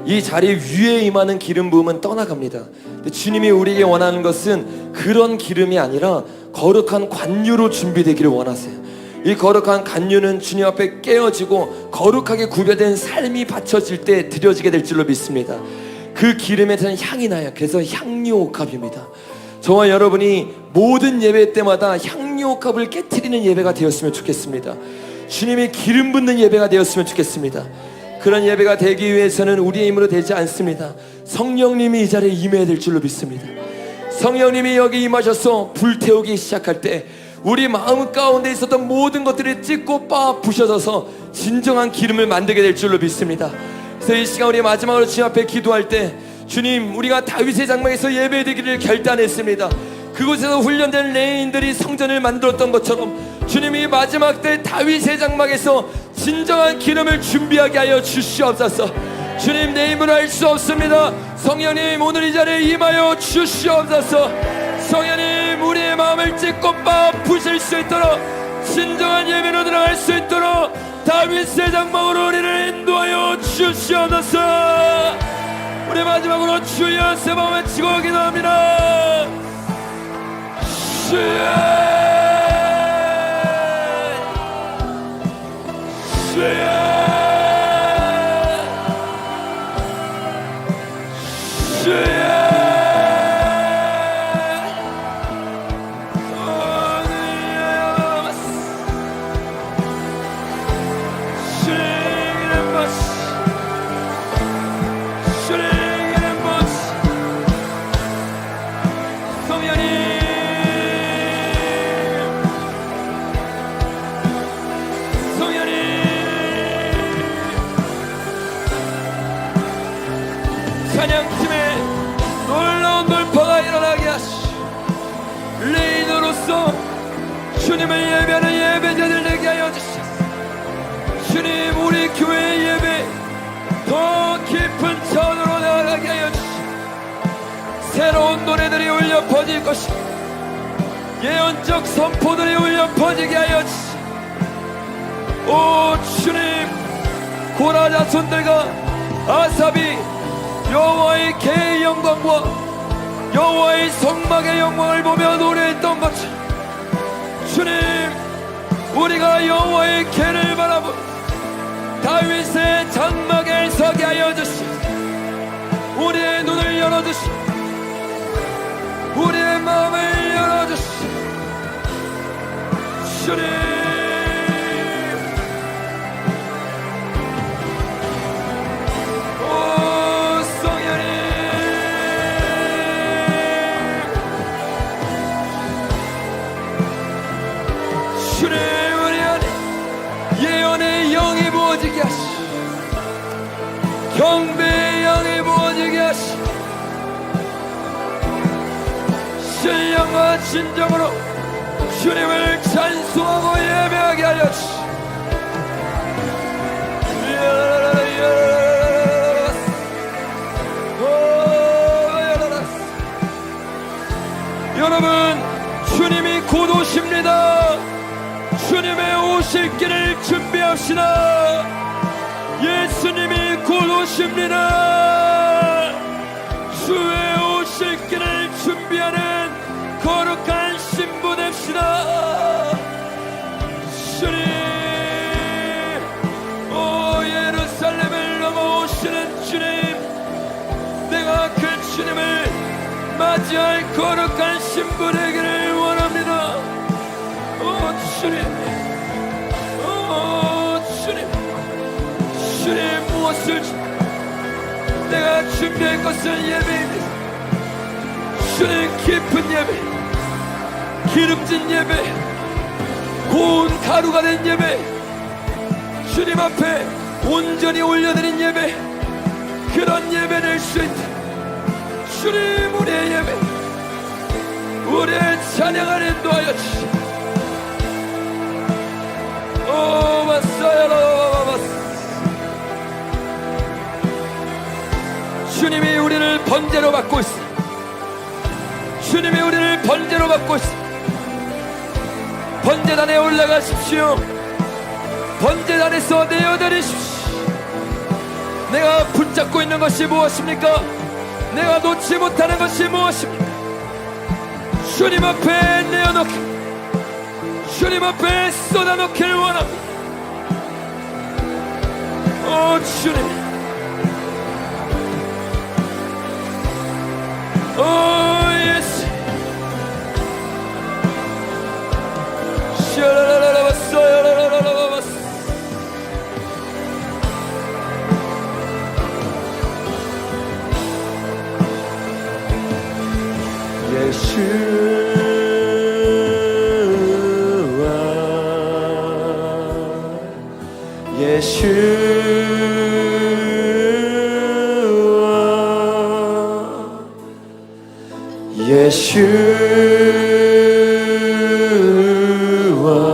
이 자리 위에 임하는 기름 부음은 떠나갑니다. 근데 주님이 우리에게 원하는 것은 그런 기름이 아니라 거룩한 관유로 준비되기를 원하세요. 이 거룩한 간유는 주님 앞에 깨어지고 거룩하게 구별된 삶이 바쳐질 때 드려지게 될 줄로 믿습니다. 그 기름에서는 향이 나요. 그래서 향유옥합입니다. 저와 여러분이 모든 예배 때마다 향유옥합을 깨트리는 예배가 되었으면 좋겠습니다. 주님이 기름 붓는 예배가 되었으면 좋겠습니다. 그런 예배가 되기 위해서는 우리의 힘으로 되지 않습니다. 성령님이 이 자리에 임해야 될 줄로 믿습니다. 성령님이 여기 임하셔서 불태우기 시작할 때 우리 마음 가운데 있었던 모든 것들이 찢고 빠 부셔져서 진정한 기름을 만들게 될 줄로 믿습니다. 그래서 이 시간 우리 마지막으로 주님 앞에 기도할 때, 주님, 우리가 다윗의 장막에서 예배드리기를 결단했습니다. 그곳에서 훈련된 레인들이 성전을 만들었던 것처럼 주님이 마지막 때 다윗의 장막에서 진정한 기름을 준비하게 하여 주시옵소서. 주님, 내 힘으로 할 수 없습니다. 성령님 오늘 이 자리에 임하여 주시옵소서. 성령님 우리의 마음을 찢고빠 부실 수 있도록 진정한 예배로 들어갈 수 있도록 다윗의 장막으로 우리를 인도하여 주시옵소서. 우리 마지막으로 주여 세 번 외치고 기도합니다. 주여 주여 주여 찬양팀에 놀라운 돌파가 일어나게 하시오. 리더로서 주님을 예배하는 예배자들 되게 하여 주시옵소서. 주님 우리 교회의 예배 더 깊은 차원으로 나아가게 하여 주시옵소서. 새로운 노래들이 울려 퍼질 것이고 예언적 선포들이 울려 퍼지게 하여 주시옵소서. 오 주님 고라 자손들과 아삽이 여호와의 계의 영광과 여호와의 성막의 영광을 보며 노래했던 것처럼 주님 우리가 여호와의 계를 바라보 다윗의 장막에 서게 하여 주시옵소서. 우리의 눈을 열어주시옵소서. 우리의 마음을 열어주시옵소서. 주님 주님 우리 안에 예언의 영이 부어지게 하시오. 경배의 영이 부어지게 하시오. 신령과 진정으로 주님을 찬송하고 예배하게 하여 주시오. 여러분 주님이 곧 오십니다. 주님의 오실 길을 준비합시다. 예수님이 곧 오십니다. 주의 오실 길을 준비하는 거룩한 신부 됩시다. 주님 오 예루살렘을 넘어오시는 주님 내가 그 주님을 맞이할 거룩한 신부 되기를 원합니다. 주님, 주님, 주님 무엇을 내가 준비할 것은 예배입니다. 주님 깊은 예배, 기름진 예배, 고운 가루가 된 예배, 주님 앞에 온전히 올려드린 예배, 그런 예배 될 수 있다. 주님 우리의 예배, 우리의 찬양을 인도하여 주시옵소서. 주님이 우리를 번제로 받고 있어. 주님이 우리를 번제로 받고 있어. 번제단에 올라가십시오. 번제단에서 내어드리십시오. 내가 붙잡고 있는 것이 무엇입니까? 내가 놓지 못하는 것이 무엇입니까? 주님 앞에 내어놓기, 주님 앞에 쏟아놓기를 원합니다. 오 주님, 오 예수, 예수와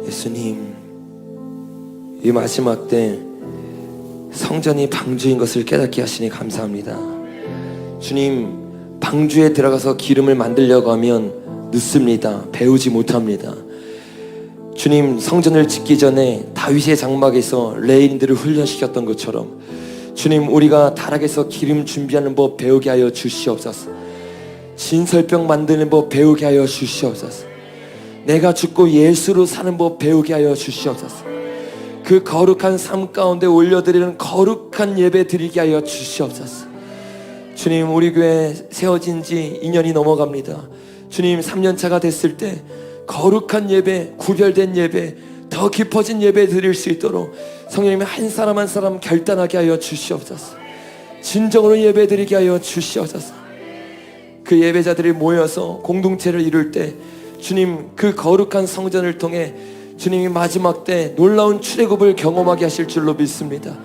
예수님, 이 마지막 때 성전이 방주인 것을 깨닫게 하시니 감사합니다. 주님, 방주에 들어가서 기름을 만들려고 하면 늦습니다. 배우지 못합니다. 주님, 성전을 짓기 전에 다윗의 장막에서 레인들을 훈련시켰던 것처럼 주님, 우리가 다락에서 기름 준비하는 법 배우게 하여 주시옵소서. 진설병 만드는 법 배우게 하여 주시옵소서. 내가 죽고 예수로 사는 법 배우게 하여 주시옵소서. 그 거룩한 삶 가운데 올려드리는 거룩한 예배 드리게 하여 주시옵소서. 주님, 우리 교회 세워진 지 2년이 넘어갑니다. 주님, 3년차가 됐을 때 거룩한 예배, 구별된 예배, 더 깊어진 예배 드릴 수 있도록 성령님이 한 사람 한 사람 결단하게 하여 주시옵소서. 진정으로 예배 드리게 하여 주시옵소서. 그 예배자들이 모여서 공동체를 이룰 때 주님, 그 거룩한 성전을 통해 주님이 마지막 때 놀라운 출애굽을 경험하게 하실 줄로 믿습니다.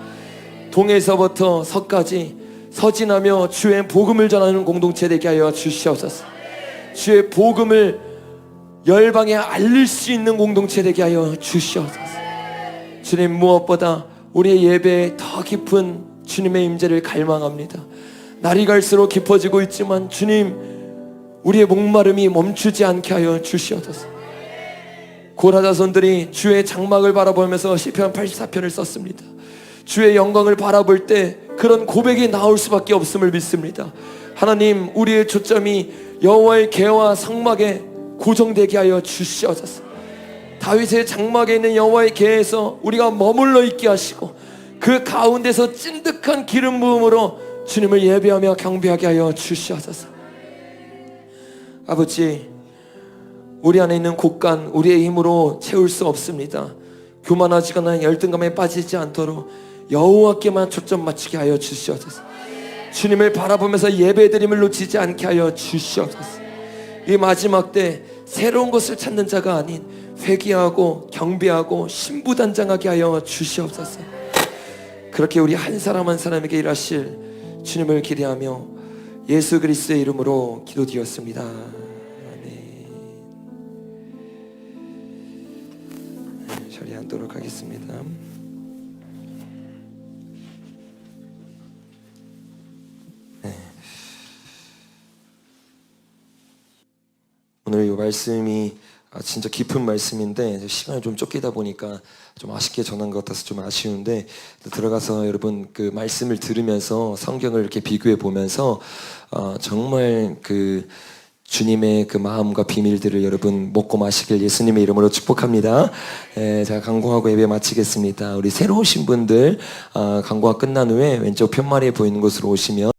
동에서부터 서까지 서진하며 주의 복음을 전하는 공동체 되게 하여 주시옵소서. 주의 복음을 열방에 알릴 수 있는 공동체 되게 하여 주시옵소서. 주님, 무엇보다 우리의 예배에 더 깊은 주님의 임재를 갈망합니다. 날이 갈수록 깊어지고 있지만 주님, 우리의 목마름이 멈추지 않게 하여 주시옵소서. 고라자손들이 주의 장막을 바라보면서 시편 84편을 썼습니다. 주의 영광을 바라볼 때 그런 고백이 나올 수밖에 없음을 믿습니다. 하나님, 우리의 초점이 여호와의 궤와 성막에 고정되게 하여 주시옵소서. 다윗의 장막에 있는 여호와의 궤에서 우리가 머물러 있게 하시고 그 가운데서 찐득한 기름 부음으로 주님을 예배하며 경배하게 하여 주시옵소서. 아버지, 우리 안에 있는 곳간 우리의 힘으로 채울 수 없습니다. 교만하지거나 열등감에 빠지지 않도록 여호와께만 초점 맞추게 하여 주시옵소서. 주님을 바라보면서 예배드림을 놓치지 않게 하여 주시옵소서. 이 마지막 때 새로운 것을 찾는 자가 아닌 회개하고 경배하고 신부단장하게 하여 주시옵소서. 그렇게 우리 한 사람 한 사람에게 일하실 주님을 기대하며 예수 그리스도의 이름으로 기도드렸습니다. 아멘. 자리에 앉도록 하겠습니다. 오늘 이 말씀이 진짜 깊은 말씀인데 시간이 좀 쫓기다 보니까 좀 아쉽게 전한 것 같아서 좀 아쉬운데, 들어가서 여러분 그 말씀을 들으면서 성경을 이렇게 비교해 보면서 정말 그 주님의 그 마음과 비밀들을 여러분 먹고 마시길 예수님의 이름으로 축복합니다. 제가 강구하고 예배 마치겠습니다. 우리 새로 오신 분들 강구가 끝난 후에 왼쪽 편마리에 보이는 곳으로 오시면